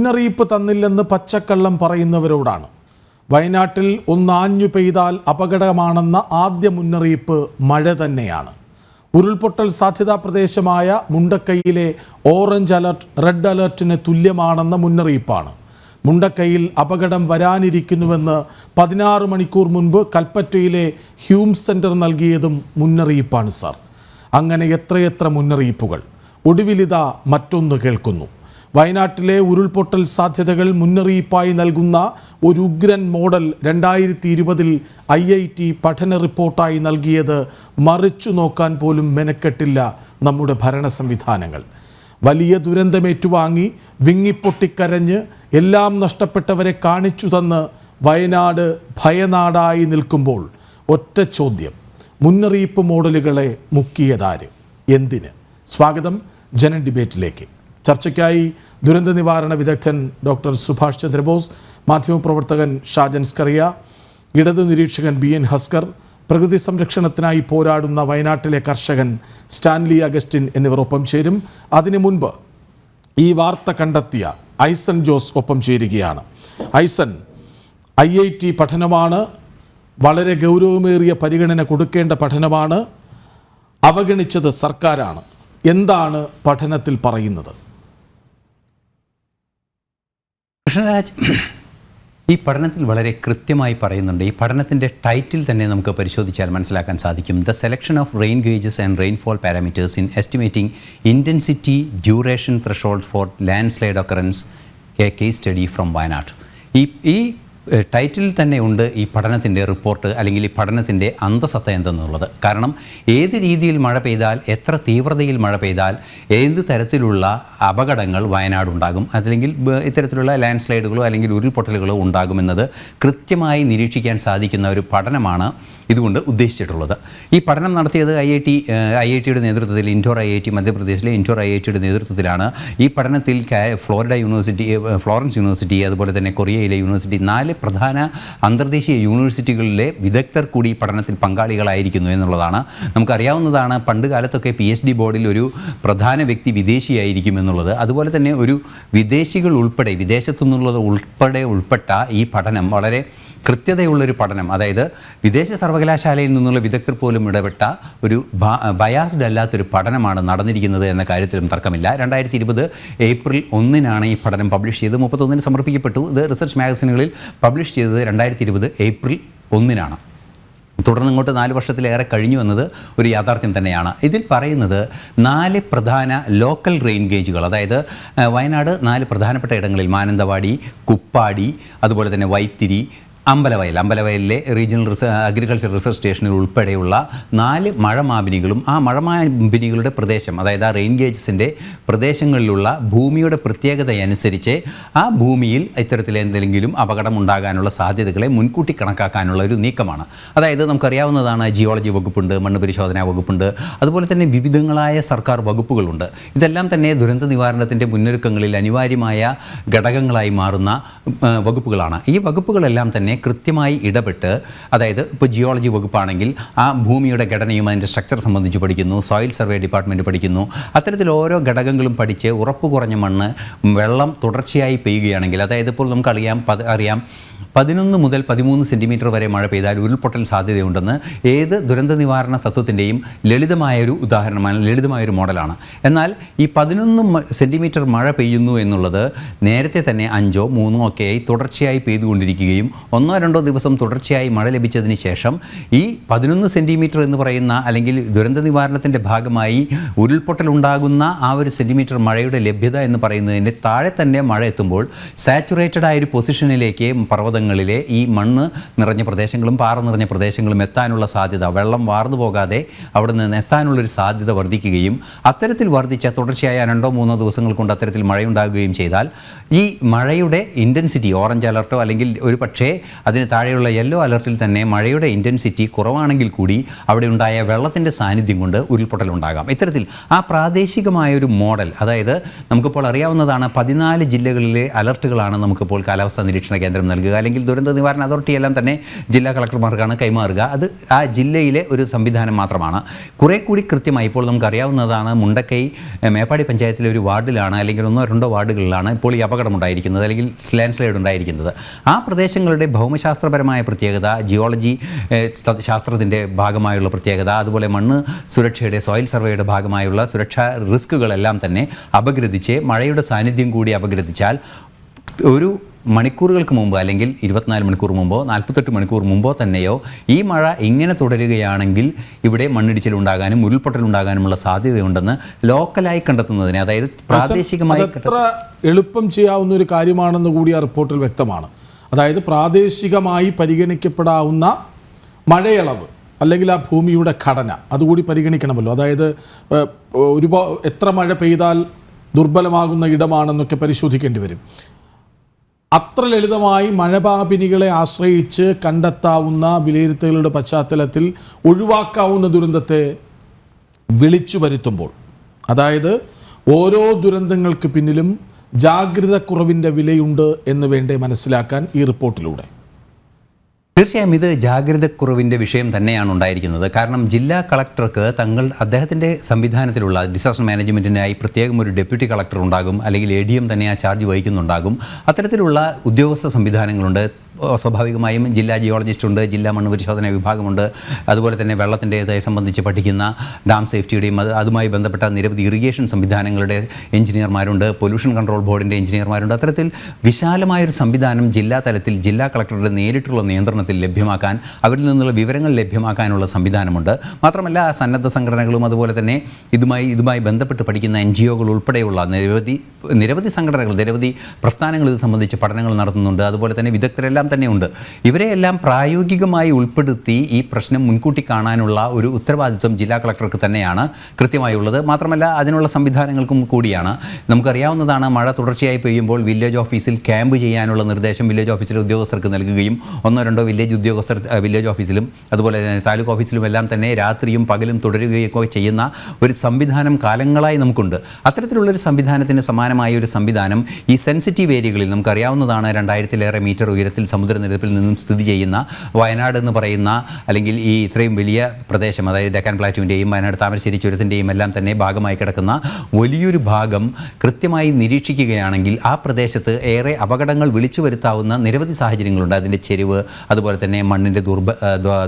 മുന്നറിയിപ്പ് തന്നില്ലെന്ന് പച്ചക്കള്ളം പറയുന്നവരോടാണ്. വയനാട്ടിൽ ഒന്നാഞ്ഞു പെയ്താൽ അപകടമാണെന്ന ആദ്യ മുന്നറിയിപ്പ് മഴ തന്നെയാണ്. ഉരുൾപൊട്ടൽ സാധ്യതാ പ്രദേശമായ മുണ്ടക്കൈയിലെ ഓറഞ്ച് അലർട്ട് റെഡ് അലർട്ടിന് തുല്യമാണെന്ന മുന്നറിയിപ്പാണ്. മുണ്ടക്കൈയിൽ അപകടം വരാനിരിക്കുന്നുവെന്ന് 16 മണിക്കൂർ മുൻപ് കൽപ്പറ്റയിലെ ഹ്യൂം സെൻറ്റർ നൽകിയതും മുന്നറിയിപ്പാണ് സാർ. അങ്ങനെ എത്രയെത്ര മുന്നറിയിപ്പുകൾ. ഒടുവിലിതാ മറ്റൊന്ന് കേൾക്കുന്നു. വയനാട്ടിലെ ഉരുൾപൊട്ടൽ സാധ്യതകൾ മുന്നറിയിപ്പായി നൽകുന്ന ഒരു ഉഗ്രൻ മോഡൽ 2020 IIT പഠന റിപ്പോർട്ടായി നൽകിയത് മറിച്ചു നോക്കാൻ പോലും മെനക്കെട്ടില്ല നമ്മുടെ ഭരണ സംവിധാനങ്ങൾ. വലിയ ദുരന്തമേറ്റുവാങ്ങി വിങ്ങിപ്പൊട്ടിക്കരഞ്ഞ് എല്ലാം നഷ്ടപ്പെട്ടവരെ കാണിച്ചു തന്ന് വയനാട് ഭയനാടായി നിൽക്കുമ്പോൾ ഒറ്റ ചോദ്യം: മുന്നറിയിപ്പ് മോഡലുകളെ മുക്കിയതാര്, എന്തിന്? സ്വാഗതം ജനൻ ഡിബേറ്റിലേക്ക്. ചർച്ചയ്ക്കായി ദുരന്ത നിവാരണ വിദഗ്ധൻ ഡോക്ടർ സുഭാഷ് ചന്ദ്രബോസ്, മാധ്യമപ്രവർത്തകൻ ഷാജൻ സ്കറിയ, ഇടതു നിരീക്ഷകൻ BN ഹസ്കർ, പ്രകൃതി സംരക്ഷണത്തിനായി പോരാടുന്ന വയനാട്ടിലെ കർഷകൻ സ്റ്റാൻലി അഗസ്റ്റിൻ എന്നിവർ ഒപ്പം ചേരും. അതിനു മുൻപ് ഈ വാർത്ത കണ്ടെത്തിയ ഐസൻ ജോസ് ഒപ്പം ചേരുകയാണ്. ഐസൻ, IIT പഠനമാണ്, വളരെ ഗൗരവമേറിയ പരിഗണന കൊടുക്കേണ്ട പഠനമാണ്, അവഗണിച്ചത് സർക്കാരാണ്. എന്താണ് പഠനത്തിൽ പറയുന്നത്? കൃഷ്ണരാജ്, ഈ പഠനത്തിൽ വളരെ കൃത്യമായി പറയുന്നുണ്ട്. ഈ പഠനത്തിൻ്റെ ടൈറ്റിൽ തന്നെ നമുക്ക് പരിശോധിച്ചാൽ മനസ്സിലാക്കാൻ സാധിക്കും. The selection of rain gauges and rainfall parameters in estimating intensity duration thresholds for land occurrence, a case study from Wayanad. ഈ ടൈറ്റിൽ തന്നെ ഉണ്ട് ഈ പഠനത്തിൻ്റെ റിപ്പോർട്ട്, അല്ലെങ്കിൽ ഈ പഠനത്തിൻ്റെ അന്തസത്ത എന്തെന്നുള്ളത്. കാരണം ഏത് രീതിയിൽ മഴ പെയ്താൽ, എത്ര തീവ്രതയിൽ മഴ പെയ്താൽ, ഏത് തരത്തിലുള്ള അപകടങ്ങൾ വയനാടുണ്ടാകും, അല്ലെങ്കിൽ ഇത്തരത്തിലുള്ള ലാൻഡ് സ്ലൈഡുകളോ അല്ലെങ്കിൽ ഉരുൾപൊട്ടലുകളോ ഉണ്ടാകുമെന്നത് കൃത്യമായി നിരീക്ഷിക്കാൻ സാധിക്കുന്ന ഒരു പഠനമാണ് ഇതുകൊണ്ട് ഉദ്ദേശിച്ചിട്ടുള്ളത്. ഈ പഠനം നടത്തിയത് IITയുടെ നേതൃത്വത്തിൽ, ഇൻഡോർ IIT, മധ്യപ്രദേശിലെ ഇൻഡോർ IITയുടെ നേതൃത്വത്തിലാണ്. ഈ പഠനത്തിൽ ഫ്ലോറിഡ യൂണിവേഴ്സിറ്റി, ഫ്ലോറൻസ് യൂണിവേഴ്സിറ്റി, അതുപോലെ തന്നെ കൊറിയയിലെ യൂണിവേഴ്സിറ്റി, 4 പ്രധാന അന്തർദേശീയ യൂണിവേഴ്സിറ്റികളിലെ വിദഗ്ധർ കൂടി പഠനത്തിൽ പങ്കാളികളായിരിക്കുന്നു എന്നുള്ളതാണ്. നമുക്കറിയാവുന്നതാണ്, പണ്ട് കാലത്തൊക്കെ PhD ബോർഡിൽ ഒരു പ്രധാന വ്യക്തി വിദേശിയായിരിക്കും എന്നുള്ളത്. അതുപോലെ തന്നെ ഒരു വിദേശികൾ ഉൾപ്പെടെ, വിദേശത്തു നിന്നുള്ളത് ഉൾപ്പെട്ട ഈ പഠനം വളരെ കൃത്യതയുള്ളൊരു പഠനം, അതായത് വിദേശ സർവകലാശാലയിൽ നിന്നുള്ള വിദഗ്ധർ പോലും ഇടപെട്ട ഒരു ബയാസ്ഡ് അല്ലാത്തൊരു പഠനമാണ് നടന്നിരിക്കുന്നത് എന്ന കാര്യത്തിലും തർക്കമില്ല. 2020 ഏപ്രിൽ 1 ഈ പഠനം പബ്ലിഷ് ചെയ്ത് 31 സമർപ്പിക്കപ്പെട്ടു. ഇത് റിസർച്ച് മാഗസിനുകളിൽ പബ്ലിഷ് ചെയ്തത് 2020 ഏപ്രിൽ 1. തുടർന്ന് ഇങ്ങോട്ട് 4 വർഷത്തിലേറെ കഴിഞ്ഞു എന്നത് ഒരു യാഥാർത്ഥ്യം തന്നെയാണ്. ഇതിൽ പറയുന്നത് 4 പ്രധാന ലോക്കൽ റെയിൻ ഗേജുകൾ, അതായത് വയനാട് 4 പ്രധാനപ്പെട്ട ഇടങ്ങളിൽ, മാനന്തവാടി, കുപ്പാടി, അതുപോലെ തന്നെ വൈത്തിരി, അമ്പലവയലിലെ റീജിയണൽ അഗ്രികൾച്ചർ റിസർച്ച് സ്റ്റേഷനിൽ ഉൾപ്പെടെയുള്ള 4 മഴമാപിനികളും ആ മഴമാപിനികളുടെ പ്രദേശം, അതായത് ആ റെയിൻ ഗേജസിൻ്റെ പ്രദേശങ്ങളിലുള്ള ഭൂമിയുടെ പ്രത്യേകതയനുസരിച്ച് ആ ഭൂമിയിൽ ഇത്തരത്തിൽ എന്തെങ്കിലും അപകടം ഉണ്ടാകാനുള്ള സാധ്യതകളെ മുൻകൂട്ടി കണക്കാക്കാനുള്ള ഒരു നീക്കമാണ്. അതായത് നമുക്കറിയാവുന്നതാണ്, ജിയോളജി വകുപ്പുണ്ട്, മണ്ണ് പരിശോധനാ വകുപ്പുണ്ട്, അതുപോലെ തന്നെ വിവിധങ്ങളായ സർക്കാർ വകുപ്പുകളുണ്ട്. ഇതെല്ലാം തന്നെ ദുരന്ത നിവാരണത്തിൻ്റെ മുന്നൊരുക്കങ്ങളിൽ അനിവാര്യമായ ഘടകങ്ങളായി മാറുന്ന വകുപ്പുകളാണ്. ഈ വകുപ്പുകളെല്ലാം തന്നെ കൃത്യമായി ഇടപെട്ട്, അതായത് ഇപ്പോൾ ജിയോളജി വകുപ്പാണെങ്കിൽ ആ ഭൂമിയുടെ ഘടനയും അതിൻ്റെ സ്ട്രക്ചർ സംബന്ധിച്ച് പഠിക്കുന്നു, സോയിൽ സർവേ ഡിപ്പാർട്ട്മെൻറ്റ് പഠിക്കുന്നു. അത്തരത്തിൽ ഓരോ ഘടകങ്ങളും പഠിച്ച് ഉറപ്പ് കുറഞ്ഞ മണ്ണ്, വെള്ളം തുടർച്ചയായി പെയ്യുകയാണെങ്കിൽ, അതായത് ഇപ്പോൾ നമുക്കറിയാം 11 മുതൽ 13 സെൻറ്റിമീറ്റർ വരെ മഴ പെയ്താൽ ഉരുൾപൊട്ടൽ സാധ്യതയുണ്ടെന്ന് ഏത് ദുരന്ത നിവാരണ തത്വത്തിൻ്റെയും ലളിതമായൊരു ഉദാഹരണമാണ്, ലളിതമായൊരു മോഡലാണ്. എന്നാൽ ഈ 11 സെൻറ്റിമീറ്റർ മഴ പെയ്യുന്നു എന്നുള്ളത് നേരത്തെ തന്നെ 5 or 3 ഒക്കെയായി തുടർച്ചയായി പെയ്തുകൊണ്ടിരിക്കുകയും 1-2 ദിവസം തുടർച്ചയായി മഴ ലഭിച്ചതിന് ശേഷം ഈ 11 സെൻറ്റിമീറ്റർ എന്ന് പറയുന്ന, അല്ലെങ്കിൽ ദുരന്ത നിവാരണത്തിൻ്റെ ഭാഗമായി ഉരുൾപൊട്ടൽ ഉണ്ടാകുന്ന ആ ഒരു സെൻറ്റിമീറ്റർ മഴയുടെ ലഭ്യത എന്ന് പറയുന്നതിൻ്റെ താഴെ തന്നെ മഴ എത്തുമ്പോൾ സാച്ചുറേറ്റഡ് ആയൊരു പൊസിഷനിലേക്ക് പർവ്വതങ്ങളിലെ ഈ മണ്ണ് നിറഞ്ഞ പ്രദേശങ്ങളും പാറ നിറഞ്ഞ പ്രദേശങ്ങളും എത്താനുള്ള സാധ്യത, വെള്ളം വാർന്നു പോകാതെ അവിടെ നിന്ന് എത്താനുള്ളൊരു സാധ്യത വർദ്ധിക്കുകയും, അത്തരത്തിൽ വർദ്ധിച്ച തുടർച്ചയായ 2-3 ദിവസങ്ങൾ കൊണ്ട് അത്തരത്തിൽ മഴയുണ്ടാകുകയും ചെയ്താൽ ഈ മഴയുടെ ഇൻറ്റൻസിറ്റി, ഓറഞ്ച് അലർട്ടോ അല്ലെങ്കിൽ ഒരു പക്ഷേ അതിന് താഴെയുള്ള യെല്ലോ അലർട്ടിൽ തന്നെ മഴയുടെ ഇൻറ്റൻസിറ്റി കുറവാണെങ്കിൽ കൂടി അവിടെ ഉണ്ടായ വെള്ളത്തിൻ്റെ സാന്നിധ്യം കൊണ്ട് ഉരുൾപൊട്ടലുണ്ടാകാം. ഇത്തരത്തിൽ ആ പ്രാദേശികമായൊരു മോഡൽ, അതായത് നമുക്കിപ്പോൾ അറിയാവുന്നതാണ് 14 ജില്ലകളിലെ അലർട്ടുകളാണ് നമുക്കിപ്പോൾ കാലാവസ്ഥാ നിരീക്ഷണ കേന്ദ്രം നൽകുക, അല്ലെങ്കിൽ അല്ലെങ്കിൽ ദുരന്ത നിവാരണ അതോറിറ്റി എല്ലാം തന്നെ ജില്ലാ കളക്ടർമാർക്കാണ് കൈമാറുക. അത് ആ ജില്ലയിലെ ഒരു സംവിധാനം മാത്രമാണ്. കുറേ കൂടി കൃത്യമായി ഇപ്പോൾ നമുക്കറിയാവുന്നതാണ്, മുണ്ടക്കൈ മേപ്പാടി പഞ്ചായത്തിലെ ഒരു വാർഡിലാണ് അല്ലെങ്കിൽ 1-2 വാർഡുകളിലാണ് ഇപ്പോൾ ഈ അപകടമുണ്ടായിരിക്കുന്നത് അല്ലെങ്കിൽ ലാൻഡ് സ്ലൈഡ് ഉണ്ടായിരിക്കുന്നത്. ആ പ്രദേശങ്ങളുടെ ഭൗമശാസ്ത്രപരമായ പ്രത്യേകത, ജിയോളജി ശാസ്ത്രത്തിൻ്റെ ഭാഗമായുള്ള പ്രത്യേകത, അതുപോലെ മണ്ണ് സുരക്ഷയുടെ സോയിൽ സർവേയുടെ ഭാഗമായുള്ള സുരക്ഷാ റിസ്കുകളെല്ലാം തന്നെ അപഗ്രഥിച്ച് മഴയുടെ സാന്നിധ്യം കൂടി അപഗ്രഥിച്ചാൽ ഒരു മണിക്കൂറുകൾക്ക് മുമ്പ് അല്ലെങ്കിൽ 24 മണിക്കൂർ മുമ്പോ 48 മണിക്കൂർ മുമ്പോ തന്നെയോ ഈ മഴ ഇങ്ങനെ തുടരുകയാണെങ്കിൽ ഇവിടെ മണ്ണിടിച്ചിലുണ്ടാകാനും ഉരുൾപൊട്ടലുണ്ടാകാനുമുള്ള സാധ്യതയുണ്ടെന്ന് ലോക്കലായി കണ്ടെത്തുന്നതിന്, അതായത് പ്രാദേശികമായി അത്ര എളുപ്പം ചെയ്യാവുന്ന ഒരു കാര്യമാണെന്ന് കൂടി ആ റിപ്പോർട്ടിൽ വ്യക്തമാണ്. അതായത് പ്രാദേശികമായി പരിഗണിക്കപ്പെടാവുന്ന മഴയളവ് അല്ലെങ്കിൽ ആ ഭൂമിയുടെ ഘടന അതുകൂടി പരിഗണിക്കണമല്ലോ. അതായത് എത്ര മഴ പെയ്താൽ ദുർബലമാകുന്ന ഇടമാണെന്നൊക്കെ പരിശോധിക്കേണ്ടി വരും. അത്ര ലളിതമായി മഴപാപിനികളെ ആശ്രയിച്ച് കണ്ടെത്താവുന്ന വിലയിരുത്തലുകളുടെ പശ്ചാത്തലത്തിൽ ഒഴിവാക്കാവുന്ന ദുരന്തത്തെ വിളിച്ചു വരുത്തുമ്പോൾ, അതായത് ഓരോ ദുരന്തങ്ങൾക്ക് പിന്നിലും ജാഗ്രതക്കുറവിൻ്റെ വിലയുണ്ട് എന്ന് വേണ്ടേ മനസ്സിലാക്കാൻ ഈ റിപ്പോർട്ടിലൂടെ? തീർച്ചയായും ഇത് ജാഗ്രതക്കുറവിൻ്റെ വിഷയം തന്നെയാണ് ഉണ്ടായിരിക്കുന്നത്. കാരണം ജില്ലാ കളക്ടർക്ക് അദ്ദേഹത്തിൻ്റെ സംവിധാനത്തിലുള്ള ഡിസാസ്റ്റർ മാനേജ്മെൻറ്റിനായി പ്രത്യേകം ഒരു ഡെപ്യൂട്ടി കളക്ടർ ഉണ്ടാകും, അല്ലെങ്കിൽ ADM തന്നെ ആ ചാർജ് വഹിക്കുന്നുണ്ടാകും. അത്തരത്തിലുള്ള ഉദ്യോഗസ്ഥ സംവിധാനങ്ങളുണ്ട്. സ്വാഭാവികമായും ജില്ലാ ജിയോളജിസ്റ്റ് ഉണ്ട്, ജില്ലാ മണ്ണ് പരിശോധന വിഭാഗമുണ്ട്, അതുപോലെ തന്നെ വെള്ളത്തിൻ്റെതായി സംബന്ധിച്ച് പഠിക്കുന്ന ഡാം സേഫ്റ്റിയുടെയും അതുമായി ബന്ധപ്പെട്ട നിരവധി ഇറിഗേഷൻ സംവിധാനങ്ങളുടെ എഞ്ചിനീയർമാരുണ്ട്, പൊല്യൂഷൻ കൺട്രോൾ ബോർഡിൻ്റെ എഞ്ചിനീയർമാരുണ്ട്. അത്തരത്തിൽ വിശാലമായൊരു സംവിധാനം ജില്ലാ തലത്തിൽ ജില്ലാ കളക്ടറുടെ നേരിട്ടുള്ള നിയന്ത്രണത്തിൽ ലഭ്യമാക്കാൻ, അവരിൽ നിന്നുള്ള വിവരങ്ങൾ ലഭ്യമാക്കാനുള്ള സംവിധാനമുണ്ട്. മാത്രമല്ല സന്നദ്ധ സംഘടനകളും അതുപോലെ തന്നെ ഇതുമായി ബന്ധപ്പെട്ട് പഠിക്കുന്ന NGOകൾ ഉൾപ്പെടെയുള്ള നിരവധി സംഘടനകൾ, നിരവധി പ്രസ്ഥാനങ്ങൾ ഇത് സംബന്ധിച്ച് പഠനങ്ങൾ നടത്തുന്നുണ്ട്. അതുപോലെ തന്നെ വിദഗ്ധരെല്ലാം തന്നെ ഉണ്ട്. ഇവരെയെല്ലാം പ്രായോഗികമായി ഉൾപ്പെടുത്തി ഈ പ്രശ്നം മുൻകൂട്ടി കാണാനുള്ള ഒരു ഉത്തരവാദിത്വം ജില്ലാ കളക്ടർക്ക് തന്നെയാണ് കൃത്യമായുള്ളത്. മാത്രമല്ല അതിനുള്ള സംവിധാനങ്ങൾക്കും കൂടിയാണ്. നമുക്കറിയാവുന്നതാണ്, മഴ തുടർച്ചയായി പെയ്യുമ്പോൾ വില്ലേജ് ഓഫീസിൽ ക്യാമ്പ് ചെയ്യാനുള്ള നിർദ്ദേശം വില്ലേജ് ഓഫീസിലെ ഉദ്യോഗസ്ഥർക്ക് നൽകുകയും 1-2 വില്ലേജ് ഉദ്യോഗസ്ഥർ വില്ലേജ് ഓഫീസിലും അതുപോലെ തന്നെ താലൂക്ക് ഓഫീസിലും എല്ലാം തന്നെ രാത്രിയും പകലും തുടരുകയൊക്കെ ചെയ്യുന്ന ഒരു സംവിധാനം കാലങ്ങളായി നമുക്കുണ്ട്. അത്തരത്തിലുള്ളൊരു സംവിധാനത്തിന് സമാനമായ ഒരു സംവിധാനം ഈ സെൻസിറ്റീവ് ഏരിയകളിൽ നമുക്കറിയാവുന്നതാണ്. 2000-ലേറെ മീറ്റർ ഉയരത്തിൽ സമുദ്രനിരപ്പിൽ നിന്നും സ്ഥിതി ചെയ്യുന്ന വയനാട് എന്ന് പറയുന്ന, അല്ലെങ്കിൽ ഈ ഇത്രയും വലിയ പ്രദേശം, അതായത് ഡെക്കാൻ പ്ലാറ്റുവിൻ്റെയും വയനാട് താമരശ്ശേരി ചുരത്തിൻ്റെയും എല്ലാം തന്നെ ഭാഗമായി കിടക്കുന്ന വലിയൊരു ഭാഗം കൃത്യമായി നിരീക്ഷിക്കുകയാണെങ്കിൽ ആ പ്രദേശത്ത് ഏറെ അപകടങ്ങൾ വിളിച്ചു വരുത്താവുന്ന നിരവധി സാഹചര്യങ്ങളുണ്ട്. അതിൻ്റെ ചെരിവ്, അതുപോലെ തന്നെ മണ്ണിൻ്റെ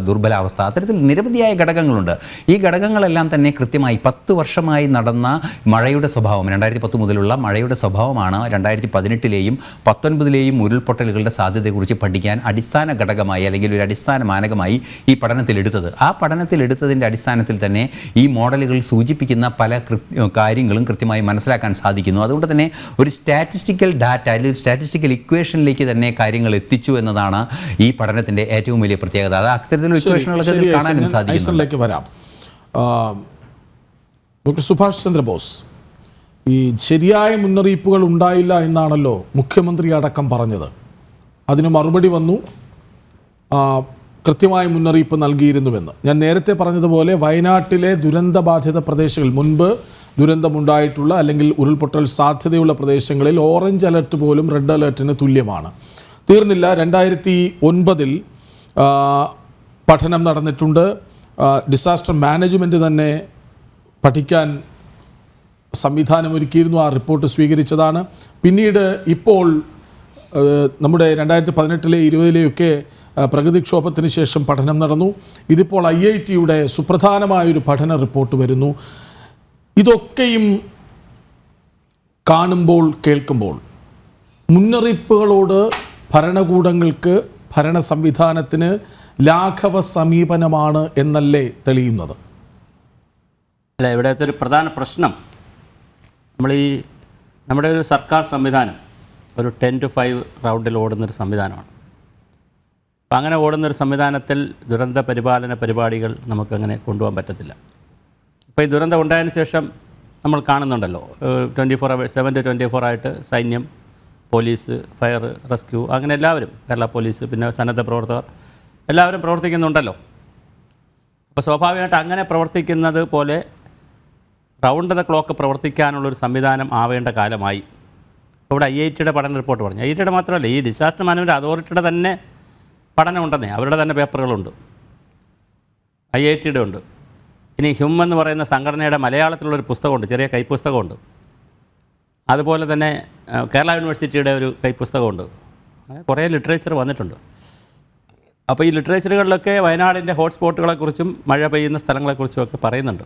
ദുർബലാവസ്ഥ, അത്തരത്തിൽ നിരവധിയായ ഘടകങ്ങളുണ്ട്. ഈ ഘടകങ്ങളെല്ലാം തന്നെ കൃത്യമായി 10 വർഷമായി നടന്ന മഴയുടെ സ്വഭാവം, 2010 മുതലുള്ള മഴയുടെ സ്വഭാവമാണ് 2018-ലെയും 2019-ലെയും ഉരുൾപൊട്ടലുകളുടെ സാധ്യതയെക്കുറിച്ച് പഠിക്കാൻ അടിസ്ഥാന ഘടകമായി അല്ലെങ്കിൽ ഒരു അടിസ്ഥാന മാനകമായി ഈ പഠനത്തിലെടുത്തത്. ആ പഠനത്തിലെടുത്തതിൻ്റെ അടിസ്ഥാനത്തിൽ തന്നെ ഈ മോഡലുകൾ സൂചിപ്പിക്കുന്ന പല കാര്യങ്ങളും കൃത്യമായി മനസ്സിലാക്കാൻ സാധിക്കുന്നു. അതുകൊണ്ട് തന്നെ ഒരു സ്റ്റാറ്റിസ്റ്റിക്കൽ ഡാറ്റ അല്ലെങ്കിൽ സ്റ്റാറ്റിസ്റ്റിക്കൽ ഇക്വേഷനിലേക്ക് തന്നെ കാര്യങ്ങൾ എത്തിച്ചു എന്നതാണ് ഈ പഠനത്തിൻ്റെ ഏറ്റവും വലിയ പ്രത്യേകത. അത് അത്തരത്തിലുള്ള ഇക്വേഷനുകളൊക്കെ കാണാനും സാധിക്കും. വരാം. ഡോക്ടർ സുഭാഷ് ചന്ദ്രബോസ്, ഈ ശരിയായ മുന്നറിയിപ്പുകൾ ഉണ്ടായില്ല എന്നാണല്ലോ മുഖ്യമന്ത്രി അടക്കം പറഞ്ഞത്. അതിന് മറുപടി വന്നു, കൃത്യമായ മുന്നറിയിപ്പ് നൽകിയിരുന്നുവെന്ന്. ഞാൻ നേരത്തെ പറഞ്ഞതുപോലെ വയനാട്ടിലെ ദുരന്തബാധിത പ്രദേശങ്ങൾ, മുൻപ് ദുരന്തമുണ്ടായിട്ടുള്ള അല്ലെങ്കിൽ ഉരുൾപൊട്ടൽ സാധ്യതയുള്ള പ്രദേശങ്ങളിൽ ഓറഞ്ച് അലർട്ട് പോലും റെഡ് അലർട്ടിന് തുല്യമാണ്. തീർന്നില്ല, 2009-ൽ പഠനം നടന്നിട്ടുണ്ട്. ഡിസാസ്റ്റർ മാനേജ്മെൻറ്റ് തന്നെ പഠിക്കാൻ സംവിധാനമൊരുക്കിയിരുന്നു. ആ റിപ്പോർട്ട് സ്വീകരിച്ചതാണ്. പിന്നീട് ഇപ്പോൾ നമ്മുടെ 2018-ലെ 20-ലെയൊക്കെ പ്രകൃതിക്ഷോഭത്തിന് ശേഷം പഠനം നടന്നു. ഇതിപ്പോൾ IIT-യുടെ സുപ്രധാനമായൊരു പഠന റിപ്പോർട്ട് വരുന്നു. ഇതൊക്കെയും കാണുമ്പോൾ കേൾക്കുമ്പോൾ മുന്നറിയിപ്പുകളോട് ഭരണകൂടങ്ങൾക്ക്, ഭരണ സംവിധാനത്തിന് ലാഘവ സമീപനമാണ് എന്നല്ലേ തെളിയുന്നത്? അല്ല, ഇവിടുത്തെ ഒരു പ്രധാന പ്രശ്നം നമ്മുടെ ഒരു സർക്കാർ സംവിധാനം ഒരു 10 to 5 റൗണ്ടിൽ ഓടുന്നൊരു സംവിധാനമാണ്. അപ്പം അങ്ങനെ ഓടുന്നൊരു സംവിധാനത്തിൽ ദുരന്ത പരിപാലന പരിപാടികൾ നമുക്കങ്ങനെ കൊണ്ടുപോകാൻ പറ്റത്തില്ല. ഇപ്പോൾ ഈ ദുരന്തം ഉണ്ടായതിന് ശേഷം നമ്മൾ കാണുന്നുണ്ടല്ലോ, 24 hours 7 to 24 ആയിട്ട് സൈന്യം, പോലീസ്, ഫയർ, റെസ്ക്യൂ, അങ്ങനെ എല്ലാവരും, കേരള പോലീസ്, പിന്നെ സന്നദ്ധ പ്രവർത്തകർ എല്ലാവരും പ്രവർത്തിക്കുന്നുണ്ടല്ലോ. അപ്പോൾ സ്വാഭാവികമായിട്ട് അങ്ങനെ പ്രവർത്തിക്കുന്നത് പോലെ റൗണ്ട് ദ ക്ലോക്ക് പ്രവർത്തിക്കാനുള്ളൊരു സംവിധാനം ആവേണ്ട കാലമായി. ഇവിടെ IIT പഠന റിപ്പോർട്ട് പറഞ്ഞു. IIT മാത്രമല്ല, ഈ ഡിസാസ്റ്റർ മാനേജ്മെൻറ്റ് അതോറിറ്റിയുടെ തന്നെ പഠനമുണ്ടെന്നേ, അവരുടെ തന്നെ പേപ്പറുകളുണ്ട്, IIT ഉണ്ട്. ഇനി ഹ്യൂം എന്ന് പറയുന്ന സംഘടനയുടെ മലയാളത്തിലുള്ളൊരു പുസ്തകമുണ്ട്, ചെറിയ കൈപ്പുസ്തകമുണ്ട്. അതുപോലെ തന്നെ കേരള യൂണിവേഴ്സിറ്റിയുടെ ഒരു കൈപ്പുസ്തകമുണ്ട്. കുറേ ലിറ്ററേച്ചർ വന്നിട്ടുണ്ട്. അപ്പോൾ ഈ ലിറ്ററേച്ചറുകളിലൊക്കെ വയനാടിൻ്റെ ഹോട്ട്സ്പോട്ടുകളെക്കുറിച്ചും മഴ പെയ്യുന്ന സ്ഥലങ്ങളെക്കുറിച്ചും ഒക്കെ പറയുന്നുണ്ട്.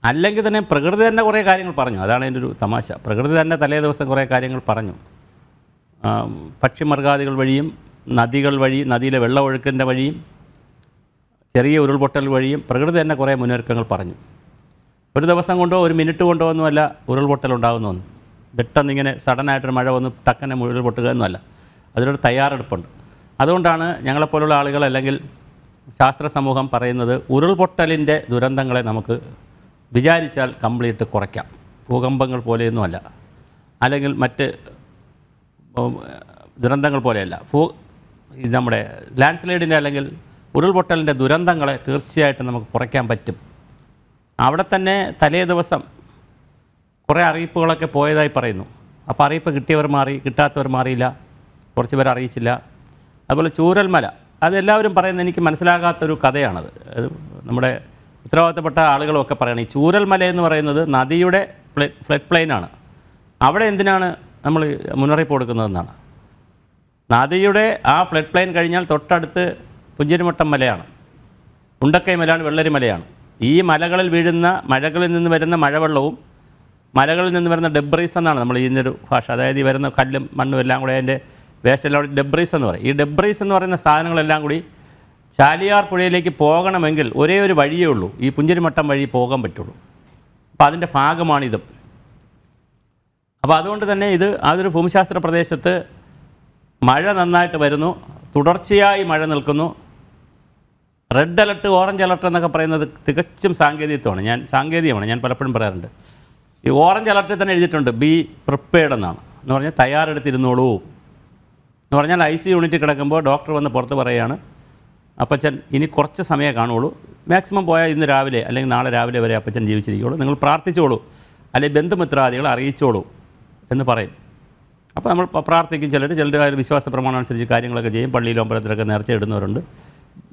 അല്ലെങ്കിൽ തന്നെ പ്രകൃതി തന്നെ കുറേ കാര്യങ്ങൾ പറഞ്ഞു. അതാണ് എൻ്റെ ഒരു തമാശ. പ്രകൃതി തന്നെ തലേ ദിവസം കുറേ കാര്യങ്ങൾ പറഞ്ഞു. പക്ഷിമൃഗാദികൾ വഴിയും നദികൾ വഴി, നദിയിലെ വെള്ളമൊഴുക്കിൻ്റെ വഴിയും ചെറിയ ഉരുൾപൊട്ടൽ വഴിയും പ്രകൃതി തന്നെ കുറേ മുന്നൊരുക്കങ്ങൾ പറഞ്ഞു. ഒരു ദിവസം കൊണ്ടോ ഒരു മിനിറ്റ് കൊണ്ടോ ഒന്നുമല്ല ഉരുൾപൊട്ടൽ ഉണ്ടാകുന്നൊന്നും. പെട്ടെന്നിങ്ങനെ സഡനായിട്ടൊരു മഴ വന്ന് ടക്കനെ ഉരുൾപൊട്ടുക എന്നല്ല, അതിലൊരു തയ്യാറെടുപ്പുണ്ട്. അതുകൊണ്ടാണ് ഞങ്ങളെപ്പോലുള്ള ആളുകൾ അല്ലെങ്കിൽ ശാസ്ത്ര സമൂഹം പറയുന്നത് ഉരുൾപൊട്ടലിൻ്റെ ദുരന്തങ്ങളെ നമുക്ക് വിചാരിച്ചാൽ കംപ്ലീറ്റ് കുറയ്ക്കാം. ഭൂകമ്പങ്ങൾ പോലെയൊന്നുമല്ല, അല്ലെങ്കിൽ മറ്റ് ദുരന്തങ്ങൾ പോലെയല്ല. നമ്മുടെ ലാൻഡ് സ്ലൈഡിൻ്റെ അല്ലെങ്കിൽ ഉരുൾപൊട്ടലിൻ്റെ ദുരന്തങ്ങളെ തീർച്ചയായിട്ടും നമുക്ക് കുറയ്ക്കാൻ പറ്റും. അവിടെ തന്നെ തലേ ദിവസം കുറേ അറിയിപ്പുകളൊക്കെ പോയതായി പറയുന്നു. അപ്പോൾ അറിയിപ്പ് കിട്ടിയവർ മാറി, കിട്ടാത്തവർ മാറിയില്ല, കുറച്ച് പേർ അറിയിച്ചില്ല. അതുപോലെ ചൂരൽമല, അതെല്ലാവരും പറയുന്നത് എനിക്ക് മനസ്സിലാകാത്തൊരു കഥയാണത്. അത് നമ്മുടെ ഉത്തരവാദിത്തപ്പെട്ട ആളുകളൊക്കെ പറയണം. ഈ ചൂരൽമല എന്ന് പറയുന്നത് നദിയുടെ ഫ്ലഡ് പ്ലെയിനാണ്. അവിടെ എന്തിനാണ് നമ്മൾ മുന്നറിയിപ്പ് കൊടുക്കുന്നതെന്നാണ്. നദിയുടെ ആ ഫ്ലഡ് പ്ലെയിൻ കഴിഞ്ഞാൽ തൊട്ടടുത്ത് പുഞ്ചിരിമട്ടം മലയാണ്, ഉണ്ടക്കൈ മലയാണ്, വെള്ളരി മലയാണ്. ഈ മലകളിൽ വീഴുന്ന മഴകളിൽ നിന്ന് വരുന്ന മഴവെള്ളവും മലകളിൽ നിന്ന് വരുന്ന ഡെബ്രീസ് എന്നാണ് നമ്മൾ ഇതിൻ്റെ ഭാഷ. അതായത് ഈ വരുന്ന കല്ലും മണ്ണും എല്ലാം കൂടെ അതിൻ്റെ വേസ്റ്റ് എല്ലാം കൂടി ഡെബ്രീസ് എന്ന് പറയും. ഈ ഡെബ്രീസ് എന്ന് പറയുന്ന സാധനങ്ങളെല്ലാം കൂടി ചാലിയാർ പുഴയിലേക്ക് പോകണമെങ്കിൽ ഒരേ ഒരു വഴിയേ ഉള്ളൂ, ഈ പുഞ്ചിരിമട്ടം വഴി പോകാൻ പറ്റുള്ളൂ. അപ്പോൾ അതിൻ്റെ ഭാഗമാണിതും. അപ്പോൾ അതുകൊണ്ട് തന്നെ അതൊരു ഭൂമിശാസ്ത്ര പ്രദേശത്ത് മഴ നന്നായിട്ട് വരുന്നു, തുടർച്ചയായി മഴ നിൽക്കുന്നു. റെഡ് അലർട്ട്, ഓറഞ്ച് അലർട്ട് എന്നൊക്കെ പറയുന്നത് തികച്ചും സാങ്കേതികമാണ്. ഞാൻ പലപ്പോഴും പറയാറുണ്ട്. ഈ ഓറഞ്ച് അലർട്ടിൽ തന്നെ എഴുതിയിട്ടുണ്ട് ബി പ്രിപ്പയർഡ് എന്നാണ്. എന്ന് പറഞ്ഞാൽ തയ്യാറെടുത്തിരുന്നോളൂ എന്ന് പറഞ്ഞാൽ ICU യൂണിറ്റിൽ കിടക്കുമ്പോൾ ഡോക്ടർ വന്ന് പുറത്ത് പറയുകയാണ്, അപ്പച്ചൻ ഇനി കുറച്ച് സമയമേ കാണുള്ളൂ, മാക്സിമം പോയാൽ ഇന്ന് രാവിലെ അല്ലെങ്കിൽ നാളെ രാവിലെ വരെ അപ്പച്ചൻ ജീവിച്ചിരിക്കുള്ളൂ, നിങ്ങൾ പ്രാർത്ഥിച്ചോളൂ അല്ലെങ്കിൽ ബന്ധുമിത്രാദികളെ അറിയിച്ചോളൂ എന്ന് പറയും. അപ്പോൾ നമ്മൾ പ്രാർത്ഥിക്കും. ചിലർ വിശ്വാസ പ്രമാണം അനുസരിച്ച് കാര്യങ്ങളൊക്കെ ചെയ്യും. പള്ളിയിലും അമ്പലത്തിലൊക്കെ നേർച്ച ഇടുന്നവരുണ്ട്,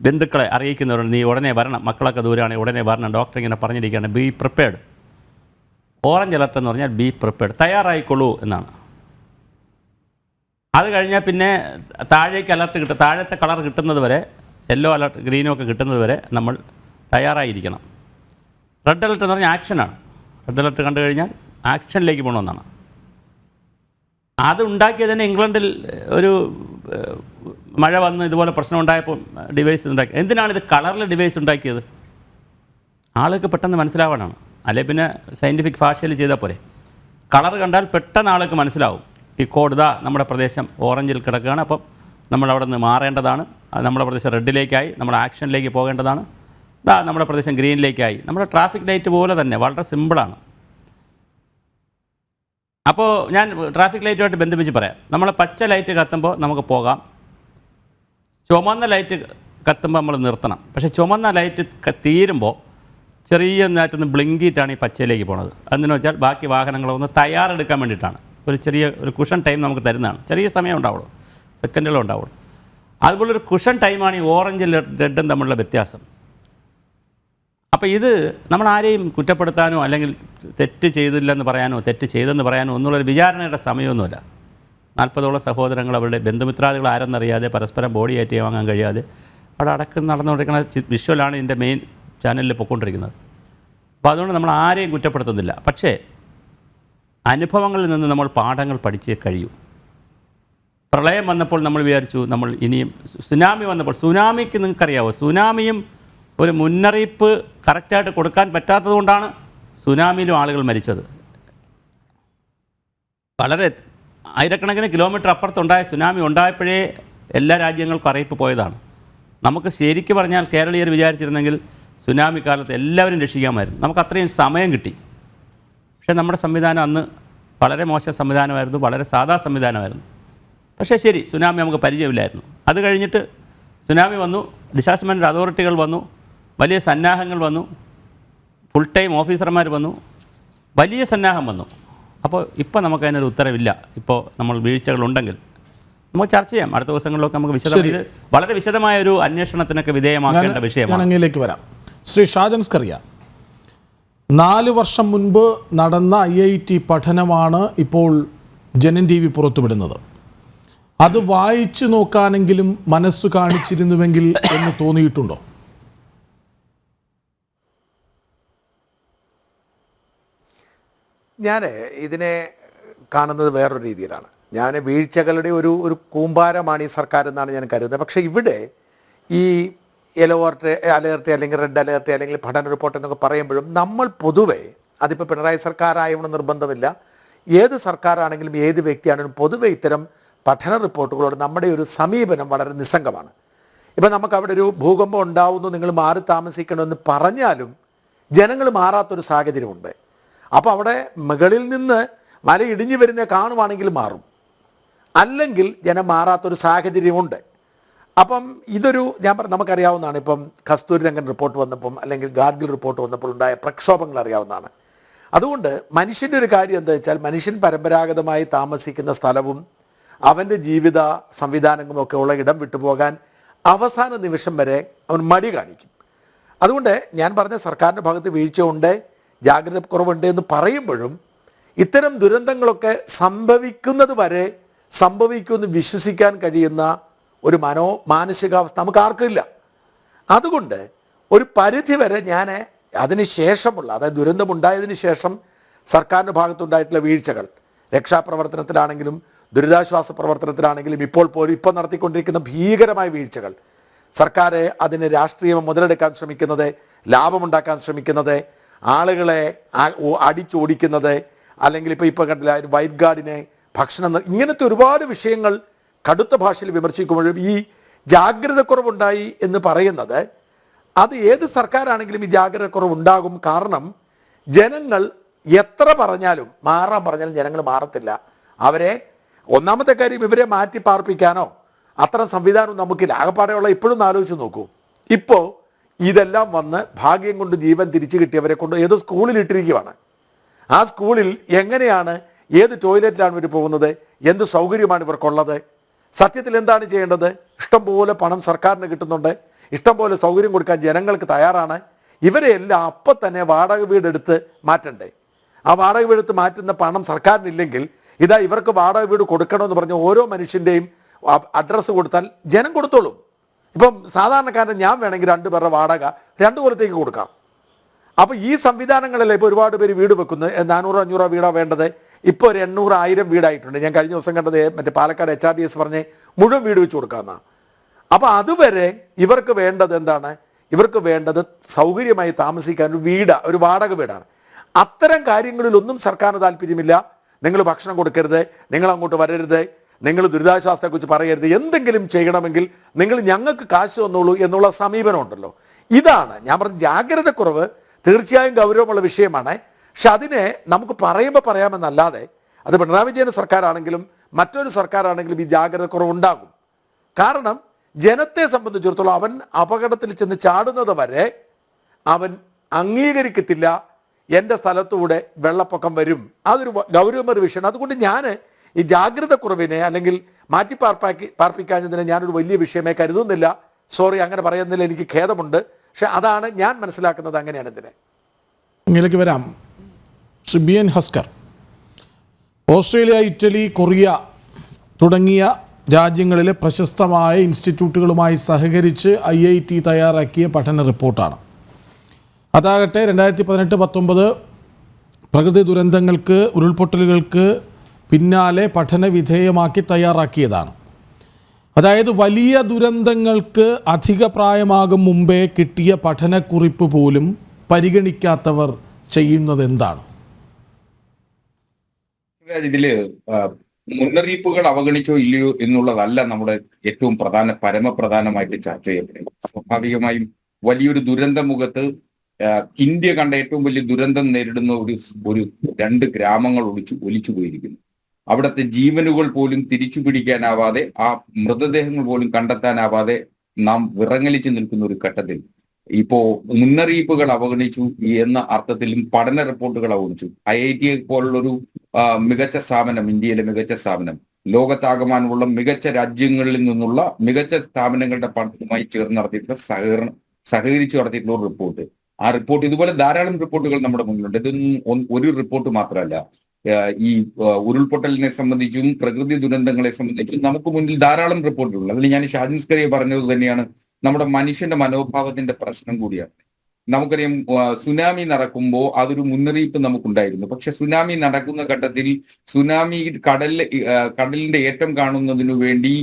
ബന്ധുക്കളെ അറിയിക്കുന്നവരുണ്ട്. നീ ഉടനെ വരണം, മക്കളൊക്കെ ദൂരമാണെങ്കിൽ ഉടനെ വരണം, ഡോക്ടർ ഇങ്ങനെ പറഞ്ഞിരിക്കുകയാണ്. Be prepared. ഓറഞ്ച് അലർട്ട് എന്ന് പറഞ്ഞാൽ ബി പ്രിപ്പയർഡ്, തയ്യാറായിക്കൊള്ളൂ എന്നാണ്. അത് കഴിഞ്ഞാൽ പിന്നെ താഴേക്ക് അലർട്ട് താഴത്തെ കളർ കിട്ടുന്നത് വരെ, യെല്ലോ അലർട്ട് ഗ്രീനും ഒക്കെ കിട്ടുന്നത് വരെ നമ്മൾ തയ്യാറായിരിക്കണം. റെഡ് അലർട്ട് എന്ന് പറഞ്ഞാൽ ആക്ഷനാണ്. റെഡ് അലർട്ട് കണ്ടു കഴിഞ്ഞാൽ ആക്ഷനിലേക്ക് പോകണമെന്നാണ്. അതുണ്ടാക്കിയത് തന്നെ ഇംഗ്ലണ്ടിൽ ഒരു മഴ വന്ന് ഇതുപോലെ പ്രശ്നം ഉണ്ടായപ്പോൾ ഡിവൈസ് ഉണ്ടാക്കി. എന്തിനാണിത് കളറിൽ ഡിവൈസ് ഉണ്ടാക്കിയത്? ആൾക്ക് പെട്ടെന്ന് മനസ്സിലാവാനാണ്. അല്ലെ പിന്നെ സയൻറ്റിഫിക് ഭാഷയിൽ ചെയ്താൽ പോലെ. കളർ കണ്ടാൽ പെട്ടെന്ന് ആൾക്ക് മനസ്സിലാവും. ഈ കോഡ് നമ്മുടെ പ്രദേശം ഓറഞ്ചിൽ കിടക്കുകയാണ്, അപ്പം നമ്മൾ അവിടെ നിന്ന് മാറേണ്ടതാണ്. നമ്മുടെ പ്രദേശം റെഡിലേക്കായി, നമ്മുടെ ആക്ഷനിലേക്ക് പോകേണ്ടതാണ്. നമ്മുടെ പ്രദേശം ഗ്രീനിലേക്കായി. നമ്മുടെ ട്രാഫിക് ലൈറ്റ് പോലെ തന്നെ വളരെ സിമ്പിളാണ്. അപ്പോൾ ഞാൻ ട്രാഫിക് ലൈറ്റുമായിട്ട് ബന്ധിപ്പിച്ച് പറയാം. നമ്മൾ പച്ച ലൈറ്റ് കത്തുമ്പോൾ നമുക്ക് പോകാം, ചുമന്ന ലൈറ്റ് കത്തുമ്പോൾ നമ്മൾ നിർത്തണം. പക്ഷേ ചുമന്ന ലൈറ്റ് തീരുമ്പോൾ ചെറിയ നേരത്തൊന്ന് ബ്ലിങ്കിയിട്ടാണ് ഈ പച്ചയിലേക്ക് പോണത്. അതെന്ന് വെച്ചാൽ ബാക്കി വാഹനങ്ങളൊന്ന് തയ്യാറെടുക്കാൻ വേണ്ടിയിട്ടാണ്. ഒരു കുഷൻ ടൈം നമുക്ക് തരുന്നതാണ്. ചെറിയ സമയം ഉണ്ടാവുള്ളൂ, സെക്കൻഡുകൾ ഉണ്ടാവുള്ളൂ. അതുപോലൊരു കുഷൻ ടൈമാണ് ഈ ഓറഞ്ചും റെഡും തമ്മിലുള്ള വ്യത്യാസം. അപ്പോൾ ഇത് നമ്മൾ ആരെയും കുറ്റപ്പെടുത്താനോ അല്ലെങ്കിൽ തെറ്റ് ചെയ്തില്ലെന്ന് പറയാനോ തെറ്റ് ചെയ്തെന്ന് പറയാനോ ഒന്നുള്ളൊരു വിചാരണയുടെ സമയമൊന്നുമില്ല. 40ഓളം സഹോദരങ്ങൾ അവരുടെ ബന്ധുമിത്രാദികൾ ആരെന്നറിയാതെ പരസ്പരം ബോഡി ആയിട്ട് വാങ്ങാൻ കഴിയാതെ അവിടെ അടക്കം നടന്നുകൊണ്ടിരിക്കുന്ന വിഷ്വലാണ് എൻ്റെ മെയിൻ ചാനലിൽ പൊയ്ക്കൊണ്ടിരിക്കുന്നത്. അപ്പോൾ അതുകൊണ്ട് നമ്മൾ ആരെയും കുറ്റപ്പെടുത്തുന്നില്ല. പക്ഷേ അനുഭവങ്ങളിൽ നിന്ന് നമ്മൾ പാഠങ്ങൾ പഠിച്ചേ കഴിയൂ. പ്രളയം വന്നപ്പോൾ നമ്മൾ വിചാരിച്ചു നമ്മൾ ഇനിയും, സുനാമി വന്നപ്പോൾ, സുനാമിക്ക് നിങ്ങൾക്കറിയാവോ, സുനാമിയും ഒരു മുന്നറിയിപ്പ് കറക്റ്റായിട്ട് കൊടുക്കാൻ പറ്റാത്തതുകൊണ്ടാണ് സുനാമിയിലും ആളുകൾ മരിച്ചത്. വളരെ ആയിരക്കണക്കിന് കിലോമീറ്റർ അപ്പുറത്തുണ്ടായ സുനാമി ഉണ്ടായപ്പോഴേ എല്ലാ രാജ്യങ്ങൾക്കും അറിയിപ്പ് പോയതാണ്. നമുക്ക് ശരിക്കും പറഞ്ഞാൽ കേരളീയർ വിചാരിച്ചിരുന്നെങ്കിൽ സുനാമി കാലത്ത് എല്ലാവരും രക്ഷിക്കാമായിരുന്നു. നമുക്ക് അത്രയും സമയം കിട്ടി. പക്ഷേ നമ്മുടെ സംവിധാനം അന്ന് വളരെ മോശം സംവിധാനമായിരുന്നു, വളരെ സാധാ സംവിധാനമായിരുന്നു. പക്ഷേ ശരി, സുനാമി നമുക്ക് പരിചയമില്ലായിരുന്നു. അത് കഴിഞ്ഞിട്ട് സുനാമി വന്നു, ഡിസാസ്റ്റർ മാനേജ്മെൻറ്റ് അതോറിറ്റികൾ വന്നു, വലിയ സന്നാഹങ്ങൾ വന്നു, ഫുൾ ടൈം ഓഫീസർമാർ വന്നു, വലിയ സന്നാഹം വന്നു. അപ്പോൾ ഇപ്പോൾ നമുക്കതിനൊരു ഉത്തരവില്ല. ഇപ്പോൾ നമ്മൾ വീഴ്ചകളുണ്ടെങ്കിൽ നമുക്ക് ചർച്ച ചെയ്യാം. അടുത്ത ദിവസങ്ങളിലൊക്കെ നമുക്ക് വിശദമായി വളരെ വിശദമായ ഒരു അന്വേഷണത്തിനൊക്കെ വിധേയമാക്കേണ്ട വിഷയമാണ്. ഞാൻ അങ്ങയിലേക്ക് വരാം. ശ്രീ ഷാജൻ സ്കറിയ, 4 വർഷം മുൻപ് നടന്ന IIT പഠനമാണ് ഇപ്പോൾ ജനൻ TV പുറത്തുവിടുന്നത്. അത് വായിച്ചു നോക്കാനെങ്കിലും മനസ്സ് കാണിച്ചിരുന്നുവെങ്കിൽ എന്ന് തോന്നിയിട്ടുണ്ടോ? ഞാൻ ഇതിനെ കാണുന്നത് വേറൊരു രീതിയിലാണ്. ഞാൻ വീഴ്ചകളുടെ ഒരു കൂമ്പാരമാണ് ഈ സർക്കാർ എന്നാണ് ഞാൻ കരുതുന്നത്. പക്ഷേ ഇവിടെ ഈ യെല്ലോ അലേർട്ട് അല്ലെങ്കിൽ റെഡ് അലേർട്ട് അല്ലെങ്കിൽ പഠന റിപ്പോർട്ട് എന്നൊക്കെ പറയുമ്പോഴും നമ്മൾ പൊതുവെ അതിപ്പോൾ പിണറായി സർക്കാരായവണ്ണം നിർബന്ധമില്ല, ഏത് സർക്കാരാണെങ്കിലും ഏത് വ്യക്തിയാണെങ്കിലും പൊതുവെ ഇത്തരം പഠന റിപ്പോർട്ടുകളോട് നമ്മുടെ ഒരു സമീപനം വളരെ നിസ്സംഗമാണ്. ഇപ്പം നമുക്ക് അവിടെ ഒരു ഭൂകമ്പം ഉണ്ടാവുന്നു, നിങ്ങൾ മാറി താമസിക്കണമെന്ന് പറഞ്ഞാലും ജനങ്ങൾ മാറാത്തൊരു സാഹചര്യമുണ്ട്. അപ്പോൾ അവിടെ മുകളിൽ നിന്ന് മല ഇടിഞ്ഞു വരുന്ന കാണുവാണെങ്കിൽ മാറും, അല്ലെങ്കിൽ ജനം മാറാത്തൊരു സാഹചര്യമുണ്ട്. അപ്പം ഇതൊരു നമുക്കറിയാവുന്നതാണ്. ഇപ്പം കസ്തൂരി രംഗൻ റിപ്പോർട്ട് വന്നപ്പം അല്ലെങ്കിൽ ഗാഡ്ഗിൽ റിപ്പോർട്ട് വന്നപ്പോൾ ഉണ്ടായ പ്രക്ഷോഭങ്ങൾ അറിയാവുന്നതാണ്. അതുകൊണ്ട് മനുഷ്യൻ്റെ ഒരു കാര്യം എന്താ വെച്ചാൽ, മനുഷ്യൻ പരമ്പരാഗതമായി താമസിക്കുന്ന സ്ഥലവും അവൻ്റെ ജീവിത സംവിധാനങ്ങളും ഒക്കെ ഉള്ള ഇടം വിട്ടുപോകാൻ അവസാന നിമിഷം വരെ അവൻ മടി കാണിക്കും. അതുകൊണ്ട് ഞാൻ പറഞ്ഞ സർക്കാരിൻ്റെ ഭാഗത്ത് വീഴ്ചയുണ്ട്, ജാഗ്രത കുറവുണ്ട് എന്ന് പറയുമ്പോഴും ഇത്തരം ദുരന്തങ്ങളൊക്കെ സംഭവിക്കുന്നത് വരെ സംഭവിക്കുമെന്ന് വിശ്വസിക്കാൻ കഴിയുന്ന ഒരു മാനസികാവസ്ഥ നമുക്ക് ആർക്കും ഇല്ല. അതുകൊണ്ട് ഒരു പരിധി വരെ ഞാൻ അതിന് ശേഷമുള്ള, അതായത് ദുരന്തമുണ്ടായതിനു ശേഷം സർക്കാരിൻ്റെ ഭാഗത്തുണ്ടായിട്ടുള്ള വീഴ്ചകൾ, രക്ഷാപ്രവർത്തനത്തിലാണെങ്കിലും ദുരിതാശ്വാസ പ്രവർത്തനത്തിലാണെങ്കിലും ഇപ്പോൾ നടത്തിക്കൊണ്ടിരിക്കുന്ന ഭീകരമായ വീഴ്ചകൾ, സർക്കാർ അതിന് രാഷ്ട്രീയം മുതലെടുക്കാൻ ശ്രമിക്കുന്നത്, ലാഭമുണ്ടാക്കാൻ ശ്രമിക്കുന്നത്, ആളുകളെ അടിച്ചോടിക്കുന്നത്, അല്ലെങ്കിൽ ഇപ്പോൾ കണ്ടില്ല വൈറ്റ് ഗാർഡിനെ ഭക്ഷണം, ഇങ്ങനത്തെ ഒരുപാട് വിഷയങ്ങൾ കടുത്ത ഭാഷയിൽ വിമർശിക്കുമ്പോഴും ഈ ജാഗ്രതക്കുറവുണ്ടായി എന്ന് പറയുന്നത്, അത് ഏത് സർക്കാരാണെങ്കിലും ഈ ജാഗ്രതക്കുറവുണ്ടാകും. കാരണം ജനങ്ങൾ എത്ര പറഞ്ഞാലും മാറാൻ പറഞ്ഞാലും ജനങ്ങൾ മാറത്തില്ല. അവരെ ഒന്നാമത്തെ കാര്യം ഇവരെ മാറ്റി പാർപ്പിക്കാനോ അത്തരം സംവിധാനം നമുക്കില്ല. ആകെപ്പാടെയുള്ള ഇപ്പോഴും ആലോചിച്ച് നോക്കൂ. ഇപ്പോൾ ഇതെല്ലാം വന്ന് ഭാഗ്യം കൊണ്ട് ജീവൻ തിരിച്ചു കിട്ടിയവരെ കൊണ്ട് ഏതോ സ്കൂളിൽ ഇട്ടിരിക്കുകയാണ്. ആ സ്കൂളിൽ എങ്ങനെയാണ്, ഏത് ടോയ്ലറ്റിലാണ് ഇവർ പോകുന്നത്, എന്ത് സൗകര്യമാണ് ഇവർക്കുള്ളത്? സത്യത്തിൽ എന്താണ് ചെയ്യേണ്ടത്? ഇഷ്ടംപോലെ പണം സർക്കാരിന് കിട്ടുന്നുണ്ട്, ഇഷ്ടംപോലെ സൗകര്യം കൊടുക്കാൻ ജനങ്ങൾക്ക് തയ്യാറാണ്. ഇവരെ എല്ലാം അപ്പം തന്നെ വാടക വീടെടുത്ത് മാറ്റണ്ടേ? ആ വാടക വീടെടുത്ത് മാറ്റുന്ന പണം സർക്കാരിനില്ലെങ്കിൽ ഇതാ ഇവർക്ക് വാടക വീട് കൊടുക്കണമെന്ന് പറഞ്ഞ് ഓരോ മനുഷ്യൻ്റെയും അഡ്രസ്സ് കൊടുത്താൽ ജനം കൊടുത്തോളും. ഇപ്പം സാധാരണക്കാരൻ ഞാൻ വേണമെങ്കിൽ 2 പേരുടെ വാടക 2 കൊല്ലത്തേക്ക് കൊടുക്കാം. അപ്പോൾ ഈ സംവിധാനങ്ങളല്ലേ ഇപ്പോൾ ഒരുപാട് പേര് വീട് വെക്കുന്നത്. 400-500 വീടാണ് വേണ്ടത്, ഇപ്പോൾ ഒരു 800-1000 വീടായിട്ടുണ്ട്. ഞാൻ കഴിഞ്ഞ ദിവസം കണ്ടത് മറ്റേ പാലക്കാട് HRDS പറഞ്ഞ് മുഴുവൻ വീട് വെച്ച് കൊടുക്കാമെന്നാണ്. അപ്പോൾ അതുവരെ ഇവർക്ക് വേണ്ടത് എന്താണ്? ഇവർക്ക് വേണ്ടത് സൗകര്യമായി താമസിക്കാൻ ഒരു വീട്, ഒരു വാടക വീടാണ്. അത്തരം കാര്യങ്ങളിലൊന്നും സർക്കാരിന് താല്പര്യമില്ല. നിങ്ങൾ ഭക്ഷണം കൊടുക്കരുത്, നിങ്ങൾ അങ്ങോട്ട് വരരുത്, നിങ്ങൾ ദുരിതാശ്വാസത്തെക്കുറിച്ച് പറയരുത്, എന്തെങ്കിലും ചെയ്യണമെങ്കിൽ നിങ്ങൾ ഞങ്ങൾക്ക് കാശ് തന്നോളൂ എന്നുള്ള സമീപനം ഉണ്ടല്ലോ. ഇതാണ് ഞാൻ പറഞ്ഞ ജാഗ്രതക്കുറവ്. തീർച്ചയായും ഗൗരവമുള്ള വിഷയമാണ്. പക്ഷെ അതിനെ നമുക്ക് പറയുമ്പോൾ പറയാമെന്നല്ലാതെ, അത് പിണറായി വിജയൻ സർക്കാരാണെങ്കിലും മറ്റൊരു സർക്കാരാണെങ്കിലും ഈ ജാഗ്രതക്കുറവ് ഉണ്ടാകും. കാരണം ജനത്തെ സംബന്ധിച്ചിടത്തോളം അവൻ അപകടത്തിൽ ചെന്ന് ചാടുന്നത് വരെ അവൻ അംഗീകരിക്കത്തില്ല എൻ്റെ സ്ഥലത്തൂടെ വെള്ളപ്പൊക്കം വരും. അതൊരു ഗൗരവമൊരു വിഷയമാണ്. അതുകൊണ്ട് ഞാൻ ഈ ജാഗ്രതക്കുറവിനെ അല്ലെങ്കിൽ മാറ്റി പാർപ്പിക്കാഞ്ഞതിനെ ഞാനൊരു വലിയ വിഷയമേ കരുതുന്നില്ല. സോറി, അങ്ങനെ പറയുന്നതിൽ എനിക്ക് ഖേദമുണ്ട്. പക്ഷെ അതാണ് ഞാൻ മനസ്സിലാക്കുന്നത്, അങ്ങനെയാണ് ഇതിനെ. ഇങ്ങനെയൊക്കെ വരാം. BN Haskar, Australia, Italy, Korea തുടങ്ങിയ രാജ്യങ്ങളിലെ പ്രശസ്തമായ ഇൻസ്റ്റിറ്റ്യൂട്ടുകളുമായി സഹകരിച്ച് IIT തയ്യാറാക്കിയ പഠന റിപ്പോർട്ടാണ്. അതാകട്ടെ 2018-19 പ്രകൃതി ദുരന്തങ്ങൾക്ക്, ഉരുൾപൊട്ടലുകൾക്ക് പിന്നാലെ പഠന വിധേയമാക്കി തയ്യാറാക്കിയതാണ്. അതായത് വലിയ ദുരന്തങ്ങൾക്ക് അധിക പ്രായമാകും മുമ്പേ കിട്ടിയ പഠനക്കുറിപ്പ് പോലും പരിഗണിക്കാത്തവർ ചെയ്യുന്നത് എന്താണ്? ഇതില് മുന്നറിയിപ്പുകൾ അവഗണിച്ചോ ഇല്ലയോ എന്നുള്ളതല്ല നമ്മുടെ ഏറ്റവും പരമപ്രധാനമായിട്ട് ചർച്ച ചെയ്യപ്പെടുന്നത്. സ്വാഭാവികമായും വലിയൊരു ദുരന്തമുഖത്ത് ഇന്ത്യ കണ്ട ഏറ്റവും വലിയ ദുരന്തം നേരിടുന്ന ഒരു 2 ഗ്രാമങ്ങൾ ഒലിച്ചു പോയിരിക്കുന്നു. അവിടുത്തെ ജീവനുകൾ പോലും തിരിച്ചു പിടിക്കാനാവാതെ, ആ മൃതദേഹങ്ങൾ പോലും കണ്ടെത്താനാവാതെ നാം വിറങ്ങലിച്ചു നിൽക്കുന്ന ഒരു ഘട്ടത്തിൽ ഇപ്പോ മുന്നറിയിപ്പുകൾ അവഗണിച്ചു എന്ന അർത്ഥത്തിലും പഠന റിപ്പോർട്ടുകൾ അവഗണിച്ചു. IIT പോലുള്ളൊരു മികച്ച സ്ഥാപനം, ഇന്ത്യയിലെ മികച്ച സ്ഥാപനം, ലോകത്താകമാനമുള്ള മികച്ച രാജ്യങ്ങളിൽ നിന്നുള്ള മികച്ച സ്ഥാപനങ്ങളുടെ പഠനവുമായി ചേർന്ന് നടത്തിയിട്ടുള്ള സഹകരിച്ച് നടത്തിയിട്ടുള്ള ഒരു റിപ്പോർട്ട്. ആ റിപ്പോർട്ട്, ഇതുപോലെ ധാരാളം റിപ്പോർട്ടുകൾ നമ്മുടെ മുന്നിലുണ്ട്. ഇതൊന്നും ഒരു റിപ്പോർട്ട് മാത്രമല്ല. ഈ ഉരുൾപൊട്ടലിനെ സംബന്ധിച്ചും പ്രകൃതി ദുരന്തങ്ങളെ സംബന്ധിച്ചും നമുക്ക് മുന്നിൽ ധാരാളം റിപ്പോർട്ടുകൾ. അതിൽ ഞാൻ ഷാജിൻസ്കറിയെ പറഞ്ഞത് തന്നെയാണ്, നമ്മുടെ മനുഷ്യന്റെ മനോഭാവത്തിന്റെ പ്രശ്നം കൂടിയാണ്. നമുക്കറിയാം, സുനാമി നടക്കുമ്പോൾ അതൊരു മുന്നറിയിപ്പ് നമുക്കുണ്ടായിരുന്നു. പക്ഷെ സുനാമി നടക്കുന്ന ഘട്ടത്തിൽ സുനാമി കടലിന്റെ ഏറ്റം കാണുന്നതിനു വേണ്ടി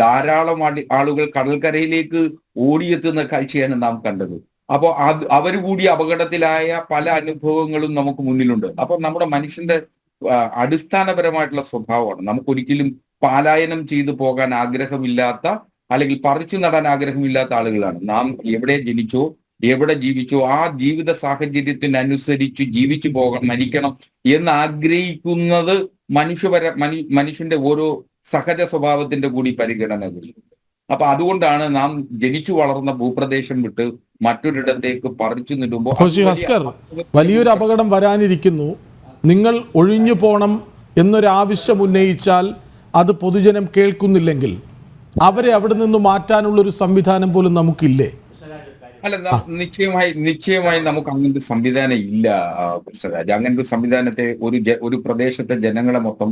ധാരാളം ആളുകൾ കടൽക്കരയിലേക്ക് ഓടിയെത്തുന്ന കാഴ്ചയാണ് നാം കണ്ടത്. അപ്പോൾ അവർ കൂടി അപകടത്തിലായ പല അനുഭവങ്ങളും നമുക്ക് മുന്നിലുണ്ട്. അപ്പൊ നമ്മുടെ മനുഷ്യന്റെ അടിസ്ഥാനപരമായിട്ടുള്ള സ്വഭാവമാണ്. നമുക്കൊരിക്കലും പലായനം ചെയ്തു പോകാൻ ആഗ്രഹമില്ലാത്ത, അല്ലെങ്കിൽ പറിച്ചു നടാൻ ആഗ്രഹമില്ലാത്ത ആളുകളാണ് നാം. എവിടെ ജനിച്ചോ എവിടെ ജീവിച്ചോ ആ ജീവിത സാഹചര്യത്തിനനുസരിച്ച് ജീവിച്ചു മരിക്കണം എന്ന് ആഗ്രഹിക്കുന്നത് മനുഷ്യന്റെ ഓരോ സഹജ സ്വഭാവത്തിന്റെ കൂടി പരിഗണനകളുണ്ട്. അപ്പൊ അതുകൊണ്ടാണ് നാം ജനിച്ചു വളർന്ന ഭൂപ്രദേശം വിട്ട് മറ്റൊരിടത്തേക്ക് പറിച്ചു നിടുമ്പോൾ ഹസ്കർ, വലിയൊരു അപകടം വരാനിരിക്കുന്നു, നിങ്ങൾ ഒഴിഞ്ഞു പോണം എന്നൊരാവശ്യം ഉന്നയിച്ചാൽ അത് പൊതുജനം കേൾക്കുന്നില്ലെങ്കിൽ അവരെ അവിടെ നിന്ന് മാറ്റാനുള്ളൊരു സംവിധാനം പോലും നമുക്കില്ലേ? അല്ല, നിശ്ചയമായി നമുക്ക് അങ്ങനത്തെ സംവിധാനം ഇല്ല കൃഷ്ണരാജ്. അങ്ങനത്തെ സംവിധാനത്തെ ഒരു പ്രദേശത്തെ ജനങ്ങളെ മൊത്തം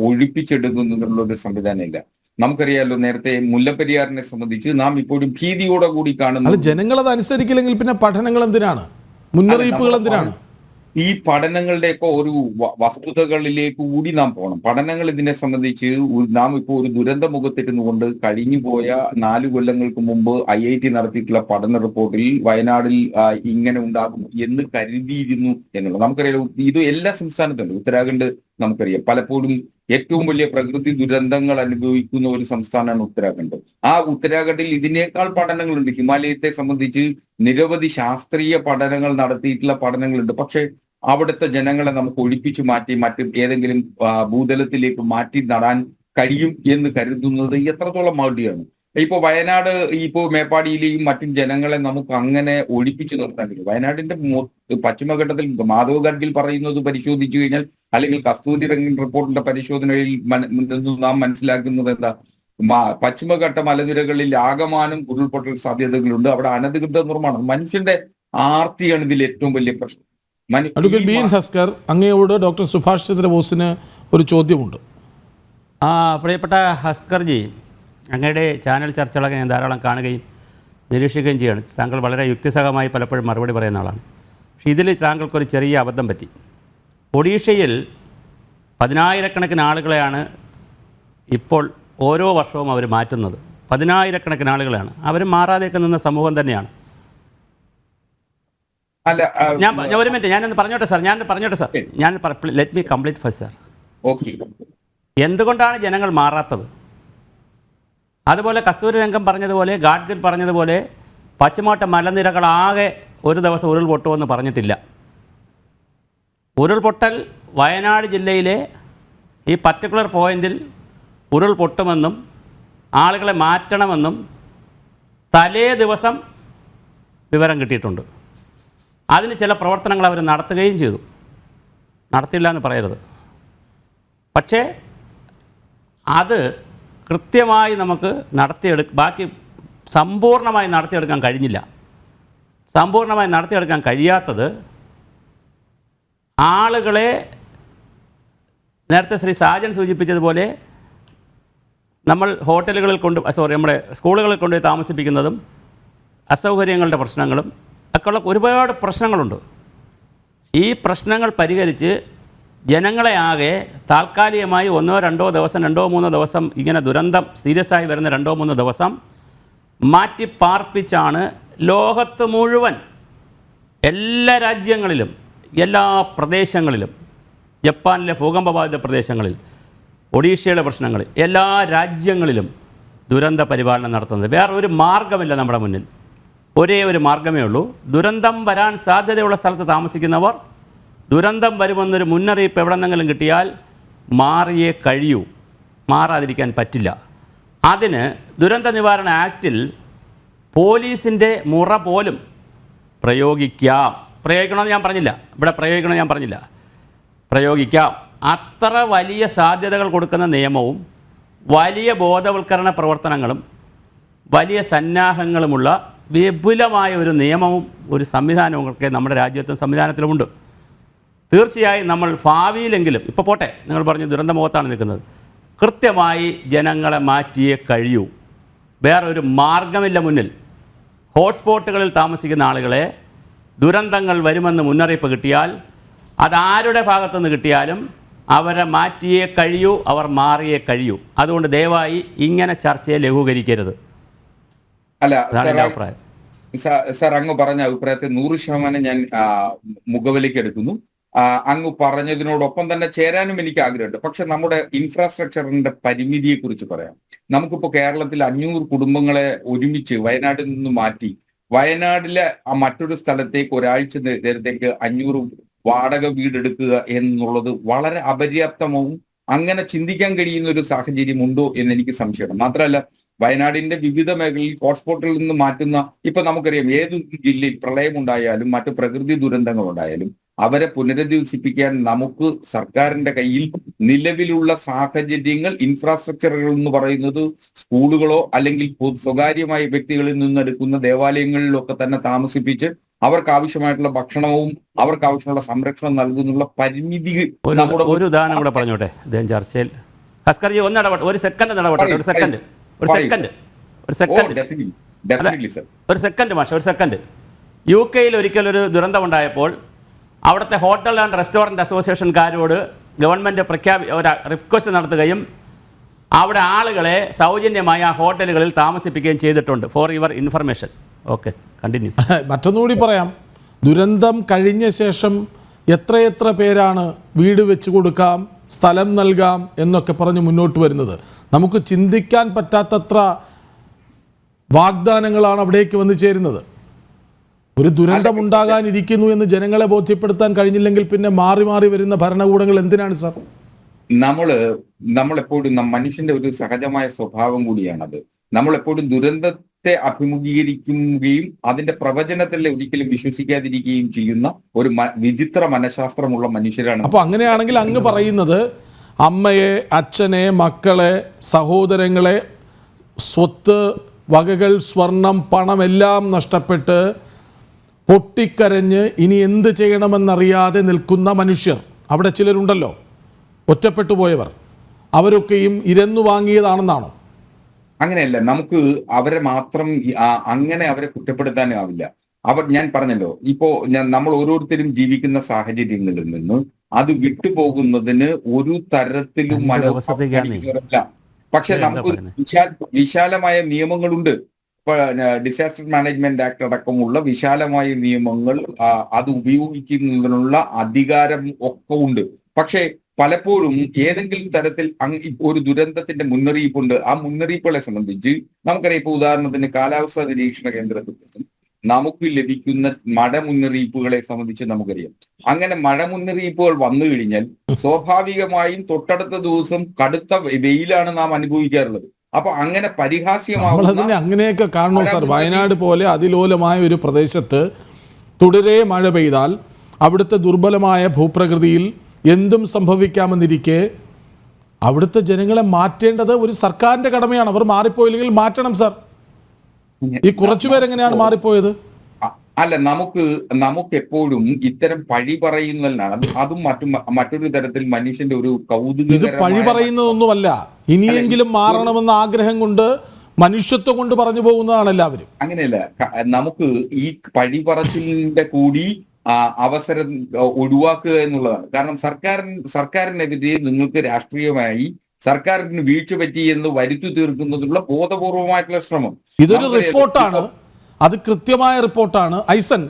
ഒഴിപ്പിച്ചെടുക്കുന്നതിനുള്ള ഒരു സംവിധാനം ഇല്ല. നമുക്കറിയാലോ, നേരത്തെ മുല്ലപ്പെരിയാറിനെ സംബന്ധിച്ച് നാം ഇപ്പോഴും ഭീതിയോടെ കൂടി കാണുന്നു. ജനങ്ങൾ അത് അനുസരിക്കില്ലെങ്കിൽ പിന്നെ പഠനങ്ങൾ എന്തിനാണ്, മുന്നറിയിപ്പുകൾ എന്തിനാണ്? ഈ പഠനങ്ങളുടെയൊക്കെ ഒരു വസ്തുതകളിലേക്ക് കൂടി നാം പോകണം. പഠനങ്ങൾ ഇതിനെ സംബന്ധിച്ച് നാം ഇപ്പോൾ ഒരു ദുരന്ത മുഖത്തിരുന്നുകൊണ്ട് കഴിഞ്ഞു പോയ 4 കൊല്ലങ്ങൾക്ക് മുമ്പ് IIT നടത്തിയിട്ടുള്ള പഠന റിപ്പോർട്ടിൽ വയനാടിൽ ഇങ്ങനെ ഉണ്ടാകും എന്ന് കരുതിയിരുന്നു എന്നുള്ളത് നമുക്കറിയാം. ഇത് എല്ലാ സംസ്ഥാനത്തുണ്ട്. ഉത്തരാഖണ്ഡ് നമുക്കറിയാം, പലപ്പോഴും ഏറ്റവും വലിയ പ്രകൃതി ദുരന്തങ്ങൾ അനുഭവിക്കുന്ന ഒരു സംസ്ഥാനമാണ് ഉത്തരാഖണ്ഡ്. ആ ഉത്തരാഖണ്ഡിൽ ഇതിനേക്കാൾ പഠനങ്ങളുണ്ട്. ഹിമാലയത്തെ സംബന്ധിച്ച് നിരവധി ശാസ്ത്രീയ പഠനങ്ങൾ നടത്തിയിട്ടുള്ള പഠനങ്ങളുണ്ട്. പക്ഷെ അവിടുത്തെ ജനങ്ങളെ നമുക്ക് ഒഴിപ്പിച്ചു മാറ്റി ഏതെങ്കിലും ഭൂതലത്തിലേക്ക് മാറ്റി നടാൻ കഴിയും എന്ന് കരുതുന്നത് എത്രത്തോളം മടിയാണ്. ഇപ്പോ വയനാട്, ഇപ്പോ മേപ്പാടിയിലെയും മറ്റും ജനങ്ങളെ നമുക്ക് അങ്ങനെ ഒഴിപ്പിച്ചു നിർത്താൻ കഴിയും. വയനാടിന്റെ പശ്ചിമഘട്ടത്തിൽ മാധവ് ഗാഡ്ഗിൽ പറയുന്നത് പരിശോധിച്ചു കഴിഞ്ഞാൽ, അല്ലെങ്കിൽ കസ്തൂരി രംഗൻ റിപ്പോർട്ടിന്റെ പരിശോധനയിൽ നാം മനസ്സിലാക്കുന്നത് എന്താ, പശ്ചിമഘട്ട മലനിരകളിൽ ആകമാനം ഉരുൾപൊട്ടൽ സാധ്യതകളുണ്ട്. അവിടെ അനധികൃത നിർമ്മാണം, മനുഷ്യന്റെ ആർത്തിയാണ് ഇതിൽ ഏറ്റവും വലിയ പ്രശ്നം. അഡ്വക്കേറ്റ് ബി എൻ ഹസ്കർ, അങ്ങയോട് ഡോക്ടർ സുഭാഷ് ചന്ദ്രബോസിന് ഒരു ചോദ്യമുണ്ട്. പ്രിയപ്പെട്ട ഹസ്കർജി, അങ്ങയുടെ ചാനൽ ചർച്ചകളൊക്കെ ഞാൻ ധാരാളം കാണുകയും നിരീക്ഷിക്കുകയും ചെയ്യുകയാണ്. താങ്കൾ വളരെ യുക്തിസഹമായി പലപ്പോഴും മറുപടി പറയുന്ന ആളാണ്. പക്ഷേ ഇതിൽ താങ്കൾക്കൊരു ചെറിയ അബദ്ധം പറ്റി. ഒഡീഷയിൽ 10,000-കണക്കിന് ആളുകളെയാണ് ഇപ്പോൾ ഓരോ വർഷവും അവർ മാറ്റുന്നത്. 10,000-കണക്കിന് ആളുകളാണ്. അവർ മാറാതെയൊക്കെ നിന്ന സമൂഹം തന്നെയാണ്. ഞാൻ ഒരു മിനിറ്റ്, ഞാനൊന്ന് പറഞ്ഞോട്ടെ sir. Let me complete first sir. Okay. എന്തുകൊണ്ടാണ് ജനങ്ങൾ മാറാത്തത്? അതുപോലെ കസ്തൂരി രംഗം പറഞ്ഞതുപോലെ, ഗാഡ്ഗിൽ പറഞ്ഞതുപോലെ പശ്ചിമഘട്ട മലനിരകളാകെ ഒരു ദിവസം ഉരുൾപൊട്ടുമെന്ന് പറഞ്ഞിട്ടില്ല. ഉരുൾപൊട്ടൽ വയനാട് ജില്ലയിലെ ഈ പർട്ടിക്കുലർ പോയിന്റിൽ ഉരുൾപൊട്ടുമെന്നും ആളുകളെ മാറ്റണമെന്നും തലേ ദിവസം വിവരം കിട്ടിയിട്ടുണ്ട്. അതിന് ചില പ്രവർത്തനങ്ങൾ അവർ നടത്തുകയും ചെയ്തു. നടത്തില്ല എന്ന് പറയരുത്. പക്ഷേ അത് കൃത്യമായി നമുക്ക് ബാക്കി സമ്പൂർണ്ണമായി നടത്തിയെടുക്കാൻ കഴിഞ്ഞില്ല. സമ്പൂർണ്ണമായി നടത്തിയെടുക്കാൻ കഴിയാത്തത് ആളുകളെ, നേരത്തെ ശ്രീ സാജൻ സൂചിപ്പിച്ചതുപോലെ, നമ്മൾ ഹോട്ടലുകളിൽ നമ്മുടെ സ്കൂളുകളിൽ കൊണ്ടുപോയി താമസിപ്പിക്കുന്നതും അസൗകര്യങ്ങളുടെ പ്രശ്നങ്ങളും ഒക്കെയുള്ള ഒരുപാട് പ്രശ്നങ്ങളുണ്ട്. ഈ പ്രശ്നങ്ങൾ പരിഹരിച്ച് ജനങ്ങളെ ആകെ താൽക്കാലികമായി 1-2 ദിവസം 2-3 ദിവസം ഇങ്ങനെ ദുരന്തം സീരിയസ് ആയി വരുന്ന 2-3 ദിവസം മാറ്റി പാർപ്പിച്ചാണ് ലോകത്ത് മുഴുവൻ എല്ലാ രാജ്യങ്ങളിലും എല്ലാ പ്രദേശങ്ങളിലും, ജപ്പാനിലെ ഭൂകമ്പബാധിത പ്രദേശങ്ങളിൽ, ഒഡീഷയുടെ പ്രശ്നങ്ങളിൽ, എല്ലാ രാജ്യങ്ങളിലും ദുരന്ത പരിപാലനം നടത്തുന്നത്. വേറൊരു മാർഗമില്ല നമ്മുടെ മുന്നിൽ. ഒരേ ഒരു മാർഗമേ ഉള്ളൂ. ദുരന്തം വരാൻ സാധ്യതയുള്ള സ്ഥലത്ത് താമസിക്കുന്നവർ ദുരന്തം വരുമെന്നൊരു മുന്നറിയിപ്പ് എവിടെന്നെങ്കിലും കിട്ടിയാൽ മാറിയേ കഴിയൂ. മാറാതിരിക്കാൻ പറ്റില്ല. അതിന് ദുരന്ത നിവാരണ ആക്റ്റിൽ പോലീസിൻ്റെ മുറ പോലും പ്രയോഗിക്കണമെന്ന് ഞാൻ പറഞ്ഞില്ല. പ്രയോഗിക്കാം. അത്ര വലിയ സാധ്യതകൾ കൊടുക്കുന്ന നിയമവും വലിയ ബോധവൽക്കരണ പ്രവർത്തനങ്ങളും വലിയ സന്നാഹങ്ങളുമുള്ള വിപുലമായ ഒരു നിയമവും ഒരു സംവിധാനവും ഒക്കെ നമ്മുടെ രാജ്യത്തും സംവിധാനത്തിലുമുണ്ട്. തീർച്ചയായും നമ്മൾ ഭാവിയിലെങ്കിലും, ഇപ്പോൾ പോട്ടെ, നിങ്ങൾ പറഞ്ഞ ദുരന്തമുഖത്താണ് നിൽക്കുന്നത്, കൃത്യമായി ജനങ്ങളെ മാറ്റിയേ കഴിയൂ. വേറൊരു മാർഗമില്ല മുന്നിൽ. ഹോട്ട്സ്പോട്ടുകളിൽ താമസിക്കുന്ന ആളുകളെ ദുരന്തങ്ങൾ വരുമെന്ന് മുന്നറിയിപ്പ് കിട്ടിയാൽ, അതാരുടെ ഭാഗത്തുനിന്ന് കിട്ടിയാലും അവരെ മാറ്റിയേ കഴിയൂ, അവർ മാറിയേ കഴിയൂ. അതുകൊണ്ട് ദയവായി ഇങ്ങനെ ചർച്ചയെ ലഘൂകരിക്കരുത്. അല്ല അഭിപ്രായം. സാർ അങ്ങ് പറഞ്ഞ അഭിപ്രായത്തെ 100% ഞാൻ മുഖവിലേക്ക് എടുക്കുന്നു. അങ്ങ് പറഞ്ഞതിനോടൊപ്പം തന്നെ ചേരാനും എനിക്ക് ആഗ്രഹമുണ്ട്. പക്ഷെ നമ്മുടെ ഇൻഫ്രാസ്ട്രക്ചറിന്റെ പരിമിതിയെ കുറിച്ച് പറയാം. നമുക്കിപ്പോൾ കേരളത്തിൽ 500 കുടുംബങ്ങളെ ഒരുമിച്ച് വയനാട്ടിൽ നിന്ന് മാറ്റി വയനാട്ടിലെ മറ്റൊരു സ്ഥലത്തേക്ക് ഒരാഴ്ച നേരത്തേക്ക് 500 വാടക വീടെടുക്കുക എന്നുള്ളത് വളരെ അപര്യാപ്തവും അങ്ങനെ ചിന്തിക്കാൻ കഴിയുന്ന ഒരു സാഹചര്യം ഉണ്ടോ എന്ന് എനിക്ക് സംശയമാണ്. മാത്രമല്ല, വയനാടിന്റെ വിവിധ മേഖലയിൽ ഹോട്ട്സ്പോട്ടിൽ നിന്ന് മാറ്റുന്ന, ഇപ്പൊ നമുക്കറിയാം ഏത് ജില്ലയിൽ പ്രളയമുണ്ടായാലും മറ്റു പ്രകൃതി ദുരന്തങ്ങൾ ഉണ്ടായാലും അവരെ പുനരധിവസിപ്പിക്കാൻ നമുക്ക് സർക്കാരിന്റെ കയ്യിൽ നിലവിലുള്ള സാഹചര്യങ്ങൾ, ഇൻഫ്രാസ്ട്രക്ചറുകൾ എന്ന് പറയുന്നത് സ്കൂളുകളോ അല്ലെങ്കിൽ സ്വകാര്യമായ വ്യക്തികളിൽ നിന്നെടുക്കുന്ന ദേവാലയങ്ങളിലൊക്കെ തന്നെ താമസിപ്പിച്ച് അവർക്ക് ആവശ്യമായിട്ടുള്ള ഭക്ഷണവും അവർക്ക് ആവശ്യമുള്ള സംരക്ഷണം നൽകുന്നുള്ള പരിമിതി. ഒരു ഉദാഹരണം കൂടെ പറഞ്ഞോട്ടെ അദ്ദേഹം ചർച്ചയിൽ. ഹസ്കർജി ഒന്ന് ഇടപെട്ടെ, ഒരു സെക്കൻഡ് ഇടപെട്ടെ, ഒരു സെക്കൻഡ് മാഷ, ഒരു സെക്കൻഡ്. UK ഒരിക്കലൊരു ദുരന്തമുണ്ടായപ്പോൾ അവിടുത്തെ ഹോട്ടൽ ആൻഡ് റെസ്റ്റോറൻറ്റ് അസോസിയേഷൻകാരോട് ഗവൺമെൻറ് ഒരു റിക്വസ്റ്റ് നടത്തുകയും അവിടെ ആളുകളെ സൗജന്യമായി ആ ഹോട്ടലുകളിൽ താമസിപ്പിക്കുകയും ചെയ്തിട്ടുണ്ട്. For your information. Okay, continue. മറ്റൊന്നുകൂടി പറയാം. ദുരന്തം കഴിഞ്ഞ ശേഷം എത്രയെത്ര പേരാണ് വീട് വെച്ച് കൊടുക്കാം, സ്ഥലം നൽകാം എന്നൊക്കെ പറഞ്ഞ് മുന്നോട്ട് വരുന്നത്. നമുക്ക് ചിന്തിക്കാൻ പറ്റാത്തത്ര വാഗ്ദാനങ്ങളാണ് അവിടേക്ക് വന്നു ചേരുന്നത്. ഒരു ദുരന്തമുണ്ടാകാനിരിക്കുന്നു എന്ന് ജനങ്ങളെ ബോധ്യപ്പെടുത്താൻ കഴിഞ്ഞില്ലെങ്കിൽ പിന്നെ മാറി മാറി വരുന്ന ഭരണകൂടങ്ങൾ എന്തിനാണ് സാർ? നമ്മളെപ്പോഴും മനുഷ്യന്റെ ഒരു സഹജമായ സ്വഭാവം കൂടിയാണത്. നമ്മളെപ്പോഴും ദുരന്തത്തെ അഭിമുഖീകരിക്കുകയും അതിന്റെ പ്രവചനത്തിൽ ഒരിക്കലും വിശ്വസിക്കാതിരിക്കുകയും ചെയ്യുന്ന ഒരു വിചിത്ര മനഃശാസ്ത്രമുള്ള മനുഷ്യരാണ്. അപ്പൊ അങ്ങനെയാണെങ്കിൽ അങ്ങ് പറയുന്നത് അമ്മയെ, അച്ഛനെ, മക്കളെ, സഹോദരങ്ങളെ, സ്വത്ത് വകകൾ, സ്വർണം, പണം എല്ലാം നഷ്ടപ്പെട്ട് പൊട്ടിക്കരഞ്ഞ് ഇനി എന്ത് ചെയ്യണമെന്നറിയാതെ നിൽക്കുന്ന മനുഷ്യർ, അവിടെ ചിലരുണ്ടല്ലോ ഒറ്റപ്പെട്ടു പോയവർ, അവരൊക്കെയും ഇരന്നു വാങ്ങിയതാണെന്നാണോ? അങ്ങനെയല്ല, നമുക്ക് അവരെ മാത്രം അങ്ങനെ അവരെ കുറ്റപ്പെടുത്താനാവില്ല. ഞാൻ പറഞ്ഞല്ലോ, ഇപ്പോ നമ്മൾ ഓരോരുത്തരും ജീവിക്കുന്ന സാഹചര്യങ്ങളിൽ നിന്ന് അത് വിട്ടുപോകുന്നതിന് ഒരു തരത്തിലും മനോഭാവമില്ല. പക്ഷെ നമുക്ക് വിശാലമായ നിയമങ്ങളുണ്ട്. ഇപ്പൊ ഡിസാസ്റ്റർ മാനേജ്മെന്റ് ആക്ട് അടക്കമുള്ള വിശാലമായ നിയമങ്ങൾ അത് ഉപയോഗിക്കുന്നതിനുള്ള അധികാരം ഒക്കെ ഉണ്ട്. പക്ഷേ പലപ്പോഴും ഏതെങ്കിലും തരത്തിൽ ഒരു ദുരന്തത്തിന്റെ മുന്നറിയിപ്പുണ്ട്. ആ മുന്നറിയിപ്പുകളെ സംബന്ധിച്ച് നമുക്കറിയാം. ഇപ്പൊ ഉദാഹരണത്തിന് കാലാവസ്ഥാ നിരീക്ഷണ കേന്ദ്രത്തിൽ നിന്നും നമുക്ക് ലഭിക്കുന്ന മഴ മുന്നറിയിപ്പുകളെ സംബന്ധിച്ച് നമുക്കറിയാം. അങ്ങനെ മഴ മുന്നറിയിപ്പുകൾ വന്നു കഴിഞ്ഞാൽ സ്വാഭാവികമായും തൊട്ടടുത്ത ദിവസം കടുത്ത വെയിലാണ് നാം അനുഭവിക്കാറുള്ളത്. അപ്പൊ അങ്ങനെ പരിഹാസ്യമാവുന്ന, അങ്ങനെയൊക്കെ കാണണോ സാർ? വയനാട് പോലെ അതിലോലമായ ഒരു പ്രദേശത്ത് തുടരെ മഴ പെയ്താൽ അവിടുത്തെ ദുർബലമായ ഭൂപ്രകൃതിയിൽ എന്തും സംഭവിക്കാമെന്നിരിക്കെ അവിടുത്തെ ജനങ്ങളെ മാറ്റേണ്ടത് ഒരു സർക്കാരിന്റെ കടമയാണ്. അവർ മാറിപ്പോയില്ലെങ്കിൽ മാറ്റണം സാർ. ഈ കുറച്ചുപേരെങ്ങനെയാണ് മാറിപ്പോയത്? അല്ല, നമുക്ക് എപ്പോഴും ഇത്തരം പഴി പറയുന്നതിനാണ്. അതും മറ്റൊരു തരത്തിൽ മനുഷ്യന്റെ ഒരു ഇത് പഴി പറയുന്നതൊന്നുമല്ല. ഇനിയെങ്കിലും മാറണമെന്ന ആഗ്രഹം കൊണ്ട്, മനുഷ്യത്വം കൊണ്ട് പറഞ്ഞു പോകുന്നതാണ് എല്ലാവരും. അങ്ങനെയല്ല, നമുക്ക് ഈ പഴി പറച്ചിലിന്റെ കൂടി അവസരം ഒഴിവാക്കുക എന്നുള്ളതാണ്. കാരണം സർക്കാരിനെതിരെ നിങ്ങൾക്ക് രാഷ്ട്രീയമായി സർക്കാരിന് വീഴ്ച പറ്റി എന്ന് വരുത്തി തീർക്കുന്നതിനുള്ള ബോധപൂർവമായിട്ടുള്ള ശ്രമം. ഇതൊരു റിപ്പോർട്ടാണ്, അത് കൃത്യമായ റിപ്പോർട്ടാണ്. ഐസൻ,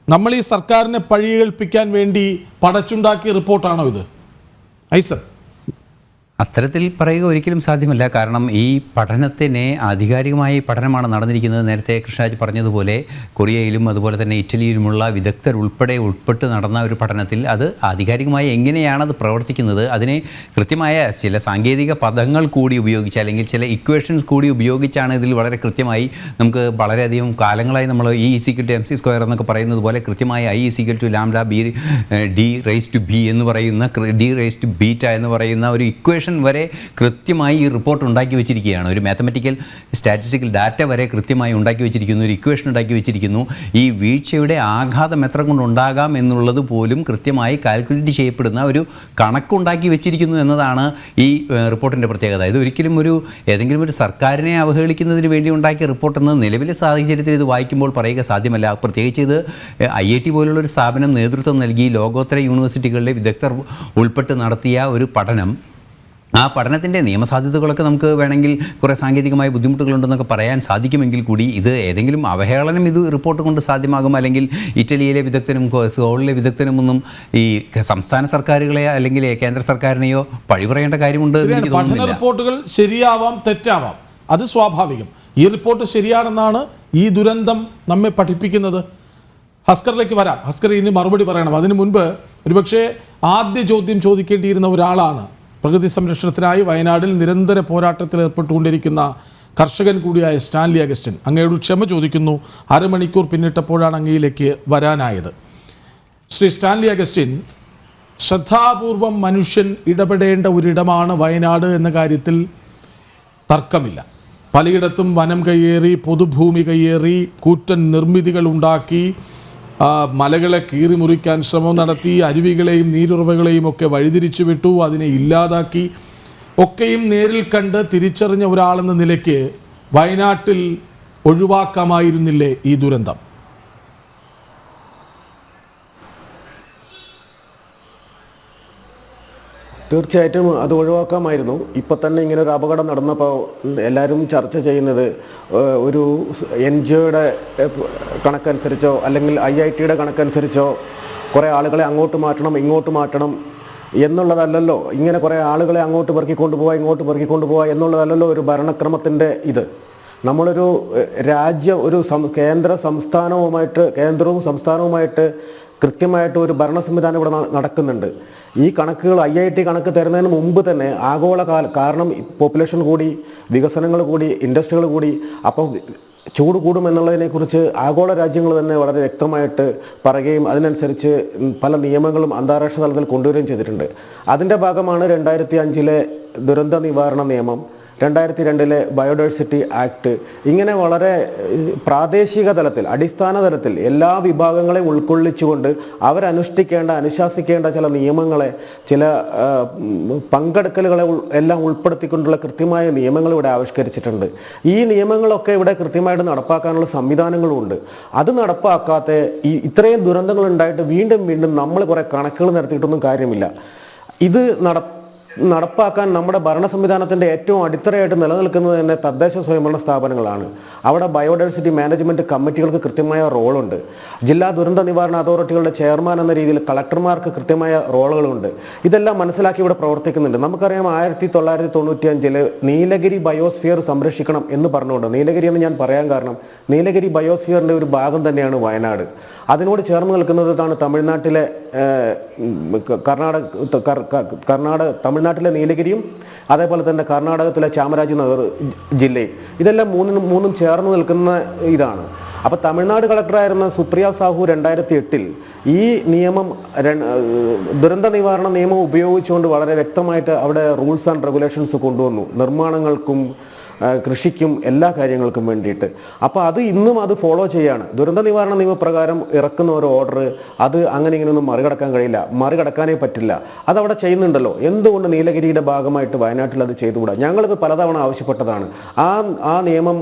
നമ്മൾ ഈ സർക്കാരിനെ പഴിയേൽപ്പിക്കാൻ വേണ്ടി പടച്ചുണ്ടാക്കിയ റിപ്പോർട്ടാണോ ഇത്? ഐസൻ, അത്തരത്തിൽ പറയുക ഒരിക്കലും സാധ്യമല്ല. കാരണം ഈ പഠനത്തിന് ആധികാരികമായി പഠനമാണ് നടന്നിരിക്കുന്നത്. നേരത്തെ കൃഷ്ണരാജ് പറഞ്ഞതുപോലെ കൊറിയയിലും അതുപോലെ തന്നെ ഇറ്റലിയിലുമുള്ള വിദഗ്ധർ ഉൾപ്പെട്ട് നടന്ന ഒരു പഠനത്തിൽ അത് ആധികാരികമായി എങ്ങനെയാണത് പ്രവർത്തിക്കുന്നത്, അതിനെ കൃത്യമായ ചില സാങ്കേതിക പദങ്ങൾ കൂടി ഉപയോഗിച്ച് അല്ലെങ്കിൽ ചില ഇക്വേഷൻസ് കൂടി ഉപയോഗിച്ചാണ് ഇതിൽ വളരെ കൃത്യമായി നമുക്ക് വളരെയധികം കാലങ്ങളായി നമ്മൾ E=mc² എന്നൊക്കെ പറയുന്നത് പോലെ കൃത്യമായി I=λ d⁻B എന്ന് പറയുന്ന d⁻β എന്ന് പറയുന്ന ഒരു ഇക്വേഷൻ വരെ കൃത്യമായി ഈ റിപ്പോർട്ട് ഉണ്ടാക്കി വെച്ചിരിക്കുകയാണ്. ഒരു മാത്തമാറ്റിക്കൽ സ്റ്റാറ്റിസ്റ്റിക്കൽ ഡാറ്റ വരെ കൃത്യമായി ഉണ്ടാക്കി വെച്ചിരിക്കുന്നു, ഒരു ഇക്വേഷൻ ഉണ്ടാക്കി വെച്ചിരിക്കുന്നു. ഈ വീഴ്ചയുടെ ആഘാതം എത്ര കൊണ്ടുണ്ടാകാം എന്നുള്ളത് പോലും കൃത്യമായി കാൽക്കുലേറ്റ് ചെയ്യപ്പെടുന്ന ഒരു കണക്കുണ്ടാക്കി വെച്ചിരിക്കുന്നു എന്നതാണ് ഈ റിപ്പോർട്ടിൻ്റെ പ്രത്യേകത. ഇത് ഒരിക്കലും ഏതെങ്കിലും ഒരു സർക്കാരിനെ അവഹേളിക്കുന്നതിന് വേണ്ടി ഉണ്ടാക്കിയ റിപ്പോർട്ടെന്ന് നിലവിലെ സാഹചര്യത്തിൽ ഇത് വായിക്കുമ്പോൾ പറയുക സാധ്യമല്ല. പ്രത്യേകിച്ച് ഇത് IIT പോലുള്ളൊരു സ്ഥാപനം നേതൃത്വം നൽകി ലോകോത്തര യൂണിവേഴ്സിറ്റികളിലെ വിദഗ്ധർ ഉൾപ്പെട്ട് നടത്തിയ ഒരു പഠനം, ആ പഠനത്തിൻ്റെ നിയമസാധ്യതകളൊക്കെ നമുക്ക് വേണമെങ്കിൽ കുറേ സാങ്കേതികമായ ബുദ്ധിമുട്ടുകളുണ്ടെന്നൊക്കെ പറയാൻ സാധിക്കുമെങ്കിൽ കൂടി ഇത് ഏതെങ്കിലും അവഹേളനം ഇത് റിപ്പോർട്ട് കൊണ്ട് സാധ്യമാകും. അല്ലെങ്കിൽ ഇറ്റലിയിലെ വിദഗ്ധനും സോളിലെ വിദഗ്ധനുമൊന്നും ഈ സംസ്ഥാന സർക്കാരുകളെ അല്ലെങ്കിൽ കേന്ദ്ര സർക്കാരിനെയോ പഴി പറയേണ്ട കാര്യമുണ്ട്. പഠന റിപ്പോർട്ടുകൾ ശരിയാവാം, തെറ്റാവാം, അത് സ്വാഭാവികം. ഈ റിപ്പോർട്ട് ശരിയാണെന്നാണ് ഈ ദുരന്തം നമ്മെ പഠിപ്പിക്കുന്നത്. ഹസ്കറിലേക്ക് വരാം. ഹസ്കർ ഇനി മറുപടി പറയണം. അതിനു മുൻപ് ഒരുപക്ഷെ ആദ്യ ചോദ്യം ചോദിക്കേണ്ടിയിരുന്ന ഒരാളാണ് പ്രകൃതി സംരക്ഷണത്തിനായി വയനാടിൽ നിരന്തര പോരാട്ടത്തിൽ ഏർപ്പെട്ടുകൊണ്ടിരിക്കുന്ന കർഷകൻ കൂടിയായ സ്റ്റാൻലി അഗസ്റ്റിൻ. അങ്ങയോട് ക്ഷമ ചോദിക്കുന്നു. അരമണിക്കൂർ പിന്നിട്ടപ്പോഴാണ് അങ്ങയിലേക്ക് വരാനായത്. ശ്രീ സ്റ്റാൻലി അഗസ്റ്റിൻ, ശ്രദ്ധാപൂർവം മനുഷ്യൻ ഇടപെടേണ്ട ഒരിടമാണ് വയനാട് എന്ന കാര്യത്തിൽ തർക്കമില്ല. പലയിടത്തും വനം കയ്യേറി, പൊതുഭൂമി കയ്യേറി, കൂറ്റൻ നിർമ്മിതികൾ ഉണ്ടാക്കി, മലകളെ കീറി മുറിക്കാൻ ശ്രമം നടത്തി, അരുവികളെയും നീരുറവകളെയും ഒക്കെ വഴിതിരിച്ചു വിട്ടു, അതിനെ ഇല്ലാതാക്കി. ഒക്കെയും നേരിൽ കണ്ട് തിരിച്ചറിഞ്ഞ ഒരാളെന്ന നിലയ്ക്ക് വയനാട്ടിൽ ഒഴിവാക്കാമായിരുന്നില്ലേ ഈ ദുരന്തം? തീർച്ചയായിട്ടും അത് ഒഴിവാക്കാമായിരുന്നു. ഇപ്പം തന്നെ ഇങ്ങനെ ഒരു അപകടം നടന്നപ്പോൾ എല്ലാവരും ചർച്ച ചെയ്യുന്നത് ഒരു NGOയുടെ കണക്കനുസരിച്ചോ അല്ലെങ്കിൽ IITയുടെ കണക്കനുസരിച്ചോ കുറേ ആളുകളെ അങ്ങോട്ട് മാറ്റണം ഇങ്ങോട്ട് മാറ്റണം എന്നുള്ളതല്ലല്ലോ. ഇങ്ങനെ കുറേ ആളുകളെ അങ്ങോട്ട് പെറുക്കിക്കൊണ്ടുപോവുക ഇങ്ങോട്ട് പെറുക്കിക്കൊണ്ടുപോവുക എന്നുള്ളതല്ലല്ലോ ഒരു ഭരണക്രമത്തിൻ്റെ ഇത്. നമ്മളൊരു ഒരു കേന്ദ്രവും സംസ്ഥാനവുമായിട്ട് കൃത്യമായിട്ട് ഒരു ഭരണ സംവിധാനം ഇവിടെ നടക്കുന്നുണ്ട്. ഈ കണക്കുകൾ IIT കണക്ക് തരുന്നതിന് മുമ്പ് തന്നെ കാരണം പോപ്പുലേഷൻ കൂടി, വികസനങ്ങൾ കൂടി, ഇൻഡസ്ട്രികൾ കൂടി, അപ്പോൾ ചൂട് കൂടുമെന്നുള്ളതിനെക്കുറിച്ച് ആഗോള രാജ്യങ്ങൾ തന്നെ വളരെ വ്യക്തമായിട്ട് പറയുകയും അതിനനുസരിച്ച് പല നിയമങ്ങളും അന്താരാഷ്ട്ര തലത്തിൽ കൊണ്ടുവരികയും ചെയ്തിട്ടുണ്ട്. അതിൻ്റെ ഭാഗമാണ് 2005 ദുരന്ത നിവാരണ നിയമം, 2002 ബയോഡൈവേഴ്സിറ്റി ആക്ട്. ഇങ്ങനെ വളരെ പ്രാദേശിക തലത്തിൽ, അടിസ്ഥാന തലത്തിൽ എല്ലാ വിഭാഗങ്ങളെയും ഉൾക്കൊള്ളിച്ചുകൊണ്ട് അനുശാസിക്കേണ്ട ചില നിയമങ്ങളെ, ചില പങ്കെടുക്കലുകളെ എല്ലാം ഉൾപ്പെടുത്തിക്കൊണ്ടുള്ള കൃത്യമായ നിയമങ്ങൾ ഇവിടെ ആവിഷ്കരിച്ചിട്ടുണ്ട്. ഈ നിയമങ്ങളൊക്കെ ഇവിടെ കൃത്യമായിട്ട് നടപ്പാക്കാനുള്ള സംവിധാനങ്ങളുമുണ്ട്. അത് നടപ്പാക്കാത്ത ഇത്രയും ദുരന്തങ്ങൾ ഉണ്ടായിട്ട് വീണ്ടും നമ്മൾ കുറേ കണക്കുകൾ നടത്തിയിട്ടൊന്നും കാര്യമില്ല. ഇത് നടപ്പാക്കാൻ നമ്മുടെ ഭരണ സംവിധാനത്തിൻ്റെ ഏറ്റവും അടിത്തറയായിട്ട് നിലനിൽക്കുന്നത് തന്നെ തദ്ദേശ സ്വയംഭരണ സ്ഥാപനങ്ങളാണ്. അവിടെ ബയോഡൈവേഴ്സിറ്റി മാനേജ്മെൻറ്റ് കമ്മിറ്റികൾക്ക് കൃത്യമായ റോളുണ്ട്. ജില്ലാ ദുരന്ത നിവാരണ അതോറിറ്റികളുടെ ചെയർമാൻ എന്ന രീതിയിൽ കളക്ടർമാർക്ക് കൃത്യമായ റോളുകളുണ്ട്. ഇതെല്ലാം മനസ്സിലാക്കി ഇവിടെ പ്രവർത്തിക്കുന്നുണ്ട്. നമുക്കറിയാം 1995 നീലഗിരി ബയോസ്ഫിയർ സംരക്ഷിക്കണം എന്ന് പറഞ്ഞുകൊണ്ട്, നീലഗിരി എന്ന് ഞാൻ പറയാൻ കാരണം നീലഗിരി ബയോസ്ഫിയറിൻ്റെ ഒരു ഭാഗം തന്നെയാണ് വയനാട്. അതിനോട് ചേർന്ന് നിൽക്കുന്നതാണ് തമിഴ്നാട്ടിലെ തമിഴ്നാട്ടിലെ നീലഗിരിയും അതേപോലെ തന്നെ കർണാടകത്തിലെ ചാമരാജനഗർ ജില്ലയും. ഇതെല്ലാം മൂന്നും ചേർന്ന് നിൽക്കുന്ന ഇതാണ്. അപ്പോൾ തമിഴ്നാട് കളക്ടറായിരുന്ന സുപ്രിയ സാഹു 2008 ഈ നിയമം, ദുരന്ത നിവാരണ നിയമം ഉപയോഗിച്ചുകൊണ്ട് വളരെ വ്യക്തമായിട്ട് അവിടെ റൂൾസ് ആൻഡ് റെഗുലേഷൻസ് കൊണ്ടുവന്നു, നിർമ്മാണങ്ങൾക്കും കൃഷിക്കും എല്ലാ കാര്യങ്ങൾക്കും വേണ്ടിയിട്ട്. അപ്പോൾ അത് ഇന്നും അത് ഫോളോ ചെയ്യാണ്. ദുരന്ത നിവാരണ നിയമപ്രകാരം ഇറക്കുന്ന ഒരു ഓർഡർ അത് അങ്ങനെ ഇങ്ങനെയൊന്നും മറികടക്കാൻ കഴിയില്ല, മറികടക്കാനേ പറ്റില്ല. അതവിടെ ചെയ്യുന്നുണ്ടല്ലോ. എന്തുകൊണ്ട് നീലഗിരിയുടെ ഭാഗമായിട്ട് വയനാട്ടിൽ അത് ചെയ്തുകൂടാ? ഞങ്ങളത് പലതവണ ആവശ്യപ്പെട്ടതാണ്. ആ നിയമം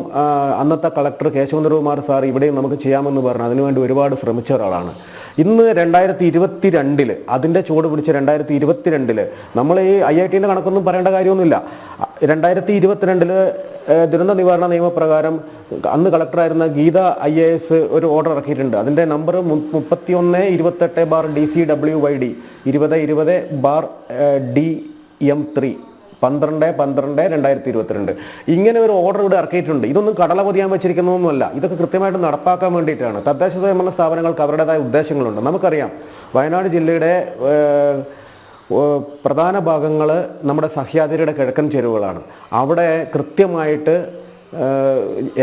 അന്നത്തെ കളക്ടർ കേശവചന്ദ്രകുമാർ സാർ ഇവിടെയും നമുക്ക് ചെയ്യാമെന്ന് പറഞ്ഞ് അതിനുവേണ്ടി ഒരുപാട് ശ്രമിച്ച ഒരാളാണ്. ഇന്ന് 2022 അതിൻ്റെ ചുവട് പിടിച്ച് 2022 നമ്മൾ ഈ IITൻ്റെ കണക്കൊന്നും പറയേണ്ട കാര്യമൊന്നുമില്ല. 2022 ദുരന്ത നിവാരണ നിയമപ്രകാരം അന്ന് കളക്ടറായിരുന്ന ഗീത IAS ഒരു ഓർഡർ ഇറക്കിയിട്ടുണ്ട്. അതിൻ്റെ നമ്പർ 3128/DCWYD 2020/DM3 12/12/2022 ഇങ്ങനെ ഒരു ഓർഡർ ഇവിടെ ഇറക്കിയിട്ടുണ്ട്. ഇതൊന്നും കടല പൊതിയാൻ വെച്ചിരിക്കുന്നതൊന്നുമല്ല, ഇതൊക്കെ കൃത്യമായിട്ട് നടപ്പാക്കാൻ വേണ്ടിയിട്ടാണ്. തദ്ദേശ സ്വയംഭരണ സ്ഥാപനങ്ങൾക്ക് അവരുടേതായ ഉദ്ദേശങ്ങളുണ്ട്. നമുക്കറിയാം വയനാട് ജില്ലയുടെ പ്രധാന ഭാഗങ്ങൾ നമ്മുടെ സഹ്യാദ്രിയുടെ കിഴക്കൻ ചെരുവുകളാണ്. അവിടെ കൃത്യമായിട്ട്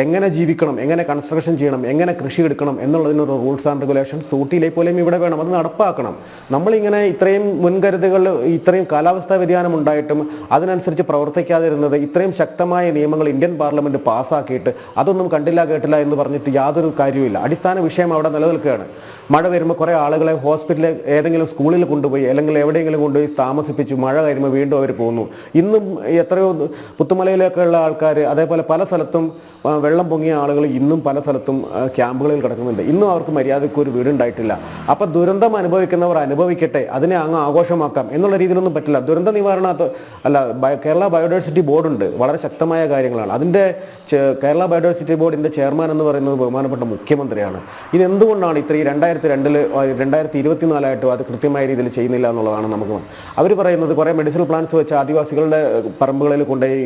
എങ്ങനെ ജീവിക്കണം, എങ്ങനെ കൺസ്ട്രക്ഷൻ ചെയ്യണം, എങ്ങനെ കൃഷി എടുക്കണം എന്നുള്ളതിനൊരു റൂൾസ് ആൻഡ് റെഗുലേഷൻസ് ഊട്ടിയിലെ പോലെയും ഇവിടെ വേണം, അത് നടപ്പാക്കണം. നമ്മളിങ്ങനെ ഇത്രയും മുൻകരുതലുകൾ, ഇത്രയും കാലാവസ്ഥാ വ്യതിയാനം ഉണ്ടായിട്ടും അതിനനുസരിച്ച് പ്രവർത്തിക്കാതിരുന്നത്, ഇത്രയും ശക്തമായ നിയമങ്ങൾ ഇന്ത്യൻ പാർലമെന്റ് പാസ്സാക്കിയിട്ട് അതൊന്നും കണ്ടില്ല കേട്ടില്ല എന്ന് പറഞ്ഞിട്ട് യാതൊരു കാര്യവുമില്ല. അടിസ്ഥാന വിഷയം അവിടെ നിലനിൽക്കുകയാണ്. മഴ വരുമ്പോൾ കുറേ ആളുകളെ ഹോസ്പിറ്റലിൽ ഏതെങ്കിലും സ്കൂളിൽ കൊണ്ടുപോയി അല്ലെങ്കിൽ എവിടെയെങ്കിലും കൊണ്ടുപോയി താമസിപ്പിച്ചു. മഴ കഴിയുമ്പോൾ വീണ്ടും അവർ പോകുന്നു. ഇന്നും എത്രയോ പുത്തുമലയിലൊക്കെ ഉള്ള ആൾക്കാർ, അതേപോലെ പല സ്ഥലത്തും വെള്ളം പൊങ്ങിയ ആളുകൾ ഇന്നും പല സ്ഥലത്തും ക്യാമ്പുകളിൽ കിടക്കുന്നുണ്ട്. ഇന്നും അവർക്ക് മര്യാദയ്ക്ക് ഒരു വീടുണ്ടായിട്ടില്ല. അപ്പം ദുരന്തം അനുഭവിക്കുന്നവർ അനുഭവിക്കട്ടെ, അതിനെ അങ്ങ് ആഘോഷമാക്കാം എന്നുള്ള രീതിയിലൊന്നും പറ്റില്ല. ദുരന്ത നിവാരണ കേരള ബയോഡൈവേഴ്സിറ്റി ബോർഡുണ്ട്, വളരെ ശക്തമായ കാര്യങ്ങളാണ്. അതിൻ്റെ കേരള ബയോഡൈവേഴ്സിറ്റി ബോർഡിൻ്റെ ചെയർമാൻ എന്ന് പറയുന്നത് ബഹുമാനപ്പെട്ട മുഖ്യമന്ത്രിയാണ്. ഇതെന്തുകൊണ്ടാണ് ഇത്രയും 2024 അത് കൃത്യമായ രീതിയിൽ ചെയ്യുന്നില്ല എന്നുള്ളതാണ് നമുക്ക്. അവർ പറയുന്നത് കുറേ മെഡിസിനൽ പ്ലാന്റ്സ് വെച്ച് ആദിവാസികളുടെ പറമ്പുകളിൽ കൊണ്ടുപോയി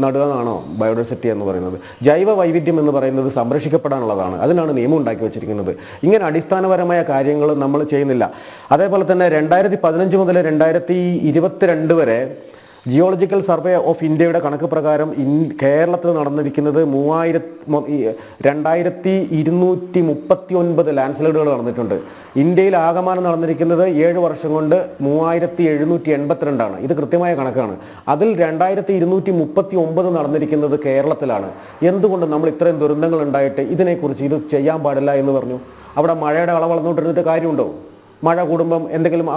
നടുക എന്നാണോ ബയോഡൈവേഴ്സിറ്റി എന്ന് പറയുന്നത്? ജൈവ വൈവിധ്യം എന്ന് പറയുന്നത് സംരക്ഷിക്കപ്പെടാനുള്ളതാണ്. അതിനാണ് നിയമം ഉണ്ടാക്കി വെച്ചിരിക്കുന്നത്. ഇങ്ങനെ അടിസ്ഥാനപരമായ കാര്യങ്ങൾ നമ്മൾ ചെയ്യുന്നില്ല. അതേപോലെ തന്നെ 2015 മുതൽ 2022 വരെ ജിയോളജിക്കൽ സർവേ ഓഫ് ഇന്ത്യയുടെ കണക്ക് പ്രകാരം കേരളത്തിൽ നടന്നിരിക്കുന്നത് 2239 ലാൻഡ് സ്ലൈഡുകൾ നടന്നിട്ടുണ്ട്. ഇന്ത്യയിൽ ആകമാനം നടന്നിരിക്കുന്നത് 7 വർഷം കൊണ്ട് 3782 ഇത് കൃത്യമായ കണക്കാണ്. അതിൽ 2239 നടന്നിരിക്കുന്നത് കേരളത്തിലാണ്. എന്തുകൊണ്ട് നമ്മൾ ഇത്രയും ദുരന്തങ്ങൾ ഉണ്ടായിട്ട് ഇതിനെക്കുറിച്ച് ഇത് ചെയ്യാൻ പാടില്ല എന്ന് പറഞ്ഞു? അവിടെ മഴയുടെ അളവ് വളർന്നുകൊണ്ടിരുന്നിട്ട് കാര്യമുണ്ടോ? മഴ കൂടുമ്പം എന്തെങ്കിലും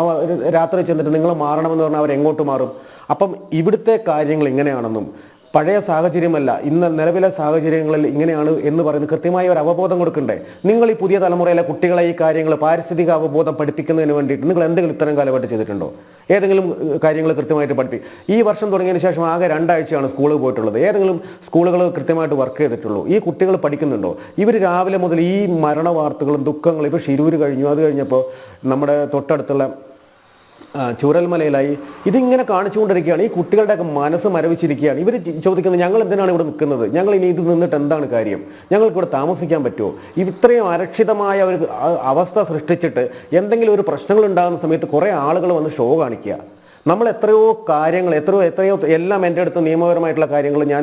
രാത്രി ചെന്നിട്ട് നിങ്ങൾ മാറണമെന്ന് പറഞ്ഞാൽ അവരെങ്ങോട്ട് മാറും? അപ്പം ഇവിടുത്തെ കാര്യങ്ങൾ ഇങ്ങനെയാണെന്നും പഴയ സാഹചര്യമല്ല, ഇന്ന് നിലവിലെ സാഹചര്യങ്ങളിൽ ഇങ്ങനെയാണ് എന്ന് പറയുന്നത് കൃത്യമായ ഒരു അവബോധം കൊടുക്കണ്ടേ? നിങ്ങൾ ഈ പുതിയ തലമുറയിലെ കുട്ടികളെ ഈ കാര്യങ്ങൾ പാരിസ്ഥിതിക അവബോധം പഠിപ്പിക്കുന്നതിന് വേണ്ടിയിട്ട് നിങ്ങൾ എന്തെങ്കിലും ഇത്തരം കാലമായിട്ട് ചെയ്തിട്ടുണ്ടോ? ഏതെങ്കിലും കാര്യങ്ങൾ കൃത്യമായിട്ട് പഠിപ്പിക്കും? ഈ വർഷം തുടങ്ങിയതിന് ശേഷം ആകെ 2 ആഴ്ചയാണ് സ്കൂളിൽ പോയിട്ടുള്ളത്. ഏതെങ്കിലും സ്കൂളുകൾ കൃത്യമായിട്ട് വർക്ക് ചെയ്തിട്ടുള്ളൂ? ഈ കുട്ടികൾ പഠിക്കുന്നുണ്ടോ? ഇവർ രാവിലെ മുതൽ ഈ മരണ വാർത്തകളും ദുഃഖങ്ങളും, ഇപ്പോൾ ഷിരൂര് കഴിഞ്ഞു, അത് കഴിഞ്ഞപ്പോൾ നമ്മുടെ തൊട്ടടുത്തുള്ള ചൂരൽമലയിലായി, ഇതിങ്ങനെ കാണിച്ചുകൊണ്ടിരിക്കുകയാണ്. ഈ കുട്ടികളുടെയൊക്കെ മനസ്സ് മരവിച്ചിരിക്കുകയാണ്. ഇവർ ചോദിക്കുന്നത് ഞങ്ങൾ എന്തിനാണ് ഇവിടെ നിൽക്കുന്നത്? ഞങ്ങൾ ഇനി ഇത് നിന്നിട്ട് എന്താണ് കാര്യം? ഞങ്ങൾക്ക് ഇവിടെ താമസിക്കാൻ പറ്റുമോ? ഇത്രയും അരക്ഷിതമായ ഒരു അവസ്ഥ സൃഷ്ടിച്ചിട്ട് എന്തെങ്കിലും ഒരു പ്രശ്നങ്ങൾ ഉണ്ടാകുന്ന സമയത്ത് കുറേ ആളുകൾ വന്ന് ഷോ കാണിക്കുക. നമ്മൾ എത്രയോ കാര്യങ്ങൾ എത്രയോ എല്ലാം എൻ്റെ അടുത്ത് നിയമപരമായിട്ടുള്ള കാര്യങ്ങൾ ഞാൻ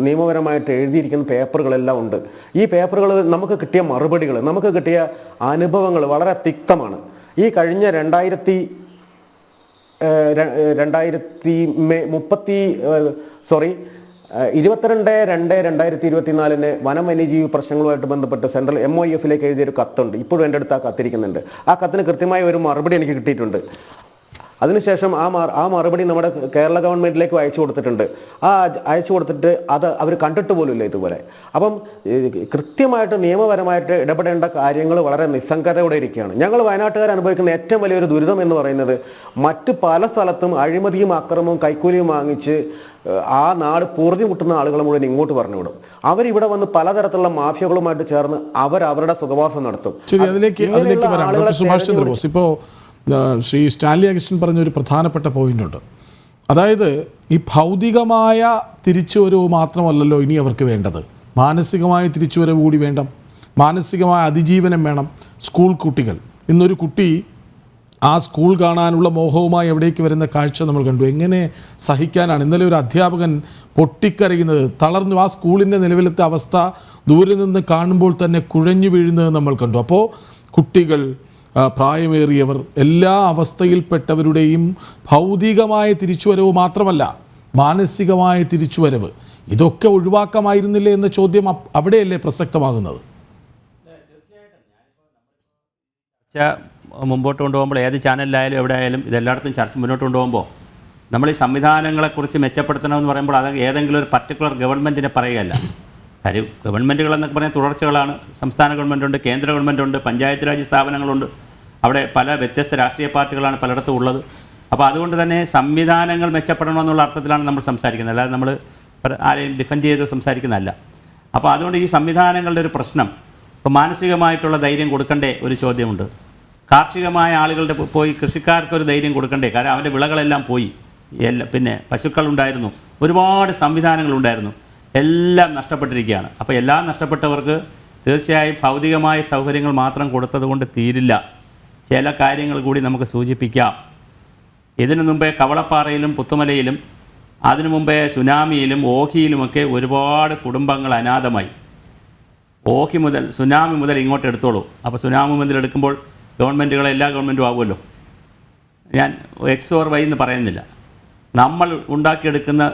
നിയമപരമായിട്ട് എഴുതിയിരിക്കുന്ന പേപ്പറുകളെല്ലാം ഉണ്ട്. ഈ പേപ്പറുകൾ നമുക്ക് കിട്ടിയ മറുപടികൾ, നമുക്ക് കിട്ടിയ അനുഭവങ്ങൾ വളരെ തിക്തമാണ്. ഈ കഴിഞ്ഞ 22/2/2024 വനം വന്യജീവി പ്രശ്നങ്ങളുമായിട്ട് ബന്ധപ്പെട്ട് സെൻട്രൽ MOEF എഴുതിയൊരു കത്തുണ്ട്. ഇപ്പോഴും എൻ്റെ അടുത്ത് ആ കത്തിരിക്കുന്നുണ്ട്. ആ കത്തിന് കൃത്യമായ ഒരു മറുപടി എനിക്ക് കിട്ടിയിട്ടുണ്ട്. അതിനുശേഷം ആ മറുപടി നമ്മുടെ കേരള ഗവൺമെൻറ്റിലേക്ക് അയച്ചു കൊടുത്തിട്ടുണ്ട്. അയച്ചു കൊടുത്തിട്ട് അത് അവർ കണ്ടിട്ട് പോലുമില്ല ഇതുപോലെ. അപ്പം കൃത്യമായിട്ട് നിയമപരമായിട്ട് ഇടപെടേണ്ട കാര്യങ്ങൾ വളരെ നിസ്സംഗതയോടെ ഇരിക്കുകയാണ്. ഞങ്ങൾ വയനാട്ടുകാർ അനുഭവിക്കുന്ന ഏറ്റവും വലിയൊരു ദുരിതം എന്ന് പറയുന്നത് മറ്റ് പല സ്ഥലത്തും അഴിമതിയും അക്രമവും കൈക്കൂലിയും വാങ്ങിച്ച് ആ നാട് പൊറുതി മുട്ടുന്ന ആളുകൾ മുഴുവൻ ഇങ്ങോട്ട് പറഞ്ഞുവിടും. അവരിവിടെ വന്ന് പലതരത്തിലുള്ള മാഫിയകളുമായിട്ട് ചേർന്ന് അവരുടെ സുഖവാസം നടത്തും. ശരി, അതിലേക്ക് വരാം. ഡോക്ടർ സുഭാഷ് ചന്ദ്രബോസ്, ഇപ്പോൾ ശ്രീ സ്റ്റാൻലി അഗസ്റ്റിൻ പറഞ്ഞൊരു പ്രധാനപ്പെട്ട പോയിന്റുണ്ട്. അതായത് ഈ ഭൗതികമായ തിരിച്ചുവരവ് മാത്രമല്ലല്ലോ ഇനി അവർക്ക് വേണ്ടത്, മാനസികമായ തിരിച്ചുവരവ് കൂടി വേണം, മാനസികമായ അതിജീവനം വേണം. സ്കൂൾ കുട്ടികൾ, ഇന്നൊരു കുട്ടി ആ സ്കൂൾ കാണാനുള്ള മോഹവുമായി എവിടേക്ക് വരുന്ന കാഴ്ച നമ്മൾ കണ്ടു. എങ്ങനെ സഹിക്കാനാണ്? ഇന്നലെ ഒരു അധ്യാപകൻ പൊട്ടിക്കരയുന്നത്, തളർന്നു, ആ സ്കൂളിൻ്റെ നിലവിലത്തെ അവസ്ഥ ദൂരെ നിന്ന് കാണുമ്പോൾ തന്നെ കുഴഞ്ഞു വീഴുന്നത് നമ്മൾ കണ്ടു. അപ്പോൾ കുട്ടികൾ, പ്രായമേറിയവർ, എല്ലാ അവസ്ഥയിൽപ്പെട്ടവരുടെയും ഭൗതികമായ തിരിച്ചുവരവ് മാത്രമല്ല മാനസികമായ തിരിച്ചുവരവ്, ഇതൊക്കെ ഒഴിവാക്കാമായിരുന്നില്ലേ എന്ന ചോദ്യം അവിടെയല്ലേ പ്രസക്തമാകുന്നത്? മുമ്പോട്ട് കൊണ്ടുപോകുമ്പോൾ ഏത് ചാനലിലായാലും എവിടെ ആയാലും ഇതെല്ലായിടത്തും ചർച്ച മുന്നോട്ട് കൊണ്ടുപോകുമ്പോൾ നമ്മൾ ഈ സംവിധാനങ്ങളെക്കുറിച്ച് മെച്ചപ്പെടുത്തണമെന്ന് പറയുമ്പോൾ അത് ഏതെങ്കിലും ഒരു പർട്ടിക്കുലർ ഗവൺമെൻറ്റിനെ പറയുകയല്ല. കാര്യം ഗവൺമെൻറ്റുകളെന്നൊക്കെ പറഞ്ഞാൽ തുടർച്ചകളാണ്. സംസ്ഥാന ഗവൺമെൻറ്റുണ്ട്, കേന്ദ്ര ഗവൺമെൻറ്റുണ്ട്, പഞ്ചായത്ത് രാജ് സ്ഥാപനങ്ങളുണ്ട്. അവിടെ പല വ്യത്യസ്ത രാഷ്ട്രീയ പാർട്ടികളാണ് പലയിടത്തും ഉള്ളത്. അപ്പോൾ അതുകൊണ്ട് തന്നെ സംവിധാനങ്ങൾ മെച്ചപ്പെടണമെന്നുള്ള അർത്ഥത്തിലാണ് നമ്മൾ സംസാരിക്കുന്നത്, അല്ലാതെ നമ്മൾ ആരെയും ഡിഫെൻഡ് ചെയ്ത് സംസാരിക്കുന്നതല്ല. അപ്പോൾ അതുകൊണ്ട് ഈ സംവിധാനങ്ങളുടെ ഒരു പ്രശ്നം, ഇപ്പോൾ മാനസികമായിട്ടുള്ള ധൈര്യം കൊടുക്കേണ്ടേ ഒരു ചോദ്യമുണ്ട്. കാർഷികമായ ആളുകളുടെ പോയി കൃഷിക്കാർക്കൊരു ധൈര്യം കൊടുക്കണ്ടേ? കാരണം അവൻ്റെ വിളകളെല്ലാം പോയി. പിന്നെ പശുക്കളുണ്ടായിരുന്നു, ഒരുപാട് സംവിധാനങ്ങളുണ്ടായിരുന്നു, എല്ലാം നഷ്ടപ്പെട്ടിരിക്കുകയാണ്. അപ്പോൾ എല്ലാം നഷ്ടപ്പെട്ടവർക്ക് തീർച്ചയായും ഭൗതികമായ സൗകര്യങ്ങൾ മാത്രം കൊടുത്തതുകൊണ്ട് തീരില്ല. ചില കാര്യങ്ങൾ കൂടി നമുക്ക് സൂചിപ്പിക്കാം. ഇതിനു മുമ്പേ കവളപ്പാറയിലും പുത്തുമലയിലും അതിനു മുമ്പേ സുനാമിയിലും ഓഖിയിലുമൊക്കെ ഒരുപാട് കുടുംബങ്ങൾ അനാഥമായി. ഓഖി മുതൽ സുനാമി മുതൽ ഇങ്ങോട്ട് എടുത്തോളൂ. അപ്പോൾ സുനാമി മുതൽ എടുക്കുമ്പോൾ ഗവൺമെൻറ്റുകൾ എല്ലാ ഗവൺമെൻറ്റും ആവുമല്ലോ. ഞാൻ എക്സ് ഓർ വൈ എന്ന് പറയുന്നില്ല. നമ്മൾ ഉണ്ടാക്കിയെടുക്കുന്ന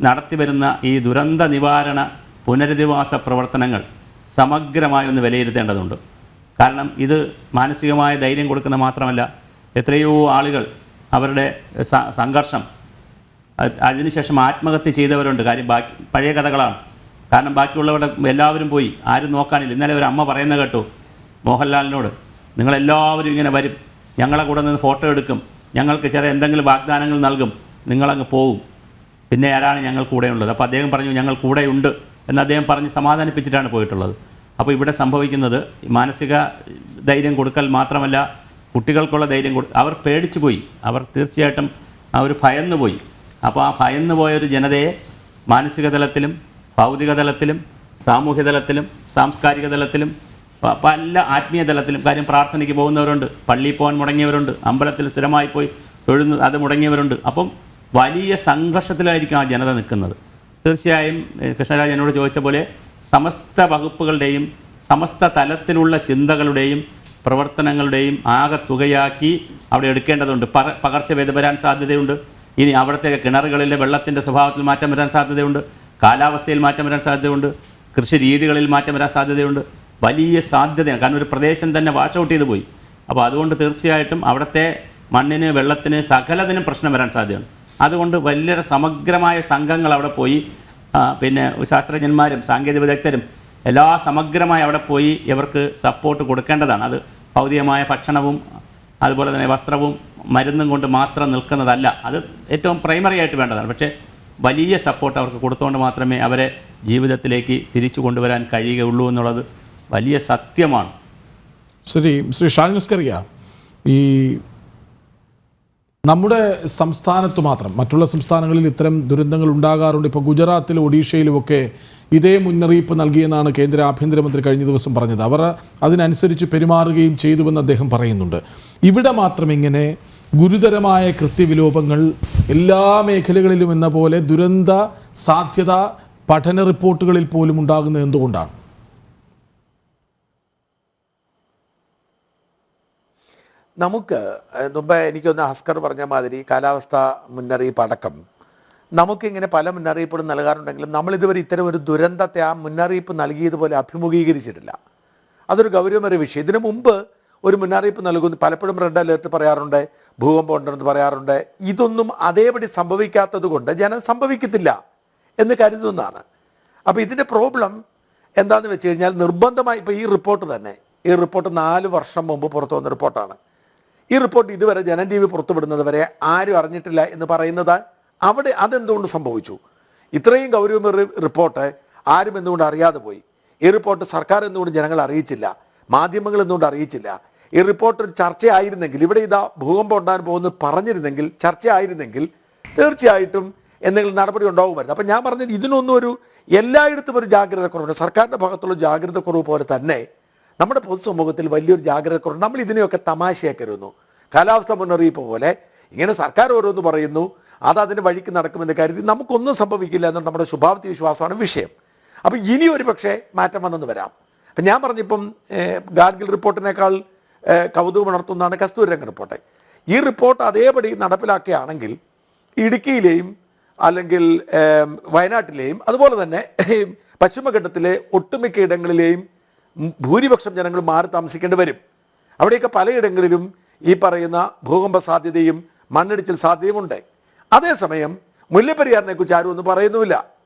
നടത്തിവരുന്ന ഈ ദുരന്ത നിവാരണ പുനരധിവാസ പ്രവർത്തനങ്ങൾ സമഗ്രമായി ഒന്ന് വിലയിരുത്തേണ്ടതുണ്ട്. കാരണം ഇത് മാനസികമായ ധൈര്യം കൊടുക്കുന്ന മാത്രമല്ല, എത്രയോ ആളുകൾ അവരുടെ സംഘർഷം അതിനുശേഷം ആത്മഹത്യ ചെയ്തവരുണ്ട്. കാര്യം പഴയ കഥകളാണ്. കാരണം ബാക്കിയുള്ളവരുടെ എല്ലാവരും പോയി, ആരും നോക്കാനില്ല. ഇന്നലെ ഒരു അമ്മ പറയുന്ന കേട്ടു മോഹൻലാലിനോട്, നിങ്ങളെല്ലാവരും ഇങ്ങനെ വരും, ഞങ്ങളെ കൂടെ നിന്ന് ഫോട്ടോ എടുക്കും, ഞങ്ങൾക്ക് ചില എന്തെങ്കിലും വാഗ്ദാനങ്ങൾ നൽകും, നിങ്ങളങ്ങ് പോവും, പിന്നെ ആരാണ് ഞങ്ങൾ കൂടെയുള്ളത്? അപ്പോൾ അദ്ദേഹം പറഞ്ഞു ഞങ്ങൾ കൂടെയുണ്ട് എന്ന് അദ്ദേഹം പറഞ്ഞ് സമാധാനിപ്പിച്ചിട്ടാണ് പോയിട്ടുള്ളത്. അപ്പോൾ ഇവിടെ സംഭവിക്കുന്നത് മാനസിക ധൈര്യം കൊടുക്കൽ മാത്രമല്ല, കുട്ടികൾക്കുള്ള ധൈര്യം അവർ പേടിച്ചു പോയി, അവർ തീർച്ചയായിട്ടും അവർ ഭയന്നു പോയി. അപ്പോൾ ആ ഭയന്നു പോയൊരു ജനതയെ മാനസിക തലത്തിലും ഭൗതിക തലത്തിലും സാമൂഹ്യ തലത്തിലും സാംസ്കാരിക തലത്തിലും പല ആത്മീയ തലത്തിലും, കാര്യം പ്രാർത്ഥനയ്ക്ക് പോകുന്നവരുണ്ട്, പള്ളിയിൽ പോകാൻ മുടങ്ങിയവരുണ്ട്, അമ്പലത്തിൽ സ്ഥിരമായി പോയി തൊഴുന്ന അത് മുടങ്ങിയവരുണ്ട്. അപ്പം വലിയ സംഘർഷത്തിലായിരിക്കും ആ ജനത നിൽക്കുന്നത്. തീർച്ചയായും കൃഷ്ണരാജ് എന്നോട് ചോദിച്ച പോലെ സമസ്ത വകുപ്പുകളുടെയും സമസ്ത തലത്തിലുള്ള ചിന്തകളുടെയും പ്രവർത്തനങ്ങളുടെയും ആകെ തുകയാക്കി അവിടെ എടുക്കേണ്ടതുണ്ട്. പകർച്ചവ്യാധി വരാൻ സാധ്യതയുണ്ട്. ഇനി അവിടുത്തെ കിണറുകളിലെ വെള്ളത്തിൻ്റെ സ്വഭാവത്തിൽ മാറ്റം വരാൻ സാധ്യതയുണ്ട്, കാലാവസ്ഥയിൽ മാറ്റം വരാൻ സാധ്യതയുണ്ട്, കൃഷി രീതികളിൽ മാറ്റം വരാൻ സാധ്യതയുണ്ട്. വലിയ സാധ്യതയാണ്. കാരണം ഒരു പ്രദേശം തന്നെ വാഷ് ഔട്ട് ചെയ്ത് പോയി. അപ്പോൾ അതുകൊണ്ട് തീർച്ചയായിട്ടും അവിടുത്തെ മണ്ണിന് വെള്ളത്തിന് സകലതിനും പ്രശ്നം വരാൻ സാധ്യതയുണ്ട്. അതുകൊണ്ട് വലിയൊരു സമഗ്രമായ സംഘങ്ങൾ അവിടെ പോയി, പിന്നെ ശാസ്ത്രജ്ഞന്മാരും സാങ്കേതിക വിദഗ്ധരും എല്ലാ സമഗ്രമായി അവിടെ പോയി ഇവർക്ക് സപ്പോർട്ട് കൊടുക്കേണ്ടതാണ്. അത് ഭൗതികമായ ഭക്ഷണവും അതുപോലെ തന്നെ വസ്ത്രവും മരുന്നും കൊണ്ട് മാത്രം നിൽക്കുന്നതല്ല, അത് ഏറ്റവും പ്രൈമറി ആയിട്ട് വേണ്ടതാണ്. പക്ഷേ വലിയ സപ്പോർട്ട് അവർക്ക് കൊടുത്തുകൊണ്ട് മാത്രമേ അവരെ ജീവിതത്തിലേക്ക് തിരിച്ചു കൊണ്ടുവരാൻ കഴിയുകയുള്ളൂ എന്നുള്ളത് വലിയ സത്യമാണ്. ശ്രീ ഷാനിസ്കറിയ, ഈ നമ്മുടെ സംസ്ഥാനത്ത് മാത്രം, മറ്റുള്ള സംസ്ഥാനങ്ങളിൽ ഇത്തരം ദുരന്തങ്ങൾ ഉണ്ടാകാറുണ്ട്. ഇപ്പോൾ ഗുജറാത്തിലും ഒഡീഷയിലുമൊക്കെ ഇതേ മുന്നറിയിപ്പ് നൽകിയെന്നാണ് കേന്ദ്ര ആഭ്യന്തരമന്ത്രി കഴിഞ്ഞ ദിവസം പറഞ്ഞത്. അവർ അതിനനുസരിച്ച് പെരുമാറുകയും ചെയ്തുവെന്ന് അദ്ദേഹം പറയുന്നുണ്ട്. ഇവിടെ മാത്രം ഇങ്ങനെ ഗുരുതരമായ കൃത്യവിലോപങ്ങൾ എല്ലാ മേഖലകളിലും എന്ന പോലെ ദുരന്ത സാധ്യത പഠന റിപ്പോർട്ടുകളിൽ പോലും ഉണ്ടാകുന്നത് എന്തുകൊണ്ടാണ്? നമുക്ക് മുമ്പ് എനിക്കൊന്ന് ഹസ്കർ പറഞ്ഞ മാതിരി കാലാവസ്ഥ മുന്നറിയിപ്പ് അടക്കം നമുക്കിങ്ങനെ പല മുന്നറിയിപ്പുകളും നൽകാറുണ്ടെങ്കിലും നമ്മളിതുവരെ ഇത്തരം ഒരു ദുരന്തത്തെ ആ മുന്നറിയിപ്പ് നൽകിയതുപോലെ അഭിമുഖീകരിച്ചിട്ടില്ല. അതൊരു ഗൗരവമേറിയ വിഷയം. ഇതിനു മുമ്പ് ഒരു മുന്നറിയിപ്പ് നൽകുന്നു, പലപ്പോഴും റെഡ് അലേർട്ട് പറയാറുണ്ട്, ഭൂകമ്പം ഉണ്ടെന്ന് പറയാറുണ്ട്. ഇതൊന്നും അതേപടി സംഭവിക്കാത്തത് കൊണ്ട് ജനം സംഭവിക്കത്തില്ല എന്ന് കരുതുന്നതാണ്. അപ്പോൾ ഇതിൻ്റെ പ്രോബ്ലം എന്താണെന്ന് വെച്ച് കഴിഞ്ഞാൽ നിർബന്ധമായി ഇപ്പോൾ ഈ റിപ്പോർട്ട് തന്നെ, ഈ റിപ്പോർട്ട് 4 വർഷം മുമ്പ് പുറത്തു വന്ന റിപ്പോർട്ടാണ്. ഈ റിപ്പോർട്ട് ഇതുവരെ ജനം ടി വി പുറത്തുവിടുന്നത് വരെ ആരും അറിഞ്ഞിട്ടില്ല എന്ന് പറയുന്നത് അവിടെ അതെന്തുകൊണ്ട് സംഭവിച്ചു? ഇത്രയും ഗൗരവമേറിയ റിപ്പോർട്ട് ആരും എന്തുകൊണ്ട് അറിയാതെ പോയി? ഈ റിപ്പോർട്ട് സർക്കാർ എന്തുകൊണ്ട് ജനങ്ങൾ അറിയിച്ചില്ല? മാധ്യമങ്ങൾ എന്തുകൊണ്ട് അറിയിച്ചില്ല? ഈ റിപ്പോർട്ട് ഒരു ചർച്ചയായിരുന്നെങ്കിൽ, ഇവിടെ ഇതാ ഭൂകമ്പം ഉണ്ടാകാൻ പോകുന്നത് പറഞ്ഞിരുന്നെങ്കിൽ, ചർച്ചയായിരുന്നെങ്കിൽ തീർച്ചയായിട്ടും എന്തെങ്കിലും നടപടി ഉണ്ടാകുമായിരുന്നു. അപ്പം ഞാൻ പറഞ്ഞത് ഇതിനൊന്നും ഒരു എല്ലായിടത്തും ഒരു ജാഗ്രത കുറവുണ്ട്. സർക്കാരിൻ്റെ ഭാഗത്തുള്ള ജാഗ്രത കുറവ് പോലെ തന്നെ നമ്മുടെ പൊതുസമൂഹത്തിൽ വലിയൊരു ജാഗ്രത കുറവ്. നമ്മൾ ഇതിനെയൊക്കെ തമാശയാക്കരുന്നു. കാലാവസ്ഥ മുന്നറിയിപ്പ് പോലെ ഇങ്ങനെ സർക്കാർ ഓരോന്ന് പറയുന്നു, അത് അതിന് വഴിക്ക് നടക്കുമെന്ന് കരുതി നമുക്കൊന്നും സംഭവിക്കില്ല എന്ന നമ്മുടെ ശുഭാപ്തി വിശ്വാസമാണ് വിഷയം. അപ്പം ഇനി ഒരു പക്ഷേ മാറ്റം വന്നെന്ന് വരാം. അപ്പം ഞാൻ പറഞ്ഞിപ്പം ഗാഡ്ഗിൽ റിപ്പോർട്ടിനേക്കാൾ കൗതുകമുണർത്തുന്നതാണ് കസ്തൂരിരംഗൻ റിപ്പോർട്ട്. ഈ റിപ്പോർട്ട് അതേപടി നടപ്പിലാക്കുകയാണെങ്കിൽ ഇടുക്കിയിലെയും അല്ലെങ്കിൽ വയനാട്ടിലെയും അതുപോലെ തന്നെ പശ്ചിമഘട്ടത്തിലെ ഒട്ടുമിക്ക ഇടങ്ങളിലെയും ഭൂരിപക്ഷം ജനങ്ങൾ മാറി താമസിക്കേണ്ടി വരും. അവിടെയൊക്കെ പലയിടങ്ങളിലും ഈ പറയുന്ന ഭൂകമ്പ സാധ്യതയും മണ്ണിടിച്ചിൽ സാധ്യതയുമുണ്ട്. അതേസമയം മുല്ലപ്പെരിയാറിനെ കുറിച്ച് ആരും ഒന്നും പറയുന്നുമില്ല.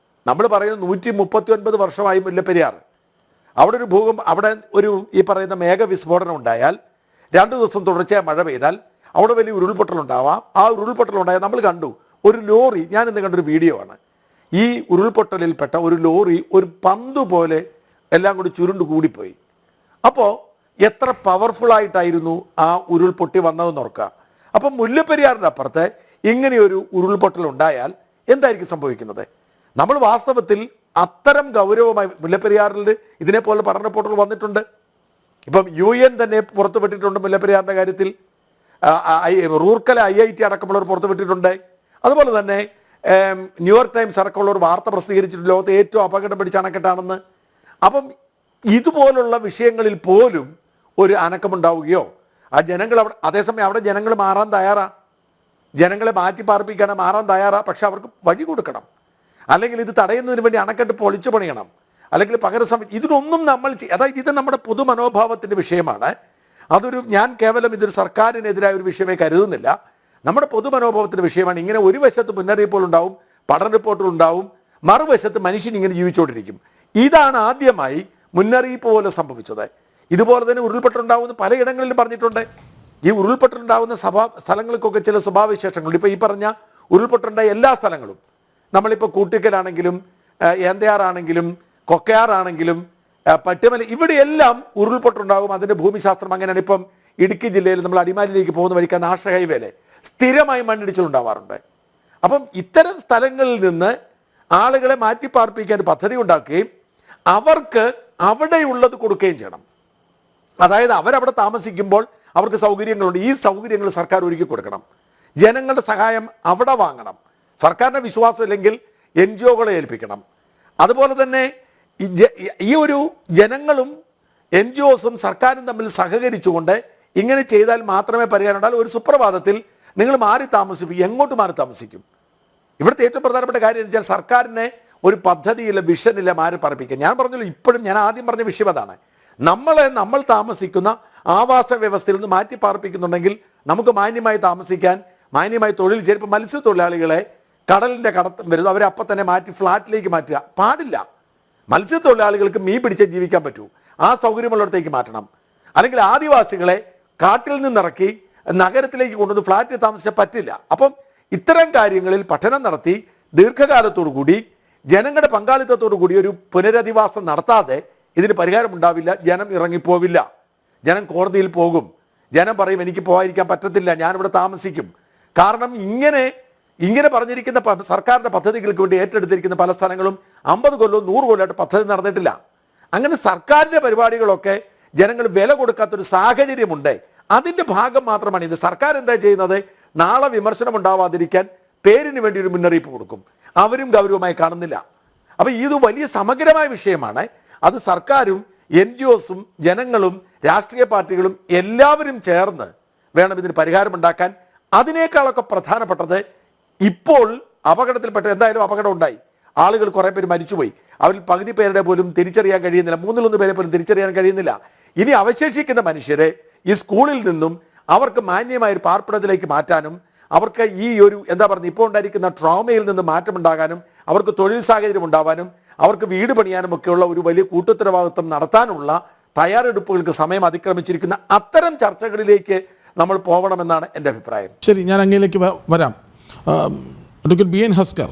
നമ്മൾ പറയുന്നത് 139 വർഷമായി മുല്ലപ്പെരിയാർ. അവിടെ ഒരു അവിടെ ഒരു ഈ പറയുന്ന മേഘവിസ്ഫോടനം ഉണ്ടായാൽ 2 ദിവസം തുടർച്ചയായി മഴ പെയ്താൽ അവിടെ വലിയ ഉരുൾപൊട്ടലുണ്ടാവാം. ആ ഉരുൾപൊട്ടലുണ്ടായാൽ നമ്മൾ കണ്ടു ഒരു ലോറി, ഞാൻ ഇന്ന് കണ്ടൊരു വീഡിയോ ആണ്, ഈ ഉരുൾപൊട്ടലിൽപ്പെട്ട ഒരു ലോറി ഒരു പന്ത് പോലെ എല്ലാം കൂടി ചുരുണ്ട് കൂടിപ്പോയി. അപ്പോൾ എത്ര പവർഫുള്ളായിട്ടായിരുന്നു ആ ഉരുൾപൊട്ടി വന്നതെന്ന് ഓർക്കുക. അപ്പം മുല്ലപ്പെരിയാറിൻ്റെ അപ്പുറത്ത് ഇങ്ങനെയൊരു ഉരുൾപൊട്ടൽ ഉണ്ടായാൽ എന്തായിരിക്കും സംഭവിക്കുന്നത്? നമ്മൾ വാസ്തവത്തിൽ അത്തരം ഗൗരവമായി മുല്ലപ്പെരിയാറിൽ ഇതിനെപ്പോലെ പഠന റിപ്പോർട്ടുകൾ വന്നിട്ടുണ്ട്. ഇപ്പം UN തന്നെ പുറത്തുവിട്ടിട്ടുണ്ട് മുല്ലപ്പെരിയാറിൻ്റെ കാര്യത്തിൽ. റൂർക്കല IIT അടക്കമുള്ളവർ പുറത്തുവിട്ടിട്ടുണ്ട്. അതുപോലെ തന്നെ ന്യൂയോർക്ക് ടൈംസ് അടക്കമുള്ളവർ വാർത്ത പ്രസിദ്ധീകരിച്ചിട്ടുണ്ട് ലോകത്തെ ഏറ്റവും അപകടം പിടിച്ച അണക്കെട്ടാണെന്ന്. അപ്പം ഇതുപോലുള്ള വിഷയങ്ങളിൽ പോലും ഒരു അനക്കമുണ്ടാവുകയോ ആ ജനങ്ങൾ അവിടെ, അതേസമയം അവിടെ ജനങ്ങൾ മാറാൻ തയ്യാറാ, ജനങ്ങളെ മാറ്റി പാർപ്പിക്കാൻ മാറാൻ തയ്യാറാ. പക്ഷെ അവർക്ക് വഴി കൊടുക്കണം, അല്ലെങ്കിൽ ഇത് തടയുന്നതിന് വേണ്ടി അണക്കെട്ട് പൊളിച്ചു പണിയണം, അല്ലെങ്കിൽ പകരം ഇതിനൊന്നും നമ്മൾ അതായത് ഇത് നമ്മുടെ പൊതു മനോഭാവത്തിൻ്റെ വിഷയമാണ്. ഞാൻ കേവലം ഇതൊരു സർക്കാരിനെതിരായ ഒരു വിഷയമേ കരുതുന്നില്ല. നമ്മുടെ പൊതു മനോഭാവത്തിൻ്റെ വിഷയമാണ്. ഇങ്ങനെ ഒരു വശത്ത് മുന്നറിയിപ്പുകൾ ഉണ്ടാവും, പഠന റിപ്പോർട്ടുകൾ ഉണ്ടാവും, മറുവശത്ത് മനുഷ്യൻ ഇങ്ങനെ ജീവിച്ചുകൊണ്ടിരിക്കും. ഇതാണ് ആദ്യമായി മുന്നറിയിപ്പ് പോലെ സംഭവിച്ചത്. ഇതുപോലെ തന്നെ ഉരുൾപൊട്ടലുണ്ടാവുമെന്ന് പലയിടങ്ങളിലും പറഞ്ഞിട്ടുണ്ട്. ഈ ഉരുൾപൊട്ടലുണ്ടാവുന്ന സ്ഥലങ്ങൾക്കൊക്കെ ചില സ്വഭാവവിശേഷങ്ങളുണ്ട്. ഇപ്പോൾ ഈ പറഞ്ഞ ഉരുൾപൊട്ടലുണ്ടായ എല്ലാ സ്ഥലങ്ങളും, നമ്മളിപ്പോൾ കൂട്ടിക്കലാണെങ്കിലും ഏന്തയാറാണെങ്കിലും കൊക്കയാറാണെങ്കിലും പറ്റുമല, ഇവിടെയെല്ലാം ഉരുൾപൊട്ടലുണ്ടാകും. അതിൻ്റെ ഭൂമിശാസ്ത്രം അങ്ങനെയാണ്. ഇപ്പം ഇടുക്കി ജില്ലയിൽ നമ്മൾ അടിമാലിയിലേക്ക് പോകുന്ന വഴിക്ക് നാഷണൽ ഹൈവേയിലെ സ്ഥിരമായി മണ്ണിടിച്ചിലുണ്ടാവാറുണ്ട്. അപ്പം ഇത്തരം സ്ഥലങ്ങളിൽ നിന്ന് ആളുകളെ മാറ്റിപ്പാർപ്പിക്കാൻ പദ്ധതി ഉണ്ടാക്കുകയും അവർക്ക് അവിടെയുള്ളത് കൊടുക്കുകയും ചെയ്യണം. അതായത് അവരവിടെ താമസിക്കുമ്പോൾ അവർക്ക് സൗകര്യങ്ങളുണ്ട്. ഈ സൗകര്യങ്ങൾ സർക്കാർ ഒരുക്കി കൊടുക്കണം. ജനങ്ങളുടെ സഹായം അവിടെ വാങ്ങണം. സർക്കാരിൻ്റെ വിശ്വാസം ഇല്ലെങ്കിൽ NGOകളെ ഏൽപ്പിക്കണം. അതുപോലെ തന്നെ ഈ ഒരു ജനങ്ങളും NGOസും സർക്കാരും തമ്മിൽ സഹകരിച്ചുകൊണ്ട് ഇങ്ങനെ ചെയ്താൽ മാത്രമേ പരിഹാരം ഉണ്ടാകൂ. ഒരു സുപ്രഭാതത്തിൽ നിങ്ങൾ മാറി താമസിപ്പിക്കും. എങ്ങോട്ട് മാറി താമസിക്കും? ഇവിടുത്തെ ഏറ്റവും പ്രധാനപ്പെട്ട കാര്യം എന്ന് വെച്ചാൽ സർക്കാരിന് ഒരു പദ്ധതിയില്ല, വിഷനില്ല, മാറി പറപ്പിക്കുക. ഞാൻ പറഞ്ഞല്ലോ, ഇപ്പോഴും ഞാൻ ആദ്യം പറഞ്ഞ വിഷയം അതാണ്. നമ്മൾ താമസിക്കുന്ന ആവാസ വ്യവസ്ഥയിൽ നിന്ന് മാറ്റി പാർപ്പിക്കുന്നുണ്ടെങ്കിൽ നമുക്ക് മാന്യമായി താമസിക്കാൻ, മാന്യമായി തൊഴിൽ ചെയ്യാൻ. ഇപ്പോൾ മത്സ്യത്തൊഴിലാളികളെ കടലിൻ്റെ കടത്തം വരുന്നു, അവരെ അപ്പം തന്നെ മാറ്റി ഫ്ലാറ്റിലേക്ക് മാറ്റുക പാടില്ല. മത്സ്യത്തൊഴിലാളികൾക്ക് മീൻ പിടിച്ചേ ജീവിക്കാൻ പറ്റൂ. ആ സൗകര്യമുള്ളിടത്തേക്ക് മാറ്റണം. അല്ലെങ്കിൽ ആദിവാസികളെ കാട്ടിൽ നിന്നിറക്കി നഗരത്തിലേക്ക് കൊണ്ടുവന്ന് ഫ്ലാറ്റിൽ താമസിച്ചാൽ പറ്റില്ല. അപ്പം ഇത്തരം കാര്യങ്ങളിൽ പഠനം നടത്തി ദീർഘകാലത്തോടു കൂടി ജനങ്ങളുടെ പങ്കാളിത്തത്തോടു കൂടി ഒരു പുനരധിവാസം നടത്താതെ ഇതിന് പരിഹാരം ഉണ്ടാവില്ല. ജനം ഇറങ്ങിപ്പോവില്ല, ജനം കോടതിയിൽ പോകും, ജനം പറയും എനിക്ക് പോകാതിരിക്കാൻ പറ്റത്തില്ല, ഞാനിവിടെ താമസിക്കും. കാരണം ഇങ്ങനെ പറഞ്ഞിരിക്കുന്ന സർക്കാരിൻ്റെ പദ്ധതികൾക്ക് വേണ്ടി ഏറ്റെടുത്തിരിക്കുന്ന പല സ്ഥലങ്ങളും 50 കൊല്ലവും 100 കൊല്ലമായിട്ട് പദ്ധതി നടന്നിട്ടില്ല. അങ്ങനെ സർക്കാരിൻ്റെ പരിപാടികളൊക്കെ ജനങ്ങൾ വില കൊടുക്കാത്തൊരു സാഹചര്യമുണ്ട്. അതിൻ്റെ ഭാഗം മാത്രമാണ് ഇത്. സർക്കാർ എന്താ ചെയ്യുന്നത്? നാളെ വിമർശനം ഉണ്ടാവാതിരിക്കാൻ പേരിന് വേണ്ടി ഒരു മുന്നറിയിപ്പ് കൊടുക്കും. അവരും ഗൗരവമായി കാണുന്നില്ല. അപ്പോൾ ഇത് വലിയ സമഗ്രമായ വിഷയമാണ്. അത് സർക്കാരും NGOസും ജനങ്ങളും രാഷ്ട്രീയ പാർട്ടികളും എല്ലാവരും ചേർന്ന് വേണം ഇതിന് പരിഹാരമുണ്ടാക്കാൻ. അതിനേക്കാളൊക്കെ പ്രധാനപ്പെട്ടത്, ഇപ്പോൾ അപകടത്തിൽപ്പെട്ട എന്തായാലും അപകടം ഉണ്ടായി, ആളുകൾ കുറേ പേര് മരിച്ചുപോയി. അവരിൽ പകുതി പേരുടെ പോലും തിരിച്ചറിയാൻ കഴിയുന്നില്ല, 1/3 പേരെ പോലും തിരിച്ചറിയാൻ കഴിയുന്നില്ല. ഇനി അവശേഷിക്കുന്ന മനുഷ്യരെ ഈ സ്കൂളിൽ നിന്നും അവർക്ക് മാന്യമായ ഒരു പാർപ്പിടത്തിലേക്ക് മാറ്റാനും, അവർക്ക് ഈ ഒരു ഇപ്പോൾ ഉണ്ടായിരിക്കുന്ന ട്രോമയിൽ നിന്ന് മാറ്റമുണ്ടാകാനും, അവർക്ക് തൊഴിൽ സാഹചര്യം ഉണ്ടാവാനും, അവർക്ക് വീട് പണിയാനും ഒക്കെയുള്ള ഒരു വലിയ കൂട്ടുത്തരവാദിത്വം നടത്താനുള്ള തയ്യാറെടുപ്പുകൾക്ക് സമയം അതിക്രമിച്ചിരിക്കുന്ന അത്തരം ചർച്ചകളിലേക്ക് നമ്മൾ പോകണമെന്നാണ് എൻ്റെ അഭിപ്രായം. ശരി, ഞാൻ അങ്ങയിലേക്ക് വരാം. അഡ്വക്കേറ്റ് BN ഹസ്കർ,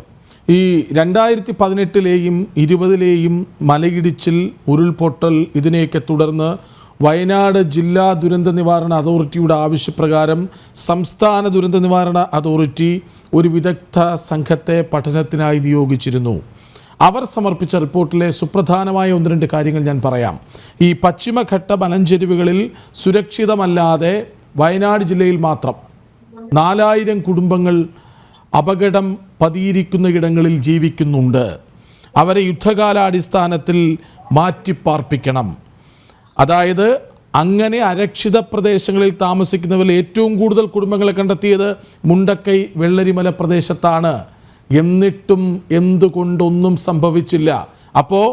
ഈ 2018-ലെയും 20-ലെയും മലയിടിച്ചിൽ, ഉരുൾപൊട്ടൽ, ഇതിനെയൊക്കെ തുടർന്ന് വയനാട് ജില്ലാ ദുരന്ത നിവാരണ അതോറിറ്റിയുടെ ആവശ്യപ്രകാരം സംസ്ഥാന ദുരന്ത നിവാരണ അതോറിറ്റി ഒരു വിദഗ്ധ സംഘത്തെ പഠനത്തിനായി നിയോഗിച്ചിരുന്നു. അവർ സമർപ്പിച്ച റിപ്പോർട്ടിലെ സുപ്രധാനമായ 1-2 കാര്യങ്ങൾ ഞാൻ പറയാം. ഈ പശ്ചിമഘട്ട മലഞ്ചെരുവുകളിൽ സുരക്ഷിതമല്ലാതെ വയനാട് ജില്ലയിൽ മാത്രം 4000 കുടുംബങ്ങൾ അപകടം പതിയിരിക്കുന്ന ഇടങ്ങളിൽ ജീവിക്കുന്നുണ്ട്. അവരെ യുദ്ധകാലാടിസ്ഥാനത്തിൽ മാറ്റിപ്പാർപ്പിക്കണം. അതായത് അങ്ങനെ അരക്ഷിത പ്രദേശങ്ങളിൽ താമസിക്കുന്നവരിൽ ഏറ്റവും കൂടുതൽ കുടുംബങ്ങളെ കണ്ടെത്തിയത് മുണ്ടക്കൈ വെള്ളരിമല പ്രദേശത്താണ്. എന്നിട്ടും എന്തുകൊണ്ടൊന്നും സംഭവിച്ചില്ല? അപ്പോൾ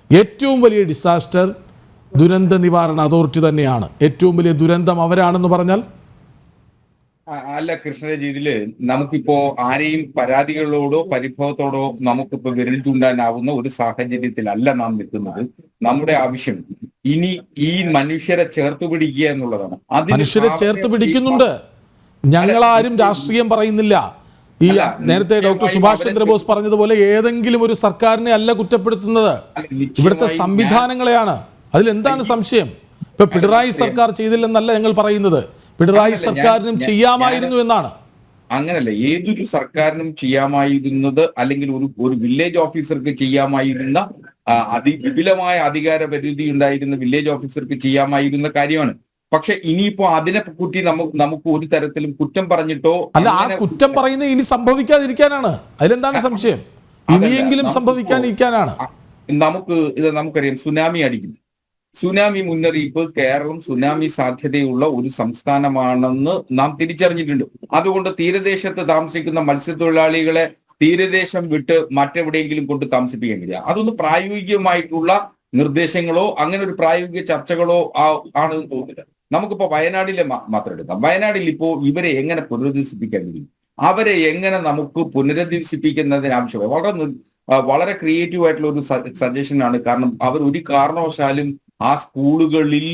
ഏറ്റവും വലിയ ഡിസാസ്റ്റർ ദുരന്ത നിവാരണ അതോറിറ്റി തന്നെയാണ്. ഏറ്റവും വലിയ ദുരന്തം അവരാണെന്ന് പറഞ്ഞാൽ അല്ല കൃഷ്ണരാജ്, ഇതില് നമുക്കിപ്പോ ആരെയും പരാതികളോടോ പരിഭവത്തോടോ നമുക്കിപ്പോ വിരൽ ചൂണ്ടാനാവുന്ന ഒരു സാഹചര്യത്തിലല്ല നാം നിൽക്കുന്നത്. നമ്മുടെ ആവശ്യം ഇനി ഈ മനുഷ്യരെ ചേർത്ത് പിടിക്കുക എന്നുള്ളതാണ്. മനുഷ്യരെ ചേർത്ത് പിടിക്കുന്നുണ്ട്. ഞങ്ങളാരും രാഷ്ട്രീയം പറയുന്നില്ല. ഈ നേരത്തെ ഡോക്ടർ സുഭാഷ് ചന്ദ്രബോസ് പറഞ്ഞതുപോലെ ഏതെങ്കിലും ഒരു സർക്കാരിനെ അല്ല കുറ്റപ്പെടുത്തുന്നത്, ഇവിടുത്തെ സംവിധാനങ്ങളെയാണ്. അതിലെന്താണ് സംശയം? ഇപ്പൊ പിണറായി സർക്കാർ ചെയ്തില്ലെന്നല്ല ഞങ്ങൾ പറയുന്നത്, പിണറായി സർക്കാരിനും ചെയ്യാമായിരുന്നു എന്നാണ്. അങ്ങനല്ല, ഏതൊരു സർക്കാരിനും ചെയ്യാമായിരുന്നത്, അല്ലെങ്കിൽ ഒരു വില്ലേജ് ഓഫീസർക്ക് ചെയ്യാമായിരുന്ന വിപുലമായ അധികാര പരിധി ഉണ്ടായിരുന്ന വില്ലേജ് ഓഫീസർക്ക് ചെയ്യാമായിരുന്ന കാര്യമാണ്. പക്ഷെ ഇനിയിപ്പോ അതിനെ കുറ്റി നമുക്ക് ഒരു തരത്തിലും കുറ്റം പറഞ്ഞിട്ടോ അല്ല, ആ കുറ്റം പറയുന്നത് ഇനി സംഭവിക്കാതിരിക്കാനാണ്. അതിലെന്താണ് സംശയം? ഇനിയെങ്കിലും സംഭവിക്കാതിരിക്കാനാണ്. നമുക്കറിയാം സുനാമി അടിക്കുന്നത്. സുനാമി മുന്നറിയിപ്പ്, കേരളം സുനാമി സാധ്യതയുള്ള ഒരു സംസ്ഥാനമാണെന്ന് നാം തിരിച്ചറിഞ്ഞിട്ടുണ്ട്. അതുകൊണ്ട് തീരദേശത്ത് താമസിക്കുന്ന മത്സ്യത്തൊഴിലാളികളെ തീരദേശം വിട്ട് മറ്റെവിടെയെങ്കിലും കൊണ്ട് താമസിപ്പിക്കാൻ കഴിയില്ല. അതൊന്നും പ്രായോഗികമായിട്ടുള്ള നിർദ്ദേശങ്ങളോ അങ്ങനെ ഒരു പ്രായോഗിക ചർച്ചകളോ ആണെന്ന് തോന്നുന്നില്ല. നമുക്കിപ്പോ വയനാടിലെ മാത്രം എടുക്കാം. വയനാട്ടിൽ ഇപ്പോ ഇവരെ എങ്ങനെ പുനരധിവസിപ്പിക്കാൻ കഴിയും, അവരെ എങ്ങനെ നമുക്ക് പുനരധിവസിപ്പിക്കുന്നതിന് ആവശ്യമായി വളരെ ക്രിയേറ്റീവ് ആയിട്ടുള്ള ഒരു സജഷൻ ആണ്. കാരണം അവർ ഒരു കാരണവശാലും ആ സ്കൂളുകളിൽ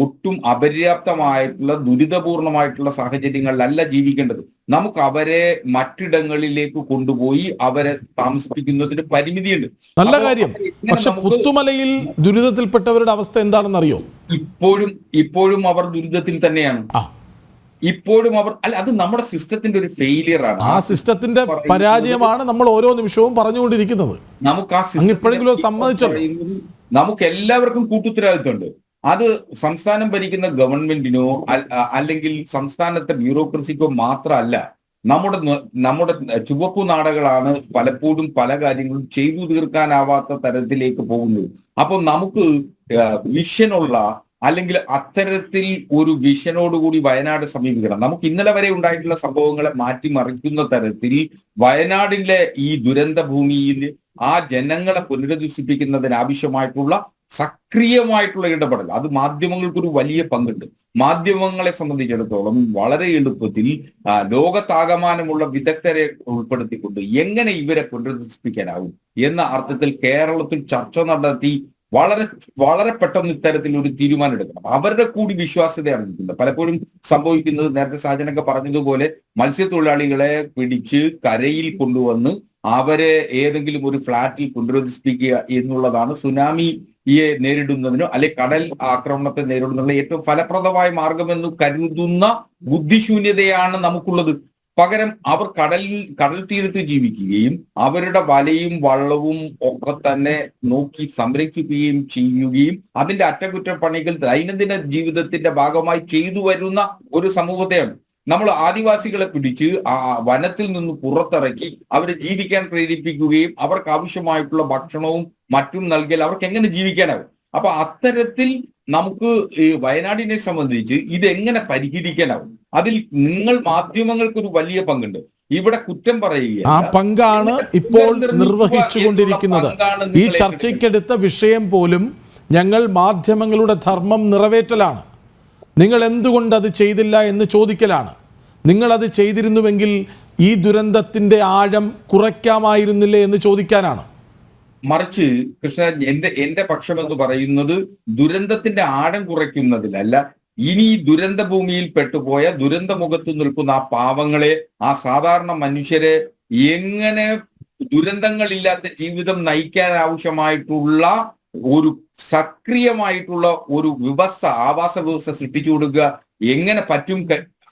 ഒട്ടും അപര്യാപ്തമായിട്ടുള്ള ദുരിതപൂർണമായിട്ടുള്ള സാഹചര്യങ്ങളിലല്ല ജീവിക്കേണ്ടത്. നമുക്ക് അവരെ മറ്റിടങ്ങളിലേക്ക് കൊണ്ടുപോയി അവരെ താമസിപ്പിക്കുന്നതിന് പരിമിതിയുണ്ട്. നല്ല കാര്യം. പക്ഷെ പുത്തുമലയിൽ ദുരിതത്തിൽപ്പെട്ടവരുടെ അവസ്ഥ എന്താണെന്ന് അറിയോ? ഇപ്പോഴും അവർ ദുരിതത്തിൽ തന്നെയാണ്. ഇപ്പോഴും അവർ അത് നമ്മുടെ സിസ്റ്റത്തിന്റെ ഒരു ഫെയിലിയർ ആണ്. ആ സിസ്റ്റത്തിന്റെ പരാജയമാണ് നമ്മൾ ഓരോ നിമിഷവും പറഞ്ഞുകൊണ്ടിരിക്കുന്നത്. നമുക്ക് ആ സിസ്റ്റം സമ്മതിച്ചല്ലോ. നമുക്ക് എല്ലാവർക്കും കൂട്ടുത്തരവാദിത്തമുണ്ട്. അത് സംസ്ഥാനം ഭരിക്കുന്ന ഗവൺമെന്റിനോ അല്ലെങ്കിൽ സംസ്ഥാനത്തെ ബ്യൂറോക്രസിക്കോ മാത്രമല്ല. നമ്മുടെ ചുവപ്പു നാടകളാണ് പലപ്പോഴും പല കാര്യങ്ങളും ചെയ്തു തീർക്കാനാവാത്ത തരത്തിലേക്ക് പോകുന്നത്. അപ്പോൾ നമുക്ക് വിഷനുള്ള അല്ലെങ്കിൽ അത്തരത്തിൽ ഒരു വിഷനോടുകൂടി വയനാട് സമീപിക്കണം. നമുക്ക് ഇന്നലെ വരെ ഉണ്ടായിട്ടുള്ള സംഭവങ്ങളെ മാറ്റിമറിക്കുന്ന തരത്തിൽ വയനാടിലെ ഈ ദുരന്ത ഭൂമിയിൽ ആ ജനങ്ങളെ പുനരധിവസിപ്പിക്കുന്നതിന് ആവശ്യമായിട്ടുള്ള സക്രിയമായിട്ടുള്ള ഇടപെടൽ, അത് മാധ്യമങ്ങൾക്കൊരു വലിയ പങ്കുണ്ട്. മാധ്യമങ്ങളെ സംബന്ധിച്ചിടത്തോളം വളരെ എളുപ്പത്തിൽ ലോകത്താകമാനമുള്ള വിദഗ്ധരെ ഉൾപ്പെടുത്തിക്കൊണ്ട് എങ്ങനെ ഇവരെ പുനരധിവസിപ്പിക്കാനാവും എന്ന അർത്ഥത്തിൽ കേരളത്തിൽ ചർച്ച നടത്തി വളരെ പെട്ടെന്ന് ഇത്തരത്തിൽ ഒരു തീരുമാനം എടുക്കണം. അവരുടെ കൂടി വിശ്വാസ്യത അറിഞ്ഞിട്ടുണ്ട്. പലപ്പോഴും സംഭവിക്കുന്നത് നേരത്തെ സാജനൊക്കെ പറഞ്ഞതുപോലെ മത്സ്യത്തൊഴിലാളികളെ പിടിച്ച് കരയിൽ കൊണ്ടുവന്ന് അവരെ ഏതെങ്കിലും ഒരു ഫ്ളാറ്റിൽ പുനരധിവസിപ്പിക്കുക എന്നുള്ളതാണ് സുനാമിയെ നേരിടുന്നതിനോ അല്ലെ കടൽ ആക്രമണത്തെ നേരിടുന്നതിനുള്ള ഏറ്റവും ഫലപ്രദമായ മാർഗമെന്ന് കരുതുന്ന ബുദ്ധിശൂന്യതയാണ് നമുക്കുള്ളത്. പകരം അവർ കടൽ തീരത്ത് ജീവിക്കുകയും അവരുടെ വലയും വള്ളവും ഒക്കെ തന്നെ നോക്കി സംരക്ഷിക്കുകയും ചെയ്യുകയും അതിന്റെ അറ്റകുറ്റപ്പണികൾ ദൈനംദിന ജീവിതത്തിന്റെ ഭാഗമായി ചെയ്തു വരുന്ന ഒരു സമൂഹത്തെയാണ്. നമ്മൾ ആദിവാസികളെ പിടിച്ച് വനത്തിൽ നിന്ന് പുറത്തിറക്കി അവരെ ജീവിക്കാൻ പ്രേരിപ്പിക്കുകയും അവർക്ക് ആവശ്യമായിട്ടുള്ള ഭക്ഷണവും മറ്റും നൽകിയാൽ അവർക്ക് എങ്ങനെ ജീവിക്കാനാവും? അപ്പൊ അത്തരത്തിൽ നമുക്ക് ഈ വയനാടിനെ സംബന്ധിച്ച് ഇതെങ്ങനെ പരിഹരിക്കാനാവും? അതിൽ മാധ്യമങ്ങൾക്കൊരു വലിയ പങ്കുണ്ട്. ഇവിടെ കുറ്റം പറയുക, ആ പങ്കാണ് ഇപ്പോൾ നിർവഹിച്ചുകൊണ്ടിരിക്കുന്നത്. ഈ ചർച്ചയ്ക്കെടുത്ത വിഷയം പോലും ഞങ്ങൾ മാധ്യമങ്ങളുടെ ധർമ്മം നിറവേറ്റലാണ്. നിങ്ങൾ എന്തുകൊണ്ട് അത് ചെയ്തില്ല എന്ന് ചോദിക്കലാണ്. നിങ്ങളത് ചെയ്തിരുന്നുവെങ്കിൽ ഈ ദുരന്തത്തിന്റെ ആഴം കുറയ്ക്കാമായിരുന്നില്ലേ എന്ന് ചോദിക്കാനാണ്. മറിച്ച് കൃഷ്ണ, എന്റെ പക്ഷം എന്ന് പറയുന്നത് ദുരന്തത്തിന്റെ ആഴം കുറയ്ക്കുന്നതിലല്ല, ഇനി ദുരന്ത ഭൂമിയിൽ പെട്ടുപോയ ദുരന്തമുഖത്ത് നിൽക്കുന്ന ആ പാവങ്ങളെ, ആ സാധാരണ മനുഷ്യരെ എങ്ങനെ ദുരന്തങ്ങളില്ലാത്ത ജീവിതം നയിക്കാൻ ആവശ്യമായിട്ടുള്ള ഒരു സക്രിയമായിട്ടുള്ള ഒരു ആവാസ വ്യവസ്ഥ സൃഷ്ടിച്ചു കൊടുക്കുക എങ്ങനെ പറ്റും,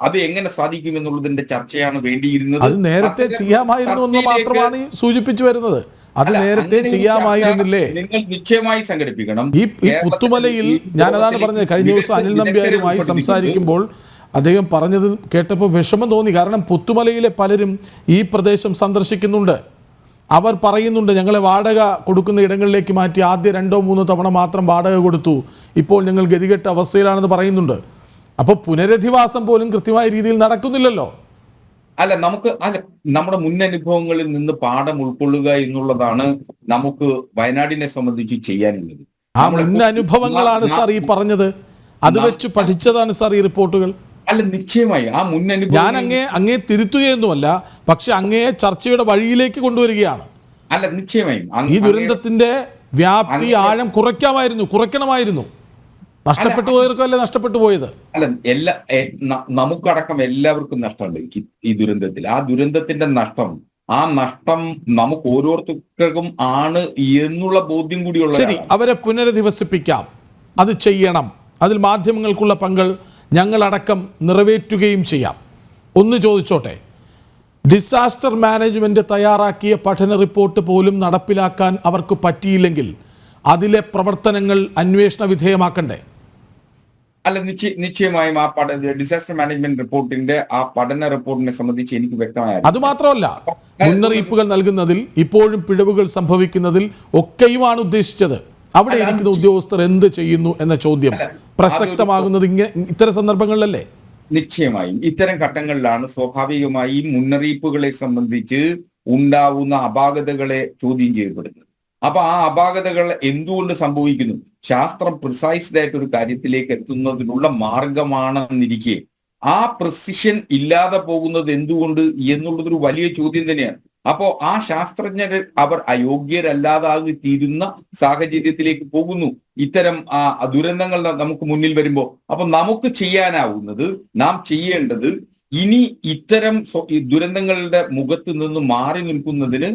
അത് എങ്ങനെ സാധിക്കും എന്നുള്ളതിന്റെ ചർച്ചയാണ് വേണ്ടിയിരുന്നത്. അത് നേരത്തെ ചെയ്യാമായിരുന്നു എന്ന് മാത്രമാണ് സൂചിപ്പിച്ചു വരുന്നത്. അത് നേരത്തെ ചെയ്യാമായിരുന്നില്ലേ? നിങ്ങൾ നിശ്ചയമായി സംഘടിപ്പിക്കണം. ഈ പുത്തുമലയിൽ ഞാനതാണ് പറഞ്ഞത്. കഴിഞ്ഞ ദിവസം അനിൽ നമ്പ്യാരുമായി സംസാരിക്കുമ്പോൾ അദ്ദേഹം പറഞ്ഞത് കേട്ടപ്പോൾ വിഷമം തോന്നി. കാരണം പുത്തുമലയിലെ പലരും ഈ പ്രദേശം സന്ദർശിക്കുന്നുണ്ട്. അവർ പറയുന്നുണ്ട്, ഞങ്ങളെ വാടക കൊടുക്കുന്ന ഇടങ്ങളിലേക്ക് മാറ്റി. ആദ്യ 2-3 തവണ മാത്രം വാടക കൊടുത്തു, ഇപ്പോൾ ഞങ്ങൾ ഗതികെട്ട അവസ്ഥയിലാണെന്ന് പറയുന്നുണ്ട്. അപ്പോൾ പുനരധിവാസം പോലും കൃത്യമായ രീതിയിൽ നടക്കുന്നില്ലല്ലോ. നമ്മുടെ മുൻ അനുഭവങ്ങളിൽ നിന്ന് പാഠം ഉൾക്കൊള്ളുക എന്നുള്ളതാണ് നമുക്ക് വയനാടിനെ സംബന്ധിച്ച് ചെയ്യാനുള്ളത്. ആ മുൻ അനുഭവങ്ങളാണ് സാർ ഈ പറഞ്ഞത്. അത് വെച്ച് പഠിച്ചതാണ് സാർ ഈ റിപ്പോർട്ടുകൾ. നിശ്ചയമായി ആ മുൻ അനുഭവം ഞാൻ അങ്ങേ തിരുത്തുകയൊന്നുമല്ല, പക്ഷെ അങ്ങയെ ചർച്ചയുടെ വഴിയിലേക്ക് കൊണ്ടുവരികയാണ്. നിശ്ചയമായും ഈ ദുരന്തത്തിന്റെ വ്യാപ്തി ആഴം കുറയ്ക്കണമായിരുന്നു. നഷ്ടപ്പെട്ടു പോയവർക്കല്ലേ നഷ്ടപ്പെട്ടു പോയത്? നമുക്കടക്കം എല്ലാവർക്കും നഷ്ടമുണ്ട് ഈ ദുരന്തത്തിൽ. ആ ദുരന്തത്തിന്റെ നഷ്ടം നമുക്ക് ഓരോരുത്തർക്കും ആണ് എന്നുള്ള ബോധ്യം കൂടിയുള്ള. ശരി, അവരെ പുനരധിവസിപ്പിക്കാം, അത് ചെയ്യണം. അതിൽ മാധ്യമങ്ങൾക്കുള്ള പങ്കൾ ഞങ്ങളടക്കം നിറവേറ്റുകയും ചെയ്യാം. ഒന്ന് ചോദിച്ചോട്ടെ, ഡിസാസ്റ്റർ മാനേജ്മെന്റ് തയ്യാറാക്കിയ പഠന റിപ്പോർട്ട് പോലും നടപ്പിലാക്കാൻ അവർക്ക് പറ്റിയില്ലെങ്കിൽ അതിലെ പ്രവർത്തനങ്ങൾ അന്വേഷണ വിധേയമാക്കണ്ടേ? അല്ല, നിശ്ചയമായും ആ ഡിസാസ്റ്റർ മാനേജ്മെന്റ് റിപ്പോർട്ടിന്റെ ആ പഠന റിപ്പോർട്ടിനെ സംബന്ധിച്ച് എനിക്ക് വ്യക്തമായ അതുമാത്രമല്ല, മുന്നറിയിപ്പുകൾ നൽകുന്നതിൽ ഇപ്പോഴും പിഴവുകൾ സംഭവിക്കുന്നതിൽ ഒക്കെയുമാണ് ഉദ്ദേശിച്ചത്. അവിടെ ഇരിക്കുന്ന ഉദ്യോഗസ്ഥർ എന്ത് ചെയ്യുന്നു എന്ന ചോദ്യം പ്രസക്തമാകുന്നത് ഇത്തരം സന്ദർഭങ്ങളിലല്ലേ? നിശ്ചയമായും ഇത്തരം ഘട്ടങ്ങളിലാണ് സ്വാഭാവികമായി മുന്നറിയിപ്പുകളെ സംബന്ധിച്ച് ഉണ്ടാവുന്ന അപാകതകളെ ചോദ്യം ചെയ്യപ്പെടുന്നത്. അപ്പൊ ആ അപാകതകൾ എന്തുകൊണ്ട് സംഭവിക്കുന്നു? ശാസ്ത്രം പ്രിസൈസ്ഡ് ആയിട്ട് ഒരു കാര്യത്തിലേക്ക് എത്തുന്നതിനുള്ള മാർഗമാണെന്നിരിക്കെ ആ പ്രിസിഷൻ ഇല്ലാതെ പോകുന്നത് എന്തുകൊണ്ട് എന്നുള്ളതൊരു വലിയ ചോദ്യം തന്നെയാണ്. അപ്പോ ആ ശാസ്ത്രജ്ഞർ അവർ അയോഗ്യരല്ലാതാകി തീരുന്ന സാഹചര്യത്തിലേക്ക് പോകുന്നു ഇത്തരം ദുരന്തങ്ങൾ നമുക്ക് മുന്നിൽ വരുമ്പോൾ. അപ്പൊ നമുക്ക് ചെയ്യാനാവുന്നത്, നാം ചെയ്യേണ്ടത്, ഇനി ഇത്തരം ദുരന്തങ്ങളുടെ മുഖത്ത് നിന്ന് മാറി നിൽക്കുന്നതിന്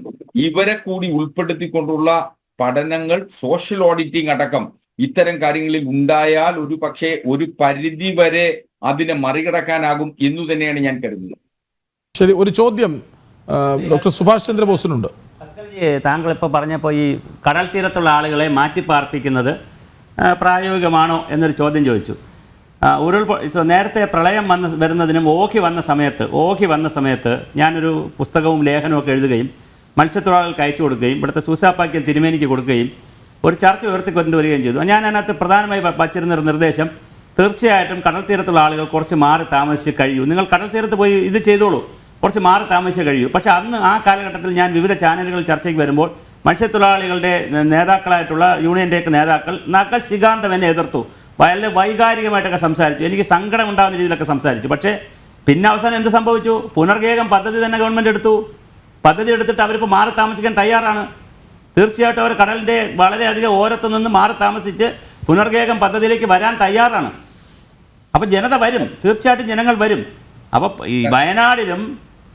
ഇവരെ കൂടി ഉൾപ്പെടുത്തിക്കൊണ്ടുള്ള പഠനങ്ങൾ, സോഷ്യൽ ഓഡിറ്റിംഗ് അടക്കം ഇത്തരം കാര്യങ്ങളിൽ ഉണ്ടായാൽ ഒരു പക്ഷേ ഒരു പരിധി വരെ അതിനെ മറികടക്കാനാകും എന്നു തന്നെയാണ് ഞാൻ കരുതുന്നത്. ശരി, ഒരു ചോദ്യം ഡോക്ടർ സുഭാഷ് ചന്ദ്രബോസിനുണ്ട്. താങ്കൾ ഇപ്പോൾ പറഞ്ഞപ്പോൾ ഈ കടൽ തീരത്തുള്ള ആളുകളെ മാറ്റിപ്പാർപ്പിക്കുന്നത് പ്രായോഗികമാണോ എന്നൊരു ചോദ്യം ചോദിച്ചു. നേരത്തെ പ്രളയം വരുന്നതിനും ഓഖി വന്ന സമയത്ത് ഞാനൊരു പുസ്തകവും ലേഖനവും ഒക്കെ എഴുതുകയും മത്സ്യത്തൊഴിലാളികൾക്ക് അയച്ചു കൊടുക്കുകയും ഇവിടുത്തെ സൂസാപ്പാക്യം തിരുമേനിക്ക് കൊടുക്കുകയും ഒരു ചർച്ച ഉയർത്തിക്കൊണ്ടുവരികയും ചെയ്തു. ഞാൻ അതിനകത്ത് പ്രധാനമായി വച്ചിരുന്നൊരു നിർദ്ദേശം, തീർച്ചയായിട്ടും കടൽ തീരത്തുള്ള ആളുകൾ കുറച്ച് മാറി താമസിച്ച് കഴിയൂ, നിങ്ങൾ കടൽ തീരത്ത് പോയി ഇത് ചെയ്തോളൂ, കുറച്ച് മാറി താമസിച്ച് കഴിയൂ. പക്ഷേ അന്ന് ആ കാലഘട്ടത്തിൽ ഞാൻ വിവിധ ചാനലുകൾ ചർച്ചയ്ക്ക് വരുമ്പോൾ മത്സ്യത്തൊഴിലാളികളുടെ നേതാക്കളായിട്ടുള്ള യൂണിയൻ്റെയൊക്കെ നേതാക്കൾ നഖശികാന്തം എന്നെ എതിർത്തു, വളരെ വൈകാരികമായിട്ടൊക്കെ സംസാരിച്ചു, എനിക്ക് സങ്കടം ഉണ്ടാകുന്ന രീതിയിലൊക്കെ സംസാരിച്ചു. പക്ഷേ പിന്നെ അവസാനം എന്ത് സംഭവിച്ചു? പുനർഗേഹം പദ്ധതി തന്നെ ഗവൺമെൻറ് എടുത്തു. പദ്ധതി എടുത്തിട്ട് അവരിപ്പോൾ മാറി താമസിക്കാൻ തയ്യാറാണ്. തീർച്ചയായിട്ടും അവർ കടലിൻ്റെ വളരെയധികം ഓരത്ത് നിന്ന് മാറി താമസിച്ച് പുനർഗേഹം പദ്ധതിയിലേക്ക് വരാൻ തയ്യാറാണ്. അപ്പോൾ ജനത വരും, തീർച്ചയായിട്ടും ജനങ്ങൾ വരും. അപ്പോൾ ഈ വയനാടിലും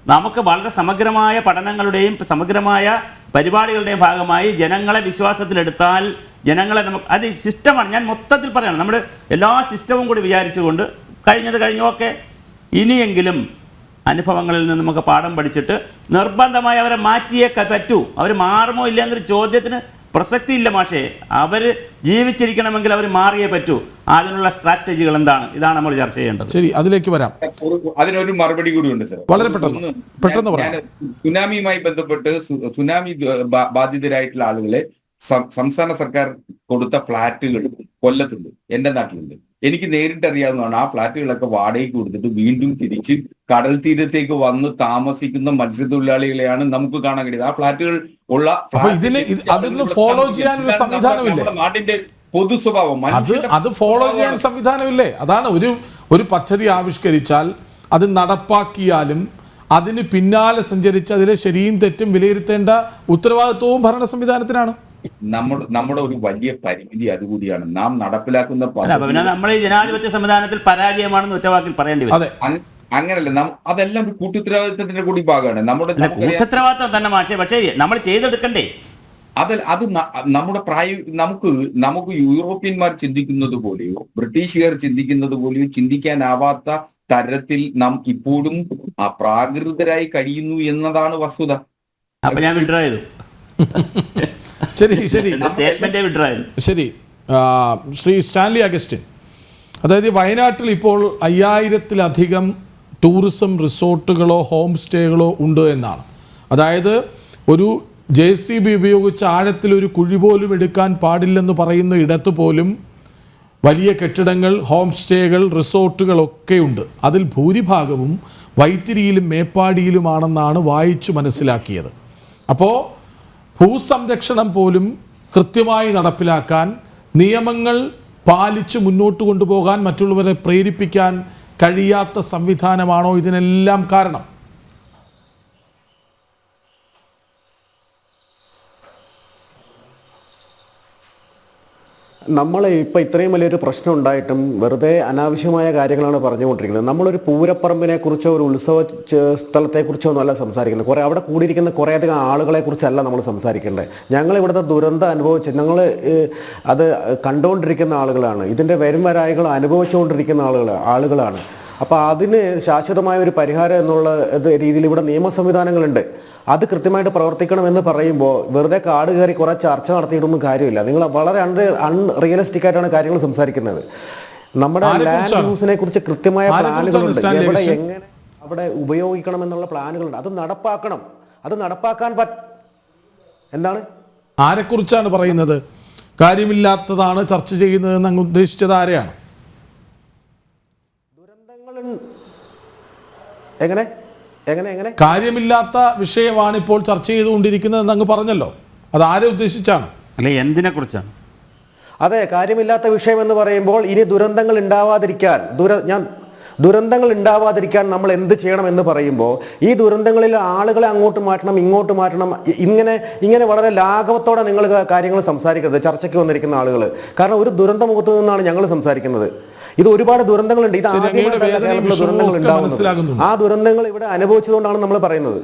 നമുക്ക് വളരെ സമഗ്രമായ പഠനങ്ങളുടെയും സമഗ്രമായ പരിപാടികളുടെയും ഭാഗമായി ജനങ്ങളെ വിശ്വാസത്തിലെടുത്താൽ ജനങ്ങളെ നമുക്ക് അത് സിസ്റ്റമാണ്. ഞാൻ മൊത്തത്തിൽ പറയണം, നമ്മുടെ എല്ലാ സിസ്റ്റവും കൂടി വിചാരിച്ചുകൊണ്ട് കഴിഞ്ഞു. ഓക്കെ, ഇനിയെങ്കിലും അനുഭവങ്ങളിൽ നിന്ന് നമുക്ക് പാഠം പഠിച്ചിട്ട് നിർബന്ധമായി അവരെ മാറ്റിയേ പറ്റൂ. അവർ മാറുമോ ഇല്ല എന്നൊരു ചോദ്യത്തിന് പ്രസക്തിയില്ല മാഷേ. അവർ ജീവിച്ചിരിക്കണമെങ്കിൽ അവർ മാറിയേ പറ്റൂ. അതിനുള്ള സ്ട്രാറ്റജികൾ എന്താണ്? ഇതാണ് നമ്മൾ ചർച്ച ചെയ്യേണ്ടത്. ശരി, അതിലേക്ക് വരാം. അതിനൊരു മറുപടി കൂടി ഉണ്ട് സർ. വളരെ പെട്ടെന്ന് പറയാം. സുനാമിയുമായി ബന്ധപ്പെട്ട് സുനാമി ബാധിതരായിട്ടുള്ള ആളുകളെ സംസ്ഥാന സർക്കാർ കൊടുത്ത ഫ്ലാറ്റുകൾ കൊല്ലത്തുണ്ട്, എന്റെ നാട്ടിലുണ്ട്. എനിക്ക് നേരിട്ട് അറിയാവുന്നതാണ്. ആ ഫ്ലാറ്റുകളൊക്കെ വാടകയ്ക്ക് കൊടുത്തിട്ട് വീണ്ടും തിരിച്ച് കടൽ തീരത്തേക്ക് വന്ന് താമസിക്കുന്ന മത്സ്യത്തൊഴിലാളികളെയാണ് നമുക്ക് കാണാൻ കഴിയുന്നത്. ആ ഫ്ലാറ്റുകൾ ഉള്ള ഫോളോ ചെയ്യാനൊരു സംവിധാനമില്ലേ? നാട്ടിന്റെ പൊതു സ്വഭാവം അത് ഫോളോ ചെയ്യാൻ സംവിധാനമില്ലേ? അതാണ് ഒരു പദ്ധതി ആവിഷ്കരിച്ചാൽ അത് നടപ്പാക്കിയാലും അതിന് പിന്നാലെ സഞ്ചരിച്ച് അതിലെ ശരിയും തെറ്റും വിലയിരുത്തേണ്ട ഉത്തരവാദിത്വവും ഭരണ സംവിധാനത്തിനാണ്. നമ്മുടെ ഒരു വലിയ പരിമിതി അതുകൂടിയാണ്. നാം നടപ്പിലാക്കുന്ന നമ്മൾ ഈ ജനാധിപത്യ സംവിധാനത്തിൽ പരാജയമാണെന്ന് ഒറ്റവാക്കിൽ പറയേണ്ടി വരും. അതെ, അങ്ങനല്ല. അതെല്ലാം ഒരു കൂട്ടുത്തരവാദിത്തത്തിന്റെ കൂടി ഭാഗമാണ്. നമ്മുടെ കൂട്ടുത്തരവാദിത്തം തന്നെ മാഷേ, പക്ഷേ നമ്മൾ ചെയ്തെടുക്കണ്ടേ? അത് നമ്മുടെ നമുക്ക് യൂറോപ്യന്മാർ ചിന്തിക്കുന്നത് പോലെയോ ബ്രിട്ടീഷുകാർ ചിന്തിക്കുന്നത് പോലെയോ ചിന്തിക്കാനാവാത്ത തരത്തിൽ നാം ഇപ്പോഴും പ്രാകൃതരായി കഴിയുന്നു എന്നതാണ് വസ്തുത. അപ്പൊ ഞാൻ വിഡ്രോ ചെയ്തു. ശരി, ശരി. ശ്രീ സ്റ്റാൻലി അഗസ്റ്റിൻ, അതായത് വയനാട്ടിൽ ഇപ്പോൾ 5000-ലധികം ടൂറിസം റിസോർട്ടുകളോ ഹോം സ്റ്റേകളോ ഉണ്ട് എന്നാണ്. അതായത് ഒരു JCB ഉപയോഗിച്ച് ആഴത്തിലൊരു കുഴി പോലും എടുക്കാൻ പാടില്ലെന്ന് പറയുന്ന ഇടത്ത് പോലും വലിയ കെട്ടിടങ്ങൾ, ഹോം സ്റ്റേകൾ, റിസോർട്ടുകളൊക്കെ ഉണ്ട്. അതിൽ ഭൂരിഭാഗവും വൈത്തിരിയിലും മേപ്പാടിയിലുമാണെന്നാണ് വായിച്ചു മനസ്സിലാക്കിയത്. അപ്പോൾ ഭൂസംരക്ഷണം പോലും കൃത്യമായി നടപ്പിലാക്കാൻ, നിയമങ്ങൾ പാലിച്ച് മുന്നോട്ട് കൊണ്ടുപോകാൻ മറ്റുള്ളവരെ പ്രേരിപ്പിക്കാൻ കഴിയാത്ത സംവിധാനമാണോ ഇതിനെല്ലാം കാരണം? നമ്മൾ ഇപ്പോൾ ഇത്രയും വലിയൊരു പ്രശ്നം ഉണ്ടായിട്ടും വെറുതെ അനാവശ്യമായ കാര്യങ്ങളാണ് പറഞ്ഞുകൊണ്ടിരിക്കുന്നത്. നമ്മളൊരു പൂരപ്പറമ്പിനെ കുറിച്ചോ ഒരു ഉത്സവ സ്ഥലത്തെക്കുറിച്ചോ ഒന്നുമല്ല സംസാരിക്കുന്നത്. കുറേ അവിടെ കൂടിയിരിക്കുന്ന കുറേയധികം ആളുകളെ കുറിച്ചല്ല നമ്മൾ സംസാരിക്കേണ്ടത്. ഞങ്ങൾ ഇവിടുത്തെ ദുരന്തം അനുഭവിച്ച് ഞങ്ങൾ അത് കണ്ടുകൊണ്ടിരിക്കുന്ന ആളുകളാണ്. ഇതിൻ്റെ വരും വരായികൾ അനുഭവിച്ചുകൊണ്ടിരിക്കുന്ന ആളുകളാണ്. അപ്പോൾ അതിന് ശാശ്വതമായ ഒരു പരിഹാരം എന്നുള്ള രീതിയിൽ ഇവിടെ നിയമ സംവിധാനങ്ങളുണ്ട്. അത് കൃത്യമായിട്ട് പ്രവർത്തിക്കണമെന്ന് പറയുമ്പോൾ വെറുതെ കാട് കയറി കുറെ ചർച്ച നടത്തിയിട്ടൊന്നും കാര്യമില്ല. നിങ്ങൾ വളരെ അൺറിയലിസ്റ്റിക് ആയിട്ടാണ് കാര്യങ്ങൾ സംസാരിക്കുന്നത്. നമ്മുടെ ലാൻഡ് യൂസിനെ കുറിച്ച് കൃത്യമായ പ്ലാനുകളുണ്ട്. എവിടെ എങ്ങനെ അവിടെ ഉപയോഗിക്കണം എന്നുള്ള പ്ലാനുകളുണ്ട്. അത് നടപ്പാക്കണം. അത് നടപ്പാക്കാൻ എന്താണ്, ആരെക്കുറിച്ചാണ് പറയുന്നത്? കാര്യമില്ലാത്തതാണ് ചർച്ച ചെയ്യുന്നതെന്ന് അങ്ങ് ഉദ്ദേശിച്ചത് ആരെയാണ്? ദുരന്തങ്ങൾ എങ്ങനെ എങ്ങനെ എങ്ങനെ കാര്യമില്ലാത്ത വിഷയമാണ് ഇപ്പോൾ ചർച്ച ചെയ്തുകൊണ്ടിരിക്കുന്നതെന്ന് അങ്ങ് പറഞ്ഞല്ലോ. അത് ആരെ ഉദ്ദേശിച്ചാണ്? അല്ലെ എന്തിനെ കുറിച്ചാണ്? അതെ, കാര്യമില്ലാത്ത വിഷയം എന്ന് പറയുമ്പോൾ ഇനി ദുരന്തങ്ങൾ ഉണ്ടാവാതിരിക്കാൻ നമ്മൾ എന്ത് ചെയ്യണം എന്ന് പറയുമ്പോൾ ഈ ദുരന്തങ്ങളിൽ ആളുകളെ അങ്ങോട്ട് മാറ്റണം, ഇങ്ങോട്ട് മാറ്റണം, ഇങ്ങനെ വളരെ ലാഘവത്തോടെ നിങ്ങൾ കാര്യങ്ങൾ സംസാരിക്കരുത്. ചർച്ചയ്ക്ക് വന്നിരിക്കുന്ന ആളുകൾ, കാരണം ഒരു ദുരന്ത മുഖത്ത് നിന്നാണ് ഞങ്ങൾ സംസാരിക്കുന്നത്. ഇത് ഒരുപാട് ദുരന്തങ്ങളുണ്ട്. ഇത് ദുരന്തങ്ങൾ ഉണ്ടാകുന്നത്. ആ ദുരന്തങ്ങൾ ഇവിടെ അനുഭവിച്ചതുകൊണ്ടാണ് നമ്മൾ പറയുന്നത്.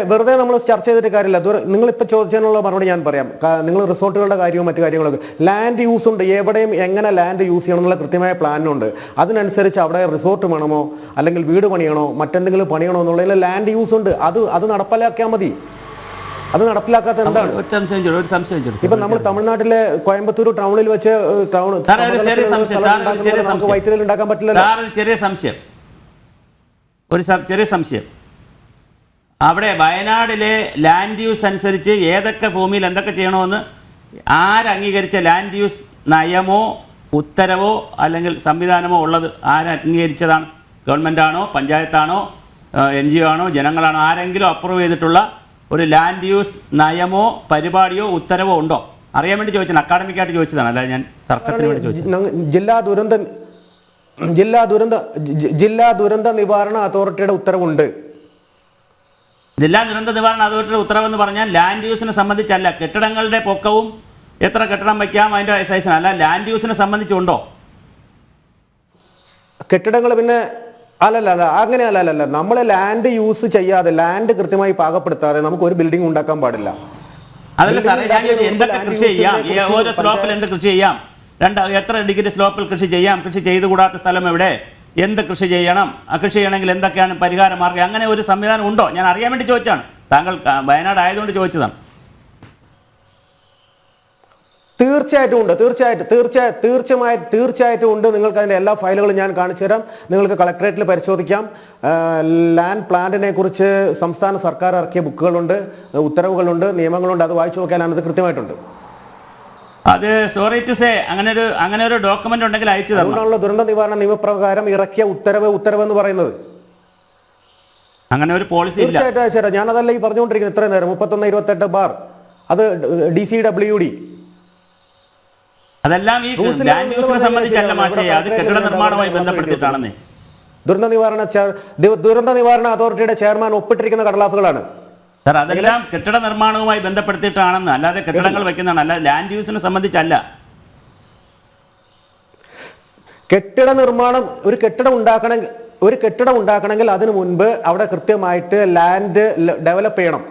വെറുതെ നമ്മൾ ചർച്ച ചെയ്തിട്ട് കാര്യമില്ല. നിങ്ങളിപ്പോൾ ചോദിച്ചതിനുള്ള മറുപടി ഞാൻ പറയാം. നിങ്ങൾ റിസോർട്ടുകളുടെ കാര്യവും മറ്റു കാര്യങ്ങളൊക്കെ, ലാൻഡ് യൂസ് ഉണ്ട്. എവിടെയും എങ്ങനെ ലാൻഡ് യൂസ് ചെയ്യണം എന്നുള്ള കൃത്യമായ പ്ലാനുണ്ട്. അതിനനുസരിച്ച് അവിടെ റിസോർട്ട് വേണമോ അല്ലെങ്കിൽ വീട് പണിയണോ മറ്റെന്തെങ്കിലും പണിയണോ എന്നുള്ളതിൽ ലാൻഡ് യൂസ് ഉണ്ട്. അത് നടപ്പിലാക്കിയാൽ മതി. അത് നടപ്പിലാക്കാത്ത എന്താണ്? ഇപ്പൊ നമ്മൾ തമിഴ്നാട്ടിലെ കോയമ്പത്തൂർ ടൗണിൽ വെച്ച് വൈദ്യുതി ഉണ്ടാക്കാൻ പറ്റില്ല. ചെറിയ സംശയം. അവിടെ വയനാടിലെ ലാൻഡ് യൂസ് അനുസരിച്ച് ഏതൊക്കെ ഭൂമിയിൽ എന്തൊക്കെ ചെയ്യണമെന്ന് ആരംഗീകരിച്ച ലാൻഡ് യൂസ് നയമോ ഉത്തരവോ അല്ലെങ്കിൽ സംവിധാനമോ ഉള്ളത് ആരംഗീകരിച്ചതാണ്? ഗവൺമെൻറ്റാണോ, പഞ്ചായത്താണോ, NGO ആണോ, ജനങ്ങളാണോ? ആരെങ്കിലും അപ്രൂവ് ചെയ്തിട്ടുള്ള ഒരു ലാൻഡ് യൂസ് നയമോ പരിപാടിയോ ഉത്തരവോ ഉണ്ടോ? അറിയാൻ വേണ്ടി ചോദിച്ചാണ്, അക്കാഡമിക്കായിട്ട് ചോദിച്ചതാണ്, അല്ലാതെ ഞാൻ തർക്കത്തിന് വേണ്ടി ചോദിച്ചത്. ജില്ലാ ദുരന്ത നിവാരണ അതോറിറ്റിയുടെ ഉത്തരവുണ്ട്. ജില്ലാ ദുരന്ത നിവാരണ അതോറിറ്റിയുടെ ഉത്തരവെന്ന് പറഞ്ഞാൽ ലാൻഡ് യൂസിനെ സംബന്ധിച്ചല്ല, കെട്ടിടങ്ങളുടെ പൊക്കവും എത്ര കെട്ടിടം വയ്ക്കാം അതിൻ്റെ സൈസിന്, അല്ല ലാൻഡ് യൂസിനെ സംബന്ധിച്ചുണ്ടോ? കെട്ടിടങ്ങൾ പിന്നെ അല്ലല്ല അങ്ങനെയല്ല. നമ്മൾ ലാൻഡ് യൂസ് ചെയ്യാതെ, ലാൻഡ് കൃത്യമായി പാകപ്പെടുത്താതെ നമുക്ക് ഒരു ബിൽഡിംഗ് ഉണ്ടാക്കാൻ പാടില്ല. അതല്ല സാറേ, ഞാൻ ചോദിച്ചത് എന്തൊക്കെ കൃഷി ചെയ്യാം, ഓരോ സ്ലോപ്പിൽ എന്ത് കൃഷി ചെയ്യാം, എത്ര ഡിഗ്രി സ്ലോപ്പിൽ കൃഷി ചെയ്യാം, കൃഷി ചെയ്തുകൂടാത്ത സ്ഥലം എവിടെ, എന്ത് കൃഷി ചെയ്യണം, ആ കൃഷി ചെയ്യണമെങ്കിൽ എന്തൊക്കെയാണ് പരിഹാര മാർഗ്ഗം, അങ്ങനെ ഒരു സംവിധാനം ഉണ്ടോ? ഞാൻ അറിയാൻ വേണ്ടി ചോദിച്ചാണ്. താങ്കൾ വയനാട് ആയതുകൊണ്ട് ചോദിച്ചതാണ്. തീർച്ചയായിട്ടും ഉണ്ട്. തീർച്ചയായിട്ടും ഉണ്ട്. നിങ്ങൾക്ക് അതിൻ്റെ എല്ലാ ഫയലുകളും ഞാൻ കാണിച്ചു തരാം. നിങ്ങൾക്ക് കളക്ടറേറ്റിൽ പരിശോധിക്കാം. ലാൻഡ് പ്ലാന്റിനെ കുറിച്ച് സംസ്ഥാന സർക്കാർ ഇറക്കിയ ബുക്കുകളുണ്ട്, ഉത്തരവുകളുണ്ട്, നിയമങ്ങളുണ്ട്. അത് വായിച്ചു നോക്കിയാൽ അത് കൃത്യമായിട്ടുണ്ട്. അത് സോറി ടു സേ അങ്ങനെ ഒരു ഡോക്യുമെന്റ് ഉണ്ടെങ്കിൽ അയച്ചു തരണം. അതുകൊണ്ടാണല്ലോ ദുരന്ത നിവാരണ നിയമപ്രകാരം ഇറക്കിയ ഉത്തരവ് എന്ന് പറയുന്നത്. അങ്ങനെ ഒരു പോളിസി ഇല്ല. തീർച്ചയായിട്ടും അയച്ചുതരാം. ഞാനതല്ല ഈ പറഞ്ഞുകൊണ്ടിരിക്കുന്നത് ഇത്രയും നേരം. 3128 അത് DCWD. അതെല്ലാം ഈ ലാൻഡ് യൂസിനെ സംബന്ധിച്ചല്ല മാഷേ, അത് കെട്ടിട നിർമ്മാണവുമായി ബന്ധപ്പെടുത്തിയിട്ടാണെന്നേ. ദുരന്ത നിവാരണ അതോറിറ്റിയുടെ ചെയർമാൻ ഒപ്പിട്ടിരിക്കുന്ന കടലാസുകളാണ് സാർ. അതെല്ലാം കെട്ടിട നിർമ്മാണവുമായി ബന്ധപ്പെടുത്തിയിട്ടാണെന്ന്, അല്ലാതെ കെട്ടിടങ്ങൾ വയ്ക്കുന്നതാണ്, അല്ലാതെ ലാൻഡ് യൂസിനെ സംബന്ധിച്ചല്ല. കെട്ടിട നിർമ്മാണം, ഒരു കെട്ടിടം ഉണ്ടാക്കണമെങ്കിൽ അതിനു മുൻപ് അവിടെ കൃത്യമായിട്ട് ലാൻഡ് ഡെവലപ്പ് ചെയ്യണം.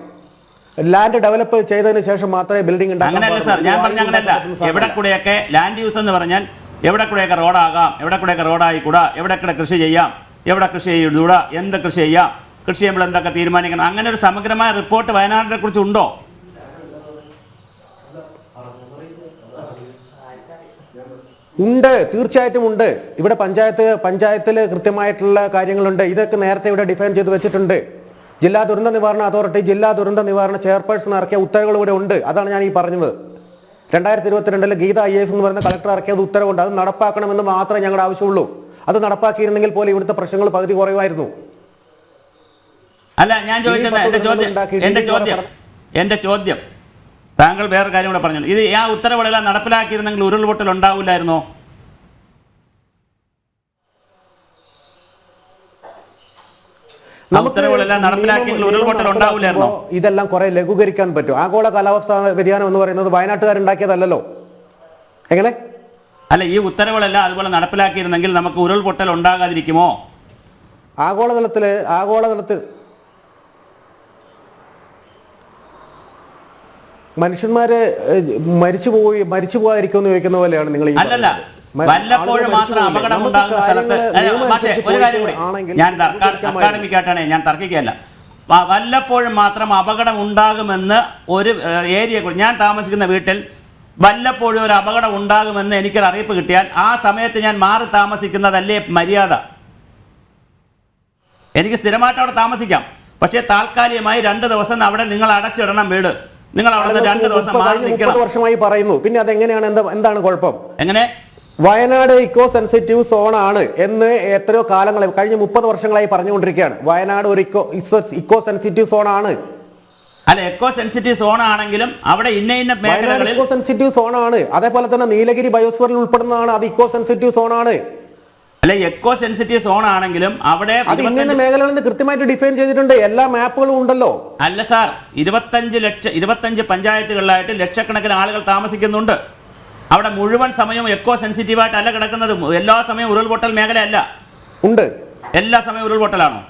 ലാൻഡ് ഡെവലപ്പ് ചെയ്തതിന് ശേഷം മാത്രമേ ബിൽഡിംഗ് ഉണ്ടാക്കാൻ. അങ്ങനെയല്ല സാർ, ഞാൻ പറഞ്ഞ അങ്ങനെയല്ല. എവിടെ കൂടെയൊക്കെ ലാൻഡ് യൂസ് എന്ന് പറഞ്ഞാൽ എവിടെ കൂടെയൊക്കെ റോഡാകാം, എവിടെ കൂടെയൊക്കെ റോഡായിക്കൂടാ, എവിടെയൊക്കെ കൃഷി ചെയ്യാം, എവിടെ കൃഷി ചെയ്യൂടാ, എന്ത് കൃഷി ചെയ്യാം, കൃഷി ചെയ്യുമ്പോൾ എന്തൊക്കെ തീരുമാനിക്കണം, അങ്ങനെ ഒരു സമഗ്രമായ റിപ്പോർട്ട് വയനാടിനെ കുറിച്ച് ഉണ്ടോ? ഉണ്ട്, തീർച്ചയായിട്ടും ഉണ്ട്. ഇവിടെ പഞ്ചായത്തിൽ കൃത്യമായിട്ടുള്ള കാര്യങ്ങളുണ്ട്. ഇതൊക്കെ നേരത്തെ ഇവിടെ ഡിഫൈൻ ചെയ്ത് വെച്ചിട്ടുണ്ട്. ജില്ലാ ദുരന്ത നിവാരണ അതോറിറ്റി, ജില്ലാ ദുരന്ത നിവാരണ ചെയർപേഴ്സൺ ഇറക്കിയ ഉത്തരവുകൾ ഇവിടെ ഉണ്ട്. അതാണ് ഞാൻ ഈ പറഞ്ഞത്. 2022 ഗീത IAS എന്ന് പറയുന്ന കളക്ടർ ഇറക്കിയത് ഉത്തരവുണ്ട്. അത് നടപ്പാക്കണമെന്ന് മാത്രമേ ഞങ്ങളുടെ ആവശ്യമുള്ളൂ. അത് നടപ്പാക്കിയിരുന്നെങ്കിൽ പോലും ഇവിടുത്തെ പ്രശ്നങ്ങൾ പകുതി കുറയുമായിരുന്നു. അല്ല, ഞാൻ ചോദിച്ചത് എന്റെ ചോദ്യം താങ്കൾ വേറെ കാര്യം കൂടെ പറഞ്ഞു. ഇത് ആ ഉത്തരവുകളെല്ലാം നടപ്പിലാക്കിയിരുന്നെങ്കിൽ ഉരുൾപൊട്ടൽ ഉണ്ടാവില്ലായിരുന്നോ? ഉത്തരവുകളെല്ലാം നടപ്പിലാക്കിയെങ്കിൽ ഉരുൾപൊട്ടൽ ഉണ്ടാവില്ലായിരുന്നോ? ഇതെല്ലാം കുറെ ലഘൂകരിക്കാൻ പറ്റും. ആഗോള കാലാവസ്ഥാ വ്യതിയാനം എന്ന് പറയുന്നത് വയനാട്ടുകാരുണ്ടാക്കിയതല്ലോ. എങ്ങനെ? അല്ല, ഈ ഉത്തരവുകളെല്ലാം അതുപോലെ നടപ്പിലാക്കിയിരുന്നെങ്കിൽ നമുക്ക് ഉരുൾപൊട്ടൽ ഉണ്ടാകാതിരിക്കുമോ? ആഗോളതലത്തിൽ മനുഷ്യന്മാര് മരിച്ചു പോകാതിരിക്കുമെന്ന് ചോദിക്കുന്ന പോലെയാണ് നിങ്ങൾ. അല്ലല്ല, വല്ലപ്പോഴും മാത്രം അപകടം ഉണ്ടാകുന്ന സ്ഥലത്ത് പക്ഷേ ഒരു കാര്യം കൂടി, ഞാൻ അക്കാഡമിക്കായിട്ടാണ് ഞാൻ തർക്കിക്കുകയല്ല. വല്ലപ്പോഴും മാത്രം അപകടം ഉണ്ടാകുമെന്ന് ഒരു ഏരിയ, ഞാൻ താമസിക്കുന്ന വീട്ടിൽ വല്ലപ്പോഴും ഒരു അപകടം ഉണ്ടാകുമെന്ന് എനിക്കൊരു അറിയിപ്പ് കിട്ടിയാൽ ആ സമയത്ത് ഞാൻ മാറി താമസിക്കുന്നതല്ലേ മര്യാദ? എനിക്ക് സ്ഥിരമായിട്ട് അവിടെ താമസിക്കാം, പക്ഷേ താൽക്കാലികമായി 2 ദിവസം അവിടെ നിങ്ങൾ അടച്ചിടണം വീട്. നിങ്ങൾ അവിടെ 2 ദിവസം മാറി നിൽക്കണം. 30 വർഷമായി പറയുന്നു, പിന്നെ അതെങ്ങനെയാണ്, എന്താണ് കുഴപ്പം? എങ്ങനെ വയനാട് ഇക്കോ സെൻസിറ്റീവ് സോൺ ആണ് എന്ന് എത്രയോ കാലങ്ങളായി, കഴിഞ്ഞ 30 വർഷങ്ങളായി പറഞ്ഞുകൊണ്ടിരിക്കുകയാണ്. വയനാട് ഒരു ഇക്കോ സെൻസിറ്റീവ് സോൺ ആണ്. അല്ല, എക്കോ സെൻസിറ്റീവ് സോൺ ആണെങ്കിലും അവിടെ ഇന്ന മേഖലകളിൽ ഇക്കോ സെൻസിറ്റീവ് സോൺ ആണ്. അതേപോലെ തന്നെ നീലഗിരി ബയോസ്ഫിയറിൽ ഉൾപ്പെടുന്നതാണ്, അത് ഇക്കോ സെൻസിറ്റീവ് സോൺ ആണ്. അല്ല, എക്കോ സെൻസിറ്റീവ് സോൺ ആണെങ്കിലും അവിടെ ഇന്ന മേഖലകളിൽ കൃത്യമായിട്ട് ഡിഫൈൻ ചെയ്തിട്ടുണ്ട്, എല്ലാ മാപ്പുകളും ഉണ്ടല്ലോ. അല്ല സാർ, 25 പഞ്ചായത്തുകളിലായിട്ട് ലക്ഷക്കണക്കിന് ആളുകൾ താമസിക്കുന്നുണ്ട്. അവിടെ മുഴുവൻ സമയവും എക്കോ സെൻസിറ്റീവായിട്ട് അല്ല കിടക്കുന്നത്. എല്ലാ സമയവും ഉരുൾപൊട്ടൽ മേഖലയല്ല ഉണ്ട്. എല്ലാ സമയവും ഉരുൾപൊട്ടലാണോ?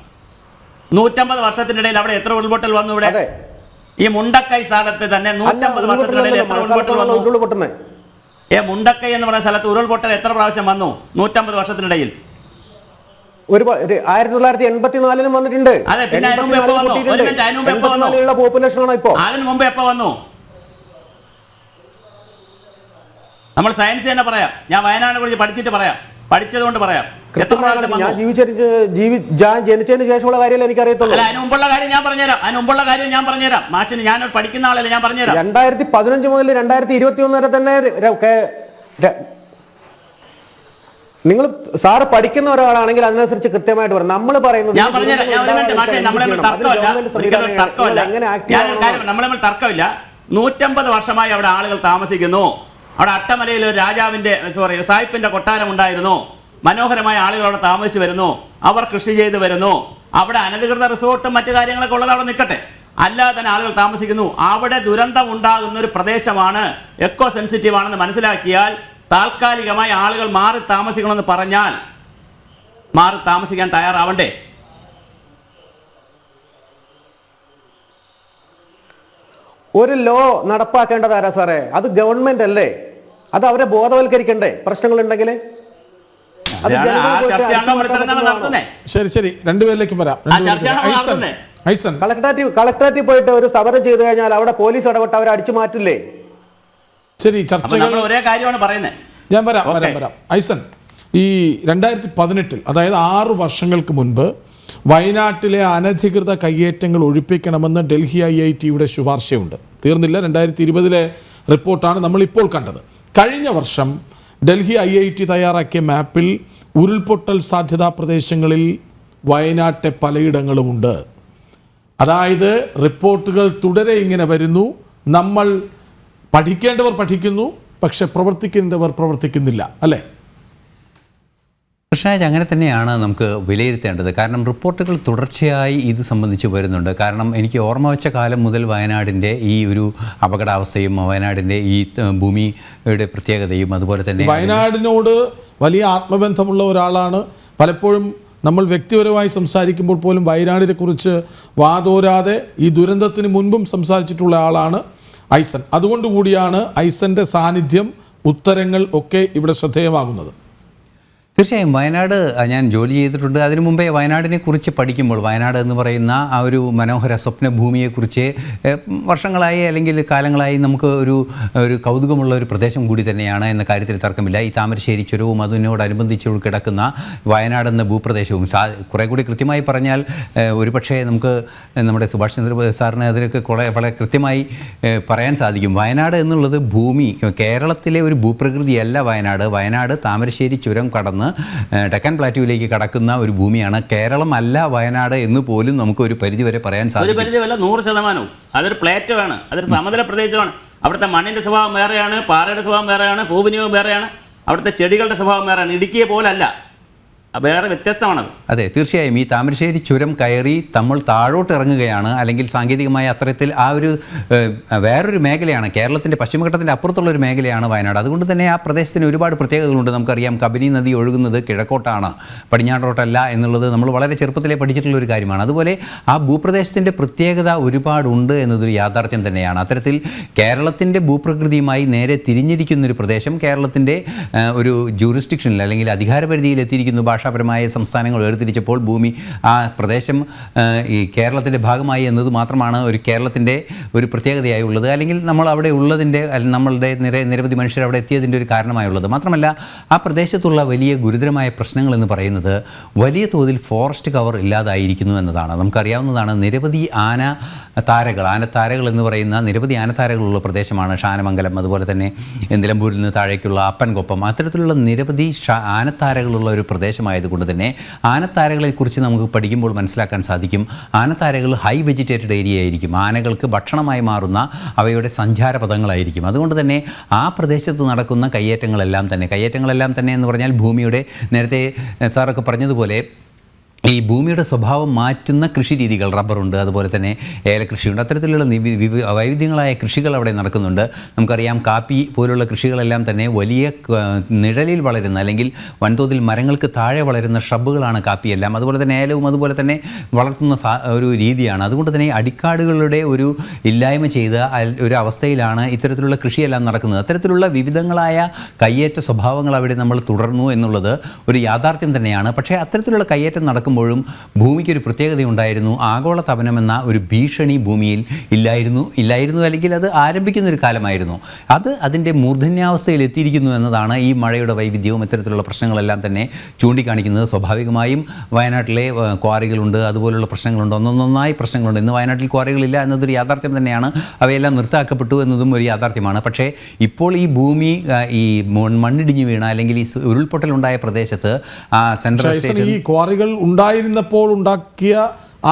150 വർഷത്തിനിടയിൽ അവിടെ എത്ര ഉരുൾപൊട്ടൽ വന്നു? ഇവിടെ ഈ മുണ്ടക്കൈ സ്ഥലത്ത് തന്നെ 150 വർഷത്തിനിടയിൽ എത്ര ഉരുൾപൊട്ടൽ വന്നു? മുണ്ടക്കൈ എന്ന് പറയുന്ന സ്ഥലത്ത് ഉരുൾപൊട്ടൽ എത്ര പ്രാവശ്യം വന്നു 150 വർഷത്തിനിടയിൽ? 1984 വന്നിട്ടുണ്ട്. അതെ, പിന്നെ അതിന് മുമ്പ് എപ്പോ വന്നു? ഒരു മിനിറ്റ്, അതിന് മുമ്പ് എപ്പോ വന്നു? അതിന് മുമ്പ് എപ്പോ വന്നു? നമ്മൾ സയൻസ് തന്നെ പറയാം. ഞാൻ വയനാടിനെ കുറിച്ച് പഠിച്ചിട്ട് പറയാം, പഠിച്ചതുകൊണ്ട് പറയാം. ജനിച്ചതിന് ശേഷമുള്ള കാര്യം എനിക്കറിയത്തുള്ളൂ. അല്ല, അതിന് മുമ്പുള്ള കാര്യം ഞാൻ പറഞ്ഞുതരാം. മാഷിന് ഞാൻ പഠിക്കുന്ന ആളല്ലേ, ഞാൻ പറഞ്ഞുതരാം. 2015 മുതൽ 2021 വരെ തന്നെ നിങ്ങൾ സാറ് പഠിക്കുന്ന ഒരാളാണെങ്കിൽ അതിനനുസരിച്ച് കൃത്യമായിട്ട് പറയും. നമ്മൾ പറയുന്നത് നമ്മൾ തർക്കമില്ല. 150 വർഷമായി അവിടെ ആളുകൾ താമസിക്കുന്നു. അവിടെ അട്ടമലയിൽ ഒരു രാജാവിന്റെ സായിപ്പിന്റെ കൊട്ടാരം ഉണ്ടായിരുന്നു. മനോഹരമായ ആളുകൾ അവിടെ താമസിച്ചു വരുന്നു. അവർ കൃഷി ചെയ്ത് വരുന്നു. അവിടെ അനധികൃത റിസോർട്ടും മറ്റു കാര്യങ്ങളൊക്കെ ഉള്ളത് അവിടെ നിൽക്കട്ടെ, അല്ലാതെ തന്നെ ആളുകൾ താമസിക്കുന്നു. അവിടെ ദുരന്തം ഉണ്ടാകുന്ന ഒരു പ്രദേശമാണ്, എക്കോ സെൻസിറ്റീവ് ആണെന്ന് മനസ്സിലാക്കിയാൽ താൽക്കാലികമായി ആളുകൾ മാറി താമസിക്കണമെന്ന് പറഞ്ഞാൽ മാറി താമസിക്കാൻ തയ്യാറാവണ്ടേ? ഒരു ലോ നടപ്പാക്കേണ്ടതാരാ സാറേ? അത് ഗവൺമെന്റ് അല്ലേ? അത് അവരെ ബോധവൽക്കരിക്കണ്ടേ പ്രശ്നങ്ങൾ ഉണ്ടെങ്കിൽ? ശരി ശരി, രണ്ടുപേരിലേക്കും വരാം. കളക്ടറേറ്റിൽ പോയിട്ട് ഒരു സമരം ചെയ്തു കഴിഞ്ഞാൽ അവിടെ പോലീസ് ഇടപെട്ട് അവരെ അടിച്ചു മാറ്റില്ലേ? ശരി, ചർച്ചകൾ ഒരേ കാര്യമാണ് പറയുന്നത്. ഞാൻ വരാം. ഐസൻ, ഈ 2018 അതായത് 6 വർഷങ്ങൾക്ക് മുൻപ് വയനാട്ടിലെ അനധികൃത കയ്യേറ്റങ്ങൾ ഒഴിപ്പിക്കണമെന്ന് ഡൽഹി IITയുടെ ശുപാർശയുണ്ട്. തീർന്നില്ല. 2020 റിപ്പോർട്ടാണ് നമ്മളിപ്പോൾ കണ്ടത്. കഴിഞ്ഞ വർഷം ഡൽഹി IIT തയ്യാറാക്കിയ മാപ്പിൽ ഉരുൾപൊട്ടൽ സാധ്യതാ പ്രദേശങ്ങളിൽ വയനാട്ടെ പലയിടങ്ങളുമുണ്ട്. അതായത് റിപ്പോർട്ടുകൾ തുടരെ ഇങ്ങനെ വരുന്നു. നമ്മൾ പഠിക്കേണ്ടവർ പഠിക്കുന്നു, പക്ഷെ പ്രവർത്തിക്കേണ്ടവർ പ്രവർത്തിക്കുന്നില്ല, അല്ലേ? കൃഷ്ണരാജ്, അങ്ങനെ തന്നെയാണ് നമുക്ക് വിലയിരുത്തേണ്ടത്. കാരണം റിപ്പോർട്ടുകൾ തുടർച്ചയായി ഇത് സംബന്ധിച്ച് വരുന്നുണ്ട്. കാരണം എനിക്ക് ഓർമ്മ വെച്ച കാലം മുതൽ വയനാടിൻ്റെ ഈ ഒരു അപകടാവസ്ഥയും വയനാടിൻ്റെ ഈ ഭൂമിയുടെ പ്രത്യേകതയും അതുപോലെ തന്നെ വയനാടിനോട് വലിയ ആത്മബന്ധമുള്ള ഒരാളാണ്. പലപ്പോഴും നമ്മൾ വ്യക്തിപരമായി സംസാരിക്കുമ്പോൾ പോലും വയനാടിനെ കുറിച്ച് വാതോരാതെ ഈ ദുരന്തത്തിന് മുൻപും സംസാരിച്ചിട്ടുള്ള ആളാണ് ഐസൻ. അതുകൊണ്ടുകൂടിയാണ് ഐസൻ്റെ സാന്നിധ്യം, ഉത്തരങ്ങൾ ഒക്കെ ഇവിടെ ശ്രദ്ധേയമാകുന്നത്. തീർച്ചയായും വയനാട് ഞാൻ ജോലി ചെയ്തിട്ടുണ്ട്. അതിനു മുമ്പേ വയനാടിനെ കുറിച്ച് പഠിക്കുമ്പോൾ വയനാട് എന്ന് പറയുന്ന ആ ഒരു മനോഹര സ്വപ്നഭൂമിയെക്കുറിച്ച് വർഷങ്ങളായി അല്ലെങ്കിൽ കാലങ്ങളായി നമുക്ക് ഒരു കൗതുകമുള്ള ഒരു പ്രദേശം കൂടി തന്നെയാണ് എന്ന കാര്യത്തിൽ തർക്കമില്ല. ഈ താമരശ്ശേരി ചുരവും അതിനോടനുബന്ധിച്ച് കിടക്കുന്ന വയനാടെന്ന ഭൂപ്രദേശവും കുറേ കൂടി കൃത്യമായി പറഞ്ഞാൽ ഒരുപക്ഷെ നമുക്ക് നമ്മുടെ സുഭാഷ് ചന്ദ്രബോസ് സാറിന് അതിലൊക്കെ വളരെ കൃത്യമായി പറയാൻ സാധിക്കും. വയനാട് എന്നുള്ളത് ഭൂമി, കേരളത്തിലെ ഒരു ഭൂപ്രകൃതിയല്ല വയനാട് താമരശ്ശേരി ചുരം കടന്ന് ഡെക്കാൻ പ്ലാറ്റ്യൂവിലേക്ക് കടക്കുന്ന ഒരു ഭൂമിയാണ്. കേരളം അല്ല വയനാട് എന്ന് പോലും നമുക്ക് ഒരു പരിധിവരെ പറയാൻ സാധിക്കും. ഒരു പരിധിവല്ല, 100%. അതൊരു പ്ലേറ്റാണ്, അതൊരു സമതല പ്രദേശമാണ്. അവിടുത്തെ മണ്ണിൻ്റെ സ്വഭാവം വേറെയാണ്, പാറയുടെ സ്വഭാവം വേറെയാണ്, ഭൂവിനിയോഗം വേറെയാണ്, അവിടുത്തെ ചെടികളുടെ സ്വഭാവം വേറെയാണ്. ഇടുക്കിയെ പോലല്ല. വേറെ വ്യത്യസ്തമാണത്. അതെ, തീർച്ചയായും ഈ താമരശ്ശേരി ചുരം കയറി നമ്മൾ താഴോട്ട് ഇറങ്ങുകയാണ്, അല്ലെങ്കിൽ സാങ്കേതികമായ അത്തരത്തിൽ ആ ഒരു വേറൊരു മേഖലയാണ്, കേരളത്തിൻ്റെ പശ്ചിമഘട്ടത്തിൻ്റെ അപ്പുറത്തുള്ള ഒരു മേഖലയാണ് വയനാട്. അതുകൊണ്ട് തന്നെ ആ പ്രദേശത്തിന് ഒരുപാട് പ്രത്യേകതകളുണ്ട്. നമുക്കറിയാം കബനി നദി ഒഴുകുന്നത് കിഴക്കോട്ടാണ്, പടിഞ്ഞാറോട്ടല്ല എന്നുള്ളത് നമ്മൾ വളരെ ചെറുപ്പത്തിലേ പഠിച്ചിട്ടുള്ള ഒരു കാര്യമാണ്. അതുപോലെ ആ ഭൂപ്രദേശത്തിൻ്റെ പ്രത്യേകത ഒരുപാടുണ്ട് എന്നതൊരു യാഥാർത്ഥ്യം തന്നെയാണ്. അത്തരത്തിൽ കേരളത്തിൻ്റെ ഭൂപ്രകൃതിയുമായി നേരെ തിരിഞ്ഞിരിക്കുന്നൊരു പ്രദേശം കേരളത്തിൻ്റെ ഒരു ജൂറിസ്ഡിക്ഷനിൽ അല്ലെങ്കിൽ അധികാരപരിധിയിൽ എത്തിയിരിക്കുന്നു. ഭാഷാപരമായ സംസ്ഥാനങ്ങൾ വേർതിരിച്ചപ്പോൾ ഭൂമി ആ പ്രദേശം ഈ കേരളത്തിൻ്റെ ഭാഗമായി എന്നത് മാത്രമാണ് ഒരു കേരളത്തിൻ്റെ ഒരു പ്രത്യേകതയായി ഉള്ളത്, അല്ലെങ്കിൽ നമ്മൾ അവിടെ ഉള്ളതിൻ്റെ നമ്മളുടെ നിരവധി മനുഷ്യർ അവിടെ എത്തിയതിൻ്റെ ഒരു കാരണമായുള്ളത്. മാത്രമല്ല ആ പ്രദേശത്തുള്ള വലിയ ഗുരുതരമായ പ്രശ്നങ്ങൾ എന്ന് പറയുന്നത് വലിയ തോതിൽ ഫോറസ്റ്റ് കവർ ഇല്ലാതായിരിക്കുന്നു എന്നതാണ്. നമുക്കറിയാവുന്നതാണ്, നിരവധി ആനത്താരകൾ എന്ന് പറയുന്ന നിരവധി ആനത്താരകളുള്ള പ്രദേശമാണ് ഷാനമംഗലം, അതുപോലെ തന്നെ നിലമ്പൂരിൽ നിന്ന് താഴേക്കുള്ള അപ്പൻകൊപ്പം, അത്തരത്തിലുള്ള നിരവധി ആനത്താരകളുള്ള ഒരു പ്രദേശമായതുകൊണ്ട് തന്നെ ആനത്താരകളെക്കുറിച്ച് നമുക്ക് പഠിക്കുമ്പോൾ മനസ്സിലാക്കാൻ സാധിക്കും, ആനത്താരകൾ ഹൈ വെജിറ്റേറ്റഡ് ഏരിയ ആയിരിക്കും, ആനകൾക്ക് ഭക്ഷണമായി മാറുന്ന അവയുടെ സഞ്ചാരപഥങ്ങളായിരിക്കും. അതുകൊണ്ട് തന്നെ ആ പ്രദേശത്ത് നടക്കുന്ന കയ്യേറ്റങ്ങളെല്ലാം തന്നെ എന്ന് പറഞ്ഞാൽ ഭൂമിയുടെ, നേരത്തെ സാറൊക്കെ പറഞ്ഞതുപോലെ ഈ ഭൂമിയുടെ സ്വഭാവം മാറ്റുന്ന കൃഷി രീതികൾ, റബ്ബറുണ്ട്, അതുപോലെ തന്നെ ഏലകൃഷിയുണ്ട്, അത്തരത്തിലുള്ള വൈവിധ്യങ്ങളായ കൃഷികൾ അവിടെ നടക്കുന്നുണ്ട്. നമുക്കറിയാം കാപ്പി പോലുള്ള കൃഷികളെല്ലാം തന്നെ വലിയ നിഴലിൽ വളരുന്ന അല്ലെങ്കിൽ വൻതോതിൽ മരങ്ങൾക്ക് താഴെ വളരുന്ന ഷ്രബുകളാണ് കാപ്പിയെല്ലാം. അതുപോലെ തന്നെ ഏലവും അതുപോലെ തന്നെ വളർത്തുന്ന ഒരു രീതിയാണ്. അതുകൊണ്ട് തന്നെ അടിക്കാടുകളുടെ ഒരു ഇല്ലായ്മ ചെയ്ത ഒരു അവസ്ഥയിലാണ് ഇത്തരത്തിലുള്ള കൃഷിയെല്ലാം നടക്കുന്നത്. അത്തരത്തിലുള്ള വിവിധങ്ങളായ കയ്യേറ്റ സ്വഭാവങ്ങൾ അവിടെ നമ്മൾ തുടർന്നു എന്നുള്ളത് ഒരു യാഥാർത്ഥ്യം തന്നെയാണ്. പക്ഷേ അത്തരത്തിലുള്ള കയ്യേറ്റം നടക്കുമ്പോഴും ഭൂമിക്കൊരു പ്രത്യേകതയുണ്ടായിരുന്നു. ആഗോളതാപനം എന്ന ഒരു ഭീഷണി ഭൂമിയിൽ ഇല്ലായിരുന്നു അല്ലെങ്കിൽ അത് ആരംഭിക്കുന്നൊരു കാലമായിരുന്നു. അത് അതിൻ്റെ മൂർധന്യാവസ്ഥയിൽ എത്തിയിരിക്കുന്നു എന്നതാണ് ഈ മഴയുടെ വൈവിധ്യവും ഇത്തരത്തിലുള്ള പ്രശ്നങ്ങളെല്ലാം തന്നെ ചൂണ്ടിക്കാണിക്കുന്നത്. സ്വാഭാവികമായും വയനാട്ടിലെ ക്വാറികളുണ്ട്, അതുപോലുള്ള പ്രശ്നങ്ങളുണ്ട്, ഒന്നൊന്നായി പ്രശ്നങ്ങളുണ്ട്. ഇന്ന് വയനാട്ടിൽ ക്വാറികളില്ല എന്നതൊരു യാഥാർത്ഥ്യം തന്നെയാണ്. അവയെല്ലാം നിർത്തലാക്കപ്പെട്ടു എന്നതും ഒരു യാഥാർത്ഥ്യമാണ്. പക്ഷേ ഇപ്പോൾ ഈ ഭൂമി ഈ മണ്ണിടിഞ്ഞു വീണ അല്ലെങ്കിൽ ഈ ഉരുൾപൊട്ടലുണ്ടായ പ്രദേശത്ത് സെൻട്രൽ സ്റ്റേറ്റ് ഈ ക്വാറികൾ ഉണ്ടായിരുന്നപ്പോൾ ഉണ്ടാക്കിയ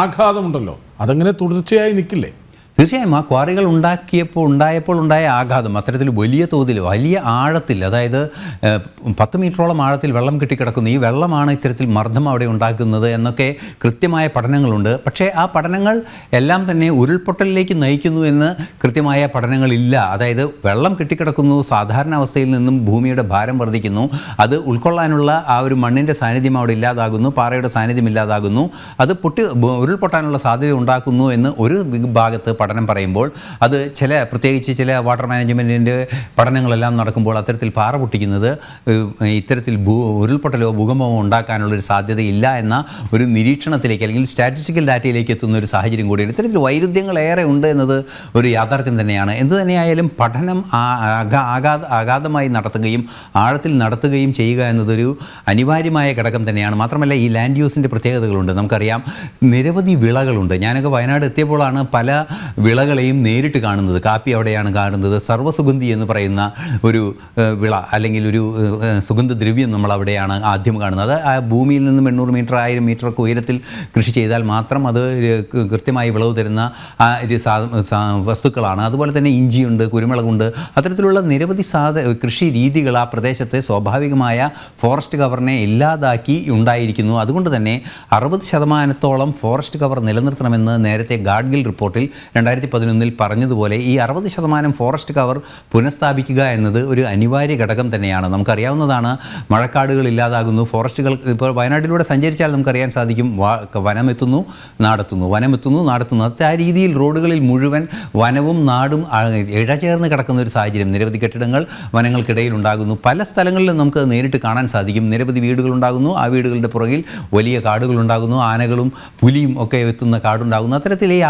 ആഘാതമുണ്ടല്ലോ, അതങ്ങനെ തുടർച്ചയായി നിൽക്കില്ലേ? തീർച്ചയായും ആ ക്വാറികൾ ഉണ്ടായപ്പോൾ ഉണ്ടായ ആഘാതം അത്തരത്തിൽ വലിയ തോതിൽ വലിയ ആഴത്തിൽ, അതായത് 10 മീറ്ററോളം ആഴത്തിൽ വെള്ളം കെട്ടിക്കിടക്കുന്നു. ഈ വെള്ളമാണ് ഇത്തരത്തിൽ മർദ്ദം അവിടെ ഉണ്ടാക്കുന്നത് എന്നൊക്കെ കൃത്യമായ പഠനങ്ങളുണ്ട്. പക്ഷേ ആ പഠനങ്ങൾ എല്ലാം തന്നെ ഉരുൾപൊട്ടലിലേക്ക് നയിക്കുന്നു എന്ന് കൃത്യമായ പഠനങ്ങളില്ല. അതായത് വെള്ളം കെട്ടിക്കിടക്കുന്നു, സാധാരണ അവസ്ഥയിൽ നിന്നും ഭൂമിയുടെ ഭാരം വർദ്ധിക്കുന്നു, അത് ഉൾക്കൊള്ളാനുള്ള ആ ഒരു മണ്ണിൻ്റെ സാന്നിധ്യം അവിടെ ഇല്ലാതാകുന്നു, പാറയുടെ സാന്നിധ്യം ഇല്ലാതാകുന്നു, അത് ഉരുൾപൊട്ടാനുള്ള സാധ്യത ഉണ്ടാക്കുന്നു എന്ന് ഒരു ഭാഗത്ത് പഠനം പറയുമ്പോൾ, അത് പ്രത്യേകിച്ച് ചില വാട്ടർ മാനേജ്മെൻറ്റിൻ്റെ പഠനങ്ങളെല്ലാം നടക്കുമ്പോൾ അത്തരത്തിൽ പാറ പൊട്ടിക്കുന്നത് ഇത്തരത്തിൽ ഉരുൾപൊട്ടലോ ഭൂകമ്പമോ ഉണ്ടാക്കാനുള്ളൊരു സാധ്യതയില്ല എന്ന ഒരു നിരീക്ഷണത്തിലേക്ക് അല്ലെങ്കിൽ സ്റ്റാറ്റിസ്റ്റിക്കൽ ഡാറ്റയിലേക്ക് എത്തുന്ന ഒരു സാഹചര്യം കൂടിയാണ്. ഇത്തരത്തിൽ വൈരുദ്ധ്യങ്ങൾ ഏറെ ഉണ്ട് എന്നത് ഒരു യാഥാർത്ഥ്യം തന്നെയാണ്. എന്തു തന്നെയായാലും പഠനം അഗാധമായി നടത്തുകയും ആഴത്തിൽ നടത്തുകയും ചെയ്യുക എന്നതൊരു അനിവാര്യമായ ഘടകം തന്നെയാണ്. മാത്രമല്ല ഈ ലാൻഡ് യൂസിൻ്റെ പ്രത്യേകതകളുണ്ട്. നമുക്കറിയാം നിരവധി വിളകളുണ്ട്. ഞാനൊക്കെ വയനാട് എത്തിയപ്പോഴാണ് പല വിളകളെയും നേരിട്ട് കാണുന്നത്. കാപ്പി അവിടെയാണ് കാണുന്നത്. സർവ്വസുഗന്ധി എന്ന് പറയുന്ന ഒരു വിള അല്ലെങ്കിൽ ഒരു സുഗന്ധദ്രവ്യം നമ്മൾ അവിടെയാണ് ആദ്യം കാണുന്നത്. അത് ആ ഭൂമിയിൽ നിന്നും 800 മീറ്റർ 1000 മീറ്ററൊക്കെ ഉയരത്തിൽ കൃഷി ചെയ്താൽ മാത്രം അത് കൃത്യമായി വിളവ് തരുന്ന വസ്തുക്കളാണ്. അതുപോലെ തന്നെ ഇഞ്ചിയുണ്ട്, കുരുമുളകുണ്ട്, അത്തരത്തിലുള്ള നിരവധി കൃഷി രീതികൾ ആ പ്രദേശത്തെ സ്വാഭാവികമായ ഫോറസ്റ്റ് കവറിനെ ഇല്ലാതാക്കി ഉണ്ടായിരിക്കുന്നു. അതുകൊണ്ട് തന്നെ 60% ഫോറസ്റ്റ് കവർ നിലനിർത്തണമെന്ന് നേരത്തെ ഗാഡ്ഗിൽ റിപ്പോർട്ടിൽ 2011 പറഞ്ഞതുപോലെ ഈ 60% ഫോറസ്റ്റ് കവർ പുനഃസ്ഥാപിക്കുക എന്നത് ഒരു അനിവാര്യ ഘടകം തന്നെയാണ്. നമുക്കറിയാവുന്നതാണ്, മഴക്കാടുകൾ ഇല്ലാതാകുന്നു, ഫോറസ്റ്റുകൾ ഇപ്പോൾ വയനാട്ടിലൂടെ സഞ്ചരിച്ചാൽ നമുക്കറിയാൻ സാധിക്കും, വനമെത്തുന്നു നാടെത്തുന്നു. അത് ആ രീതിയിൽ റോഡുകളിൽ മുഴുവൻ വനവും നാടും ഇഴചേർന്ന് കിടക്കുന്ന ഒരു സാഹചര്യം. നിരവധി കെട്ടിടങ്ങൾ വനങ്ങൾക്കിടയിൽ ഉണ്ടാകുന്നു. പല സ്ഥലങ്ങളിലും നമുക്ക് നേരിട്ട് കാണാൻ സാധിക്കും. നിരവധി വീടുകളുണ്ടാകുന്നു, ആ വീടുകളുടെ പുറകിൽ വലിയ കാടുകളുണ്ടാകുന്നു, ആനകളും പുലിയും ഒക്കെ എത്തുന്ന കാടുണ്ടാകുന്നു. അത്തരത്തിൽ ഈ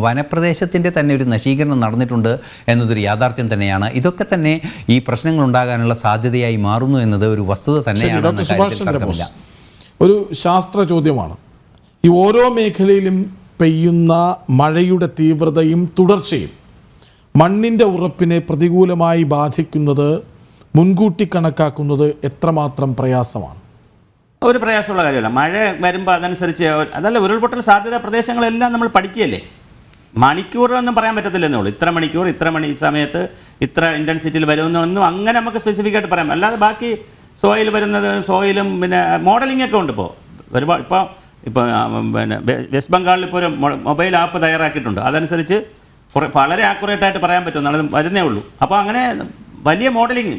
വനപ്രദേശത്തിൻ്റെ തന്നെ ഒരു നശീകരണം നടന്നിട്ടുണ്ട് എന്നതൊരു യാഥാർത്ഥ്യം തന്നെയാണ്. ഇതൊക്കെ തന്നെ ഈ പ്രശ്നങ്ങൾ ഉണ്ടാകാനുള്ള സാധ്യതയായി മാറുന്നു എന്നത് ഒരു വസ്തുത തന്നെയാണ്. ഒരു ശാസ്ത്ര ചോദ്യമാണ്. ഈ ഓരോ മേഖലയിലും പെയ്യുന്ന മഴയുടെ തീവ്രതയും തുടർച്ചയും മണ്ണിൻ്റെ ഉറപ്പിനെ പ്രതികൂലമായി ബാധിക്കുന്നത് മുൻകൂട്ടി കണക്കാക്കുന്നത് എത്രമാത്രം പ്രയാസമാണ്? ഒരു പ്രയാസമുള്ള കാര്യമല്ല. മഴ വരുമ്പോൾ അതനുസരിച്ച് അതല്ല, ഉരുൾപൊട്ടൽ സാധ്യത പ്രദേശങ്ങളെല്ലാം നമ്മൾ പഠിക്കുകയല്ലേ. മണിക്കൂറൊന്നും പറയാൻ പറ്റത്തില്ലെന്നേ ഉള്ളൂ. ഇത്ര മണിക്കൂർ, ഇത്ര സമയത്ത് ഇത്ര ഇൻറ്റൻസിറ്റിയിൽ വരുമെന്നൊന്നും അങ്ങനെ നമുക്ക് സ്പെസിഫിക് ആയിട്ട് പറയാം. അല്ലാതെ ബാക്കി സോയിൽ വരുന്നത് സോയിലും പിന്നെ മോഡലിംഗ് ഒക്കെ ഉണ്ട് ഇപ്പോൾ ഒരുപാട്. ഇപ്പോൾ പിന്നെ വെസ്റ്റ് ബംഗാളിൽ ഇപ്പോൾ ഒരു മൊബൈൽ ആപ്പ് തയ്യാറാക്കിയിട്ടുണ്ട്. അതനുസരിച്ച് വളരെ ആക്യുറേറ്റായിട്ട് പറയാൻ പറ്റും, അത് വരുന്നേ ഉള്ളൂ. അപ്പോൾ അങ്ങനെ വലിയ മോഡലിംഗ്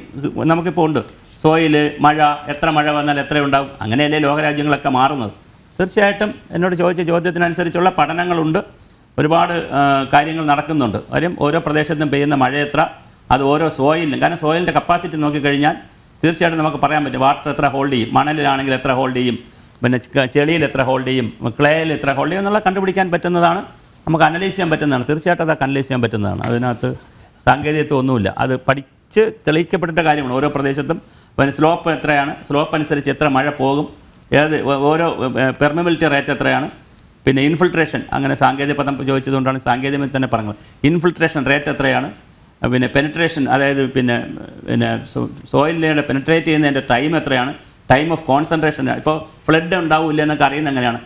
നമുക്കിപ്പോൾ ഉണ്ട്. സോയിൽ, മഴ, എത്ര മഴ വന്നാൽ എത്ര ഉണ്ടാവും, അങ്ങനെയല്ലേ ലോകരാജ്യങ്ങളൊക്കെ മാറുന്നത്. തീർച്ചയായിട്ടും എന്നോട് ചോദിച്ച ചോദ്യത്തിനനുസരിച്ചുള്ള പഠനങ്ങളുണ്ട്, ഒരുപാട് കാര്യങ്ങൾ നടക്കുന്നുണ്ട്. കാര്യം ഓരോ പ്രദേശത്തും പെയ്യുന്ന മഴ എത്ര, അത് ഓരോ സോയിലും, കാരണം സോയിലിൻ്റെ കപ്പാസിറ്റി നോക്കിക്കഴിഞ്ഞാൽ തീർച്ചയായിട്ടും നമുക്ക് പറയാൻ പറ്റും വാട്ടർ എത്ര ഹോൾഡ് ചെയ്യും, മണലിലാണെങ്കിൽ എത്ര ഹോൾഡ് ചെയ്യും, പിന്നെ ചെളിയിൽ എത്ര ഹോൾഡ് ചെയ്യും, ക്ലേയിൽ എത്ര ഹോൾഡ് ചെയ്യും എന്നുള്ള കണ്ടുപിടിക്കാൻ പറ്റുന്നതാണ്, നമുക്ക് അനലൈസ് ചെയ്യാൻ പറ്റുന്നതാണ്. തീർച്ചയായിട്ടും അതൊക്കെ അനലൈസ് ചെയ്യാൻ പറ്റുന്നതാണ്. അതിനകത്ത് സാങ്കേതികത്വം ഒന്നുമില്ല, അത് പഠിച്ച് തെളിയിക്കപ്പെട്ടിട്ട കാര്യമാണ്. ഓരോ പ്രദേശത്തും പിന്നെ സ്ലോപ്പ് എത്രയാണ്, സ്ലോപ്പ് അനുസരിച്ച് എത്ര മഴ പോകും, ഓരോ പെർമിബിലിറ്റി റേറ്റ് എത്രയാണ്, പിന്നെ ഇൻഫിൽട്രേഷൻ, അങ്ങനെ സാങ്കേതിക പദം ചോദിച്ചതുകൊണ്ടാണ് സാങ്കേതികമായി തന്നെ പറഞ്ഞത്. ഇൻഫിൽട്രേഷൻ റേറ്റ് എത്രയാണ്, പിന്നെ പെനിട്രേഷൻ, അതായത് പിന്നെ സോയിലിൻ്റെ പെനിട്രേറ്റ് ചെയ്യുന്നതിൻ്റെ ടൈം എത്രയാണ്, ടൈം ഓഫ് കോൺസെൻട്രേഷൻ, ഇപ്പോൾ ഫ്ലഡ് ഉണ്ടാവില്ല എന്നൊക്കെ അറിയുന്നത് എങ്ങനെയാണ്,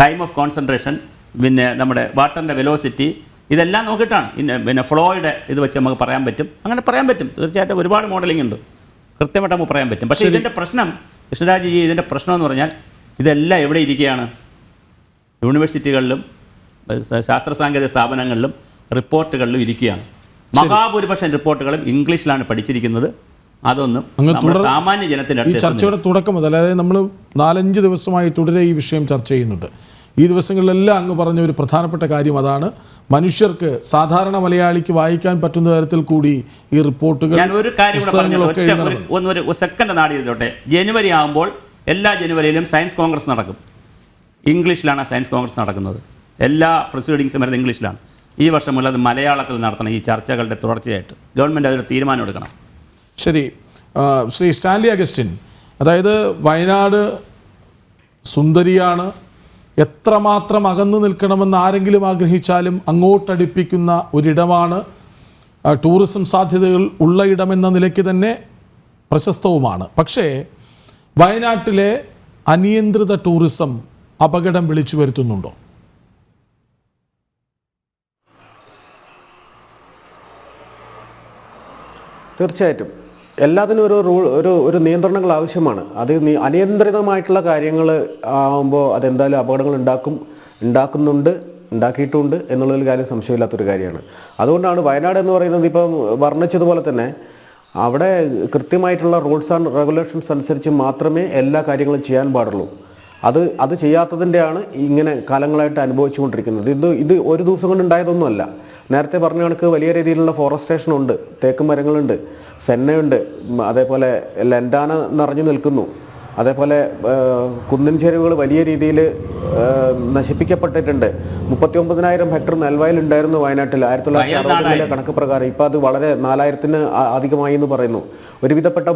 ടൈം ഓഫ് കോൺസെൻട്രേഷൻ, പിന്നെ നമ്മുടെ വാട്ടറിൻ്റെ വെലോസിറ്റി, ഇതെല്ലാം നോക്കിയിട്ടാണ് പിന്നെ ഫ്ലോയുടെ ഇത് വെച്ച് നമുക്ക് പറയാൻ പറ്റും. അങ്ങനെ പറയാൻ പറ്റും, തീർച്ചയായിട്ടും ഒരുപാട് മോഡലിംഗ് ഉണ്ട്, കൃത്യമായിട്ട് നമുക്ക് പറയാൻ പറ്റും. പക്ഷേ ഇതിൻ്റെ പ്രശ്നം കൃഷ്ണരാജ് ജി, ഇതിൻ്റെ പ്രശ്നം എന്ന് പറഞ്ഞാൽ ഇതെല്ലാം എവിടെ ഇരിക്കുകയാണ്, യൂണിവേഴ്സിറ്റികളിലും ശാസ്ത്ര സാങ്കേതിക സ്ഥാപനങ്ങളിലും റിപ്പോർട്ടുകളിലും ഇരിക്കുകയാണ്. മഹാഭൂരിപക്ഷം റിപ്പോർട്ടുകളും ഇംഗ്ലീഷിലാണ് പഠിച്ചിരിക്കുന്നത്. അതൊന്നും സാമാന്യ ജനത്തിൻ്റെ ഈ ചർച്ചയുടെ തുടക്കം മുതൽ, അതായത് നമ്മൾ 4-5 ദിവസമായി തുടരെ ഈ വിഷയം ചർച്ച ചെയ്യുന്നുണ്ട്. ഈ ദിവസങ്ങളിലെല്ലാം അങ്ങ് പറഞ്ഞ ഒരു പ്രധാനപ്പെട്ട കാര്യം അതാണ്, മനുഷ്യർക്ക്, സാധാരണ മലയാളിക്ക് വായിക്കാൻ പറ്റുന്ന തരത്തിൽ കൂടി ഈ റിപ്പോർട്ടുകൾ, ഞാൻ ഒരു കാര്യം ഒരു സെക്കൻഡ് നാടി ചെയ്തോട്ടെ. ജനുവരി ആകുമ്പോൾ എല്ലാ ജനുവരിയിലും സയൻസ് കോൺഗ്രസ് നടക്കും. ഇംഗ്ലീഷിലാണ് സയൻസ് കോൺഗ്രസ് നടക്കുന്നത്. എല്ലാ പ്രൊസീഡിങ്സും വരുന്നത് ഇംഗ്ലീഷിലാണ്. ഈ വർഷം മുതൽ അത് മലയാളത്തിൽ നടത്തണം. ഈ ചർച്ചകളുടെ തുടർച്ചയായിട്ട് ഗവൺമെൻറ് അതൊരു തീരുമാനം എടുക്കണം. ശരി, ശ്രീ സ്റ്റാൻലി അഗസ്റ്റിൻ, അതായത് വയനാട് സുന്ദരിയാണ്, എത്രമാത്രം അകന്നു നിൽക്കണമെന്ന് ആരെങ്കിലും ആഗ്രഹിച്ചാലും അങ്ങോട്ടടുപ്പിക്കുന്ന ഒരിടമാണ്, ടൂറിസം സാധ്യതകൾ ഉള്ള ഇടമെന്ന നിലയ്ക്ക് തന്നെ പ്രശസ്തവുമാണ്. പക്ഷേ വയനാട്ടിലെ അനിയന്ത്രിത ടൂറിസം അപകടം വിളിച്ചു വരുത്തുന്നുണ്ടോ? തീർച്ചയായിട്ടും എല്ലാത്തിനും ഒരു നിയന്ത്രണങ്ങൾ ആവശ്യമാണ്. അത് അനിയന്ത്രിതമായിട്ടുള്ള കാര്യങ്ങൾ ആകുമ്പോൾ അതെന്തായാലും അപകടങ്ങൾ ഉണ്ടാക്കിയിട്ടുണ്ട് എന്നുള്ളൊരു കാര്യം സംശയമില്ലാത്തൊരു കാര്യമാണ്. അതുകൊണ്ടാണ് വയനാട് എന്ന് പറയുന്നത് ഇപ്പം വർണ്ണിച്ചതുപോലെ തന്നെ അവിടെ കൃത്യമായിട്ടുള്ള റൂൾസ് ആൻഡ് റെഗുലേഷൻസ് അനുസരിച്ച് മാത്രമേ എല്ലാ കാര്യങ്ങളും ചെയ്യാൻ പാടുള്ളൂ. അത് ചെയ്യാത്തതിൻ്റെയാണ് ഇങ്ങനെ കാലങ്ങളായിട്ട് അനുഭവിച്ചുകൊണ്ടിരിക്കുന്നത്. ഇത് ഒരു ദിവസം കൊണ്ട് ഉണ്ടായതൊന്നുമല്ല. നേരത്തെ പറഞ്ഞ കണക്ക് വലിയ രീതിയിലുള്ള ഫോറസ്റ്റേഷനുണ്ട്, തേക്ക് മരങ്ങളുണ്ട്, സെന്നയുണ്ട്, അതേപോലെ ലൻഡാന നിറഞ്ഞു നിൽക്കുന്നു, അതേപോലെ കുന്നിൻ ചെരുവുകൾ വലിയ രീതിയിൽ നശിപ്പിക്കപ്പെട്ടിട്ടുണ്ട്. 39,000 ഹെക്ടർ നെൽവയൽ ഉണ്ടായിരുന്നു വയനാട്ടിൽ 1960 കണക്ക് പ്രകാരം. ഇപ്പോൾ അത് വളരെ 4,000-ന് അധികമായി എന്ന് പറയുന്നു. ഒരുവിധപ്പെട്ട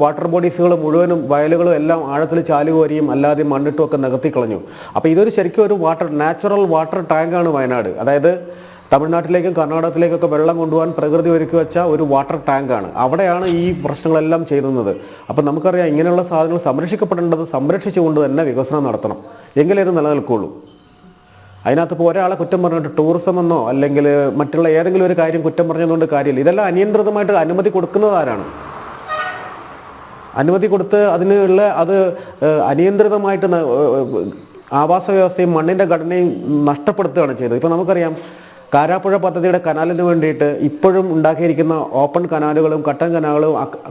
വാട്ടർ ബോഡീസുകൾ മുഴുവനും വയലുകളും എല്ലാം ആഴത്തിൽ ചാലുകോരിയും അല്ലാതെ മണ്ണിട്ടും ഒക്കെ നികത്തിക്കളഞ്ഞു. അപ്പോൾ ഇതൊരു ശരിക്കും ഒരു നാച്ചുറൽ വാട്ടർ ടാങ്കാണ് വയനാട്. അതായത് തമിഴ്നാട്ടിലേക്കും കർണാടകത്തിലേക്കൊക്കെ വെള്ളം കൊണ്ടുപോകാൻ പ്രകൃതി ഒരുക്കി വെച്ച ഒരു വാട്ടർ ടാങ്കാണ്. അവിടെയാണ് ഈ പ്രശ്നങ്ങളെല്ലാം ചെയ്യുന്നത്. അപ്പം നമുക്കറിയാം, ഇങ്ങനെയുള്ള സാധനങ്ങൾ സംരക്ഷിക്കപ്പെടേണ്ടത് സംരക്ഷിച്ചുകൊണ്ട് തന്നെ വികസനം നടത്തണം, എങ്കിലേ ഇത് നിലനിൽക്കുള്ളൂ. അതിനകത്ത് ഇപ്പോൾ ഒരാളെ കുറ്റം പറഞ്ഞിട്ട് ടൂറിസം എന്നോ അല്ലെങ്കിൽ മറ്റുള്ള ഏതെങ്കിലും ഒരു കാര്യം കുറ്റം പറഞ്ഞതുകൊണ്ട് കാര്യമില്ല. ഇതെല്ലാം അനിയന്ത്രിതമായിട്ട് അനുമതി കൊടുക്കുന്നത് ആരാണ്? അനുമതി കൊടുത്ത് അതിനുള്ള അത് അനിയന്ത്രിതമായിട്ട് ആവാസ വ്യവസ്ഥയും മണ്ണിൻ്റെ ഘടനയും നഷ്ടപ്പെടുത്തുകയാണ് ചെയ്തത്. ഇപ്പോൾ നമുക്കറിയാം, കാരാപ്പുഴ പദ്ധതിയുടെ കനാലിന് വേണ്ടിയിട്ട് ഇപ്പോഴും ഉണ്ടാക്കിയിരിക്കുന്ന ഓപ്പൺ കനാലുകളും കട്ടൻ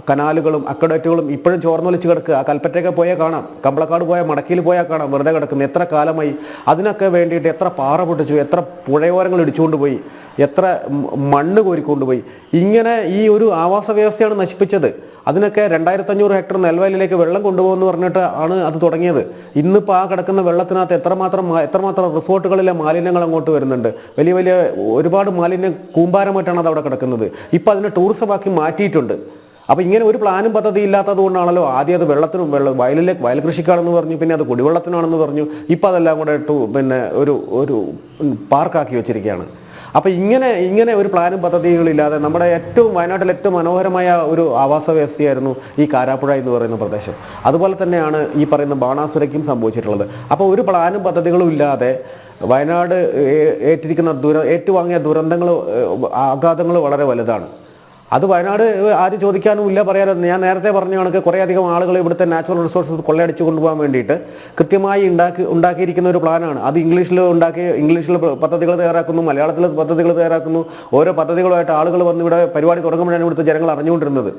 കനാലുകളും അക്വഡക്റ്റുകളും ഇപ്പോഴും ചോർന്നൊലിച്ച് കിടക്കുക. കൽപ്പറ്റയൊക്കെ പോയാൽ കാണാം, കമ്പളക്കാട് പോയാൽ മടക്കിയിൽ പോയാൽ കാണാം വെറുതെ കിടക്കുന്നത്. എത്ര കാലമായി അതിനൊക്കെ വേണ്ടിയിട്ട് എത്ര പാറ പൊട്ടിച്ചു, എത്ര പുഴയോരങ്ങൾ ഇടിച്ചുകൊണ്ട് പോയി, എത്ര മണ്ണ് കോരിക്കൊണ്ടുപോയി. ഇങ്ങനെ ഈ ഒരു ആവാസ വ്യവസ്ഥയാണ് നശിപ്പിച്ചത്. അതിനൊക്കെ 2,500 ഹെക്ടർ നെൽവയലിലേക്ക് വെള്ളം കൊണ്ടുപോകുമെന്ന് പറഞ്ഞിട്ട് ആണ് അത് തുടങ്ങിയത്. ഇന്നിപ്പോൾ ആ കിടക്കുന്ന വെള്ളത്തിനകത്ത് എത്രമാത്രം റിസോർട്ടുകളിലെ മാലിന്യങ്ങൾ അങ്ങോട്ട് വരുന്നുണ്ട്. വലിയ ഒരുപാട് മാലിന്യം കൂമ്പാരമായിട്ടാണ് അത് അവിടെ കിടക്കുന്നത്. ഇപ്പം അതിനെ ടൂറിസമാക്കി മാറ്റിയിട്ടുണ്ട്. അപ്പോൾ ഇങ്ങനെ ഒരു പ്ലാനും പദ്ധതി ഇല്ലാത്തത് കൊണ്ടാണല്ലോ ആദ്യം അത് വയൽ കൃഷിക്കാണെന്ന് പറഞ്ഞു, പിന്നെ അത് കുടിവെള്ളത്തിനാണെന്ന് പറഞ്ഞു, ഇപ്പം അതെല്ലാം കൂടെ ഒരു പാർക്കാക്കി വെച്ചിരിക്കുകയാണ്. അപ്പോൾ ഇങ്ങനെ ഒരു പ്ലാനും പദ്ധതികളില്ലാതെ നമ്മുടെ വയനാട്ടിൽ ഏറ്റവും മനോഹരമായ ഒരു ആവാസ വ്യവസ്ഥയായിരുന്നു ഈ കാരാപ്പുഴ എന്ന് പറയുന്ന പ്രദേശം. അതുപോലെ തന്നെയാണ് ഈ പറയുന്ന ബാണാസുരയ്ക്കും സംഭവിച്ചിട്ടുള്ളത്. അപ്പോൾ ഒരു പ്ലാനും പദ്ധതികളും ഇല്ലാതെ വയനാട് ഏറ്റുവാങ്ങിയ ദുരന്തങ്ങൾ, ആഘാതങ്ങൾ വളരെ വലുതാണ്. അത് വയനാട് ആരും ചോദിക്കാനും ഇല്ല, പറയാനും. ഞാൻ നേരത്തെ പറഞ്ഞ കണക്ക് കുറേയധികം ആളുകൾ ഇവിടുത്തെ നാച്ചുറൽ റിസോഴ്സസ് കൊള്ളയടിച്ചു കൊണ്ടുപോകാൻ വേണ്ടിയിട്ട് കൃത്യമായി ഉണ്ടാക്കിയിരിക്കുന്ന ഒരു പ്ലാനാണ്. അത് ഇംഗ്ലീഷിൽ പദ്ധതികൾ തയ്യാറാക്കുന്നു, മലയാളത്തിൽ പദ്ധതികൾ തയ്യാറാക്കുന്നു. ഓരോ പദ്ധതികളുമായിട്ട് ആളുകൾ വന്ന് ഇവിടെ പരിപാടി തുടങ്ങുമ്പോഴാണ് ഇവിടുത്തെ ജനങ്ങൾ അറിഞ്ഞുകൊണ്ടിരുന്നത്.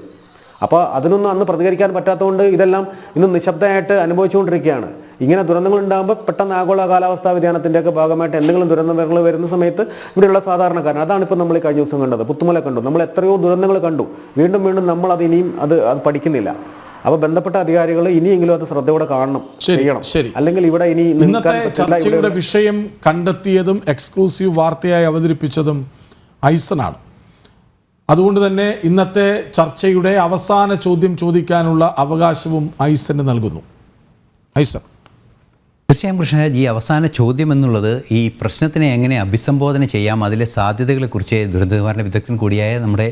അപ്പോൾ അതിനൊന്നും അന്ന് പ്രതികരിക്കാൻ പറ്റാത്തതുകൊണ്ട് ഇതെല്ലാം ഇന്ന് നിശബ്ദമായിട്ട് അനുഭവിച്ചുകൊണ്ടിരിക്കുകയാണ്. ഇങ്ങനെ ദുരന്തങ്ങൾ ഉണ്ടാകുമ്പോൾ പെട്ടെന്ന് ആഗോള കാലാവസ്ഥാ വ്യതിയാനത്തിൻ്റെയൊക്കെ ഭാഗമായിട്ട് എന്തെങ്കിലും ദുരന്തങ്ങൾ വരുന്ന സമയത്ത് ഇവിടെയുള്ള സാധാരണക്കാരൻ, അതാണ് ഇപ്പോൾ നമ്മൾ കഴിഞ്ഞ ദിവസം കണ്ടത്. പുത്തുമല കണ്ടു, നമ്മൾ എത്രയോ ദുരന്തങ്ങൾ കണ്ടു. വീണ്ടും വീണ്ടും നമ്മൾ അത് ഇനിയും അത് പഠിക്കുന്നില്ല. അപ്പോൾ ബന്ധപ്പെട്ട അധികാരികൾ ഇനിയെങ്കിലും അത് ശ്രദ്ധയോടെ കാണണം, ചെയ്യണം. അല്ലെങ്കിൽ ഇവിടെ ഇനി ഇന്നത്തെ ചർച്ചയുടെ വിഷയം കണ്ടെത്തിയതും എക്സ്ക്ലൂസീവ് വാർത്തയായി അവതരിപ്പിച്ചതും ഐസനാണ്. അതുകൊണ്ട് തന്നെ ഇന്നത്തെ ചർച്ചയുടെ അവസാന ചോദ്യം ചോദിക്കാനുള്ള അവകാശവും ഐസന് നൽകുന്നു. ഐസൻ. തീർച്ചയായും കൃഷ്ണരാജ്, ഈ അവസാന ചോദ്യം എന്നുള്ളത് ഈ പ്രശ്നത്തിനെ എങ്ങനെ അഭിസംബോധന ചെയ്യാം, അതിലെ സാധ്യതകളെക്കുറിച്ച് ദുരന്ത നിവാരണ വിദഗ്ധൻ കൂടിയായ നമ്മുടെ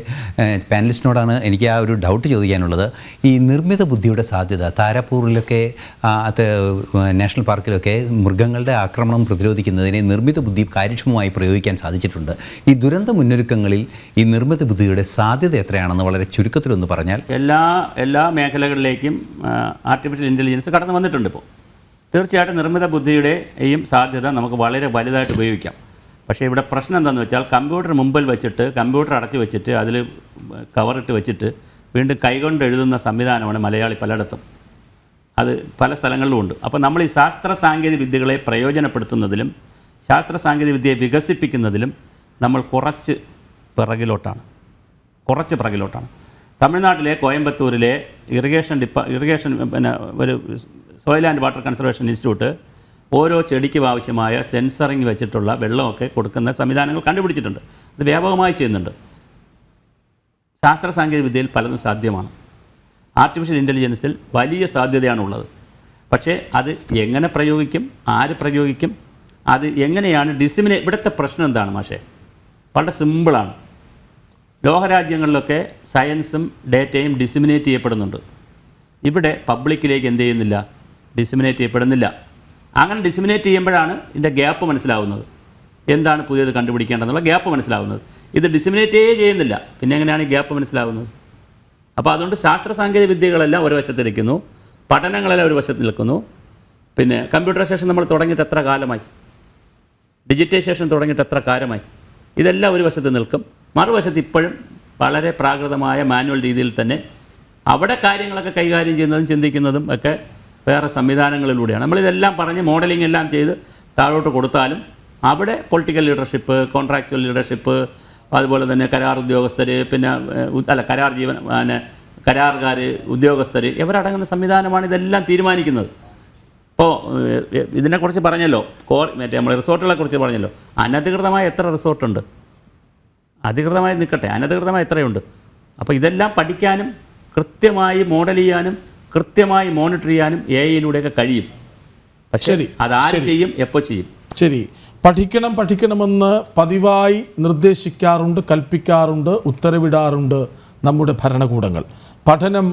പാനലിസ്റ്റിനോടാണ് എനിക്ക് ആ ഒരു ഡൗട്ട് ചോദിക്കാനുള്ളത്. ഈ നിർമ്മിത ബുദ്ധിയുടെ സാധ്യത താരാപൂരിലൊക്കെ നാഷണൽ പാർക്കിലൊക്കെ മൃഗങ്ങളുടെ ആക്രമണം പ്രതിരോധിക്കുന്നതിന് നിർമ്മിത ബുദ്ധി കാര്യക്ഷമമായി പ്രയോഗിക്കാൻ സാധിച്ചിട്ടുണ്ട്. ഈ ദുരന്ത മുന്നൊരുക്കങ്ങളിൽ ഈ നിർമ്മിത ബുദ്ധിയുടെ സാധ്യത എത്രയാണെന്ന് വളരെ ചുരുക്കത്തിലൊന്ന് പറഞ്ഞാൽ. എല്ലാ മേഖലകളിലേക്കും ആർട്ടിഫിഷ്യൽ ഇൻ്റലിജൻസ് കടന്നു വന്നിട്ടുണ്ട്. ഇപ്പോൾ തീർച്ചയായിട്ടും നിർമ്മിത ബുദ്ധിയുടെയും സാധ്യത നമുക്ക് വളരെ വലുതായിട്ട് ഉപയോഗിക്കാം. പക്ഷേ ഇവിടെ പ്രശ്നം എന്താണെന്ന് വെച്ചാൽ കമ്പ്യൂട്ടർ മുമ്പിൽ വെച്ചിട്ട്, കമ്പ്യൂട്ടർ അടച്ചു വെച്ചിട്ട്, അതിൽ കവറിട്ട് വെച്ചിട്ട് വീണ്ടും കൈകൊണ്ട് എഴുതുന്ന സംവിധാനമാണ് മലയാളി പലയിടത്തും. അത് പല സ്ഥലങ്ങളിലും ഉണ്ട്. അപ്പോൾ നമ്മൾ ഈ ശാസ്ത്ര സാങ്കേതിക വിദ്യകളെ പ്രയോജനപ്പെടുത്തുന്നതിലും ശാസ്ത്ര സാങ്കേതിക വിദ്യയെ വികസിപ്പിക്കുന്നതിലും നമ്മൾ കുറച്ച് പിറകിലോട്ടാണ്. തമിഴ്നാട്ടിലെ കോയമ്പത്തൂരിലെ ഇറിഗേഷൻ പിന്നെ ഒരു soil and water conservation institute ഓരോ ചെടിക്കും ആവശ്യമായ സെൻസറിങ് വെച്ചിട്ടുള്ള വെള്ളമൊക്കെ കൊടുക്കുന്ന സംവിധാനങ്ങൾ കണ്ടുപിടിച്ചിട്ടുണ്ട്. അത് വ്യാപകമായി ചെയ്യുന്നുണ്ട്. ശാസ്ത്ര സാങ്കേതിക വിദ്യയിൽ പലതും സാധ്യമാണ്. ആർട്ടിഫിഷ്യൽ ഇൻ്റലിജൻസിൽ വലിയ സാധ്യതയാണുള്ളത്. പക്ഷേ അത് എങ്ങനെ പ്രയോഗിക്കും, ആര് പ്രയോഗിക്കും, അത് എങ്ങനെയാണ് ഇവിടുത്തെ പ്രശ്നം എന്താണ് മാഷേ? വളരെ സിമ്പിളാണ്. ലോകരാജ്യങ്ങളിലൊക്കെ സയൻസും ഡേറ്റയും ഡിസിമിനേറ്റ് ചെയ്യപ്പെടുന്നുണ്ട്. ഇവിടെ പബ്ലിക്കിലേക്ക് എന്ത് ചെയ്യുന്നില്ല, ഡിസിമിനേറ്റ് ചെയ്യപ്പെടുന്നില്ല. അങ്ങനെ ഡിസിമിനേറ്റ് ചെയ്യുമ്പോഴാണ് ഇതിൻ്റെ ഗ്യാപ്പ് മനസ്സിലാവുന്നത്. എന്താണ് പുതിയത് കണ്ടുപിടിക്കേണ്ടതെന്നുള്ള ഗ്യാപ്പ് മനസ്സിലാവുന്നത്. ഇത് ഡിസിമിനേറ്റേ ചെയ്യുന്നില്ല, പിന്നെ എങ്ങനെയാണ് ഈ ഗ്യാപ്പ് മനസ്സിലാവുന്നത്? അപ്പോൾ അതുകൊണ്ട് ശാസ്ത്ര സാങ്കേതിക വിദ്യകളെല്ലാം ഒരു വശത്തിരിക്കുന്നു, പഠനങ്ങളെല്ലാം ഒരു വശത്ത് നിൽക്കുന്നു. പിന്നെ കമ്പ്യൂട്ടറൈസേഷൻ നമ്മൾ തുടങ്ങിയിട്ട് എത്ര കാലമായി, ഡിജിറ്റൈസേഷൻ തുടങ്ങിയിട്ട് എത്ര കാലമായി, ഇതെല്ലാം ഒരു വശത്ത് നിൽക്കും. മറുവശത്ത് ഇപ്പോഴും വളരെ പ്രാകൃതമായ മാനുവൽ രീതിയിൽ തന്നെ അവിടെ കാര്യങ്ങളൊക്കെ കൈകാര്യം ചെയ്യുന്നതും ചിന്തിക്കുന്നതും ഒക്കെ വേറെ സംവിധാനങ്ങളിലൂടെയാണ്. നമ്മളിതെല്ലാം പറഞ്ഞ് മോഡലിംഗ് എല്ലാം ചെയ്ത് താഴോട്ട് കൊടുത്താലും അവിടെ പൊളിറ്റിക്കൽ ലീഡർഷിപ്പ്, കോൺട്രാക്ച്വൽ ലീഡർഷിപ്പ്, അതുപോലെ തന്നെ കരാർ ഉദ്യോഗസ്ഥർ, പിന്നെ കരാറുകാർ, ഉദ്യോഗസ്ഥർ, ഇവരടങ്ങുന്ന സംവിധാനമാണ് ഇതെല്ലാം തീരുമാനിക്കുന്നത്. ഇപ്പോൾ ഇതിനെക്കുറിച്ച് പറഞ്ഞല്ലോ, നമ്മൾ റിസോർട്ടുകളെ കുറിച്ച് പറഞ്ഞല്ലോ. അനധികൃതമായ എത്ര റിസോർട്ടുണ്ട്? അധികൃതമായി നിൽക്കട്ടെ, അനധികൃതമായി എത്രയുണ്ട്? അപ്പോൾ ഇതെല്ലാം പഠിക്കാനും കൃത്യമായി മോഡൽ ചെയ്യാനും കൃത്യമായി മോണിറ്റർ ചെയ്യാനും AI-യിലൂടെയൊക്കെ കഴിയും. പക്ഷേ അതാര് ചെയ്യും, എപ്പോൾ ചെയ്യും? ശരി, പഠിക്കണമെന്ന് പതിവായി നിർദ്ദേശിക്കാറുണ്ട്, കൽപ്പിക്കാറുണ്ട്, ഉത്തരവിടാറുണ്ട് നമ്മുടെ ഭരണകൂടങ്ങൾ. പഠനം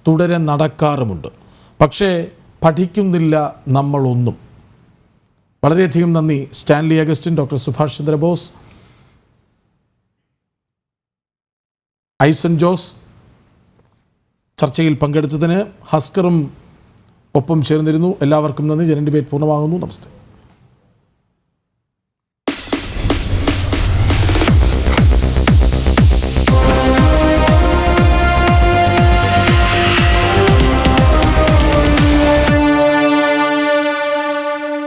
തുടരെ നടക്കാറുമുണ്ട്. പക്ഷേ പഠിക്കുന്നില്ല നമ്മളൊന്നും. വളരെയധികം നന്ദി സ്റ്റാൻലി അഗസ്റ്റിൻ, ഡോക്ടർ സുഭാഷ് ചന്ദ്രബോസ്, ഐസൻ ജോസ് ചർച്ചയിൽ പങ്കെടുത്തതിന്. ഹസ്കറും ഒപ്പം ചേർന്നിരുന്നു. എല്ലാവർക്കും നന്ദി. ജനൻ ഡിബേറ്റ് പൂർണ്ണമാകുന്നു. നമസ്തേ.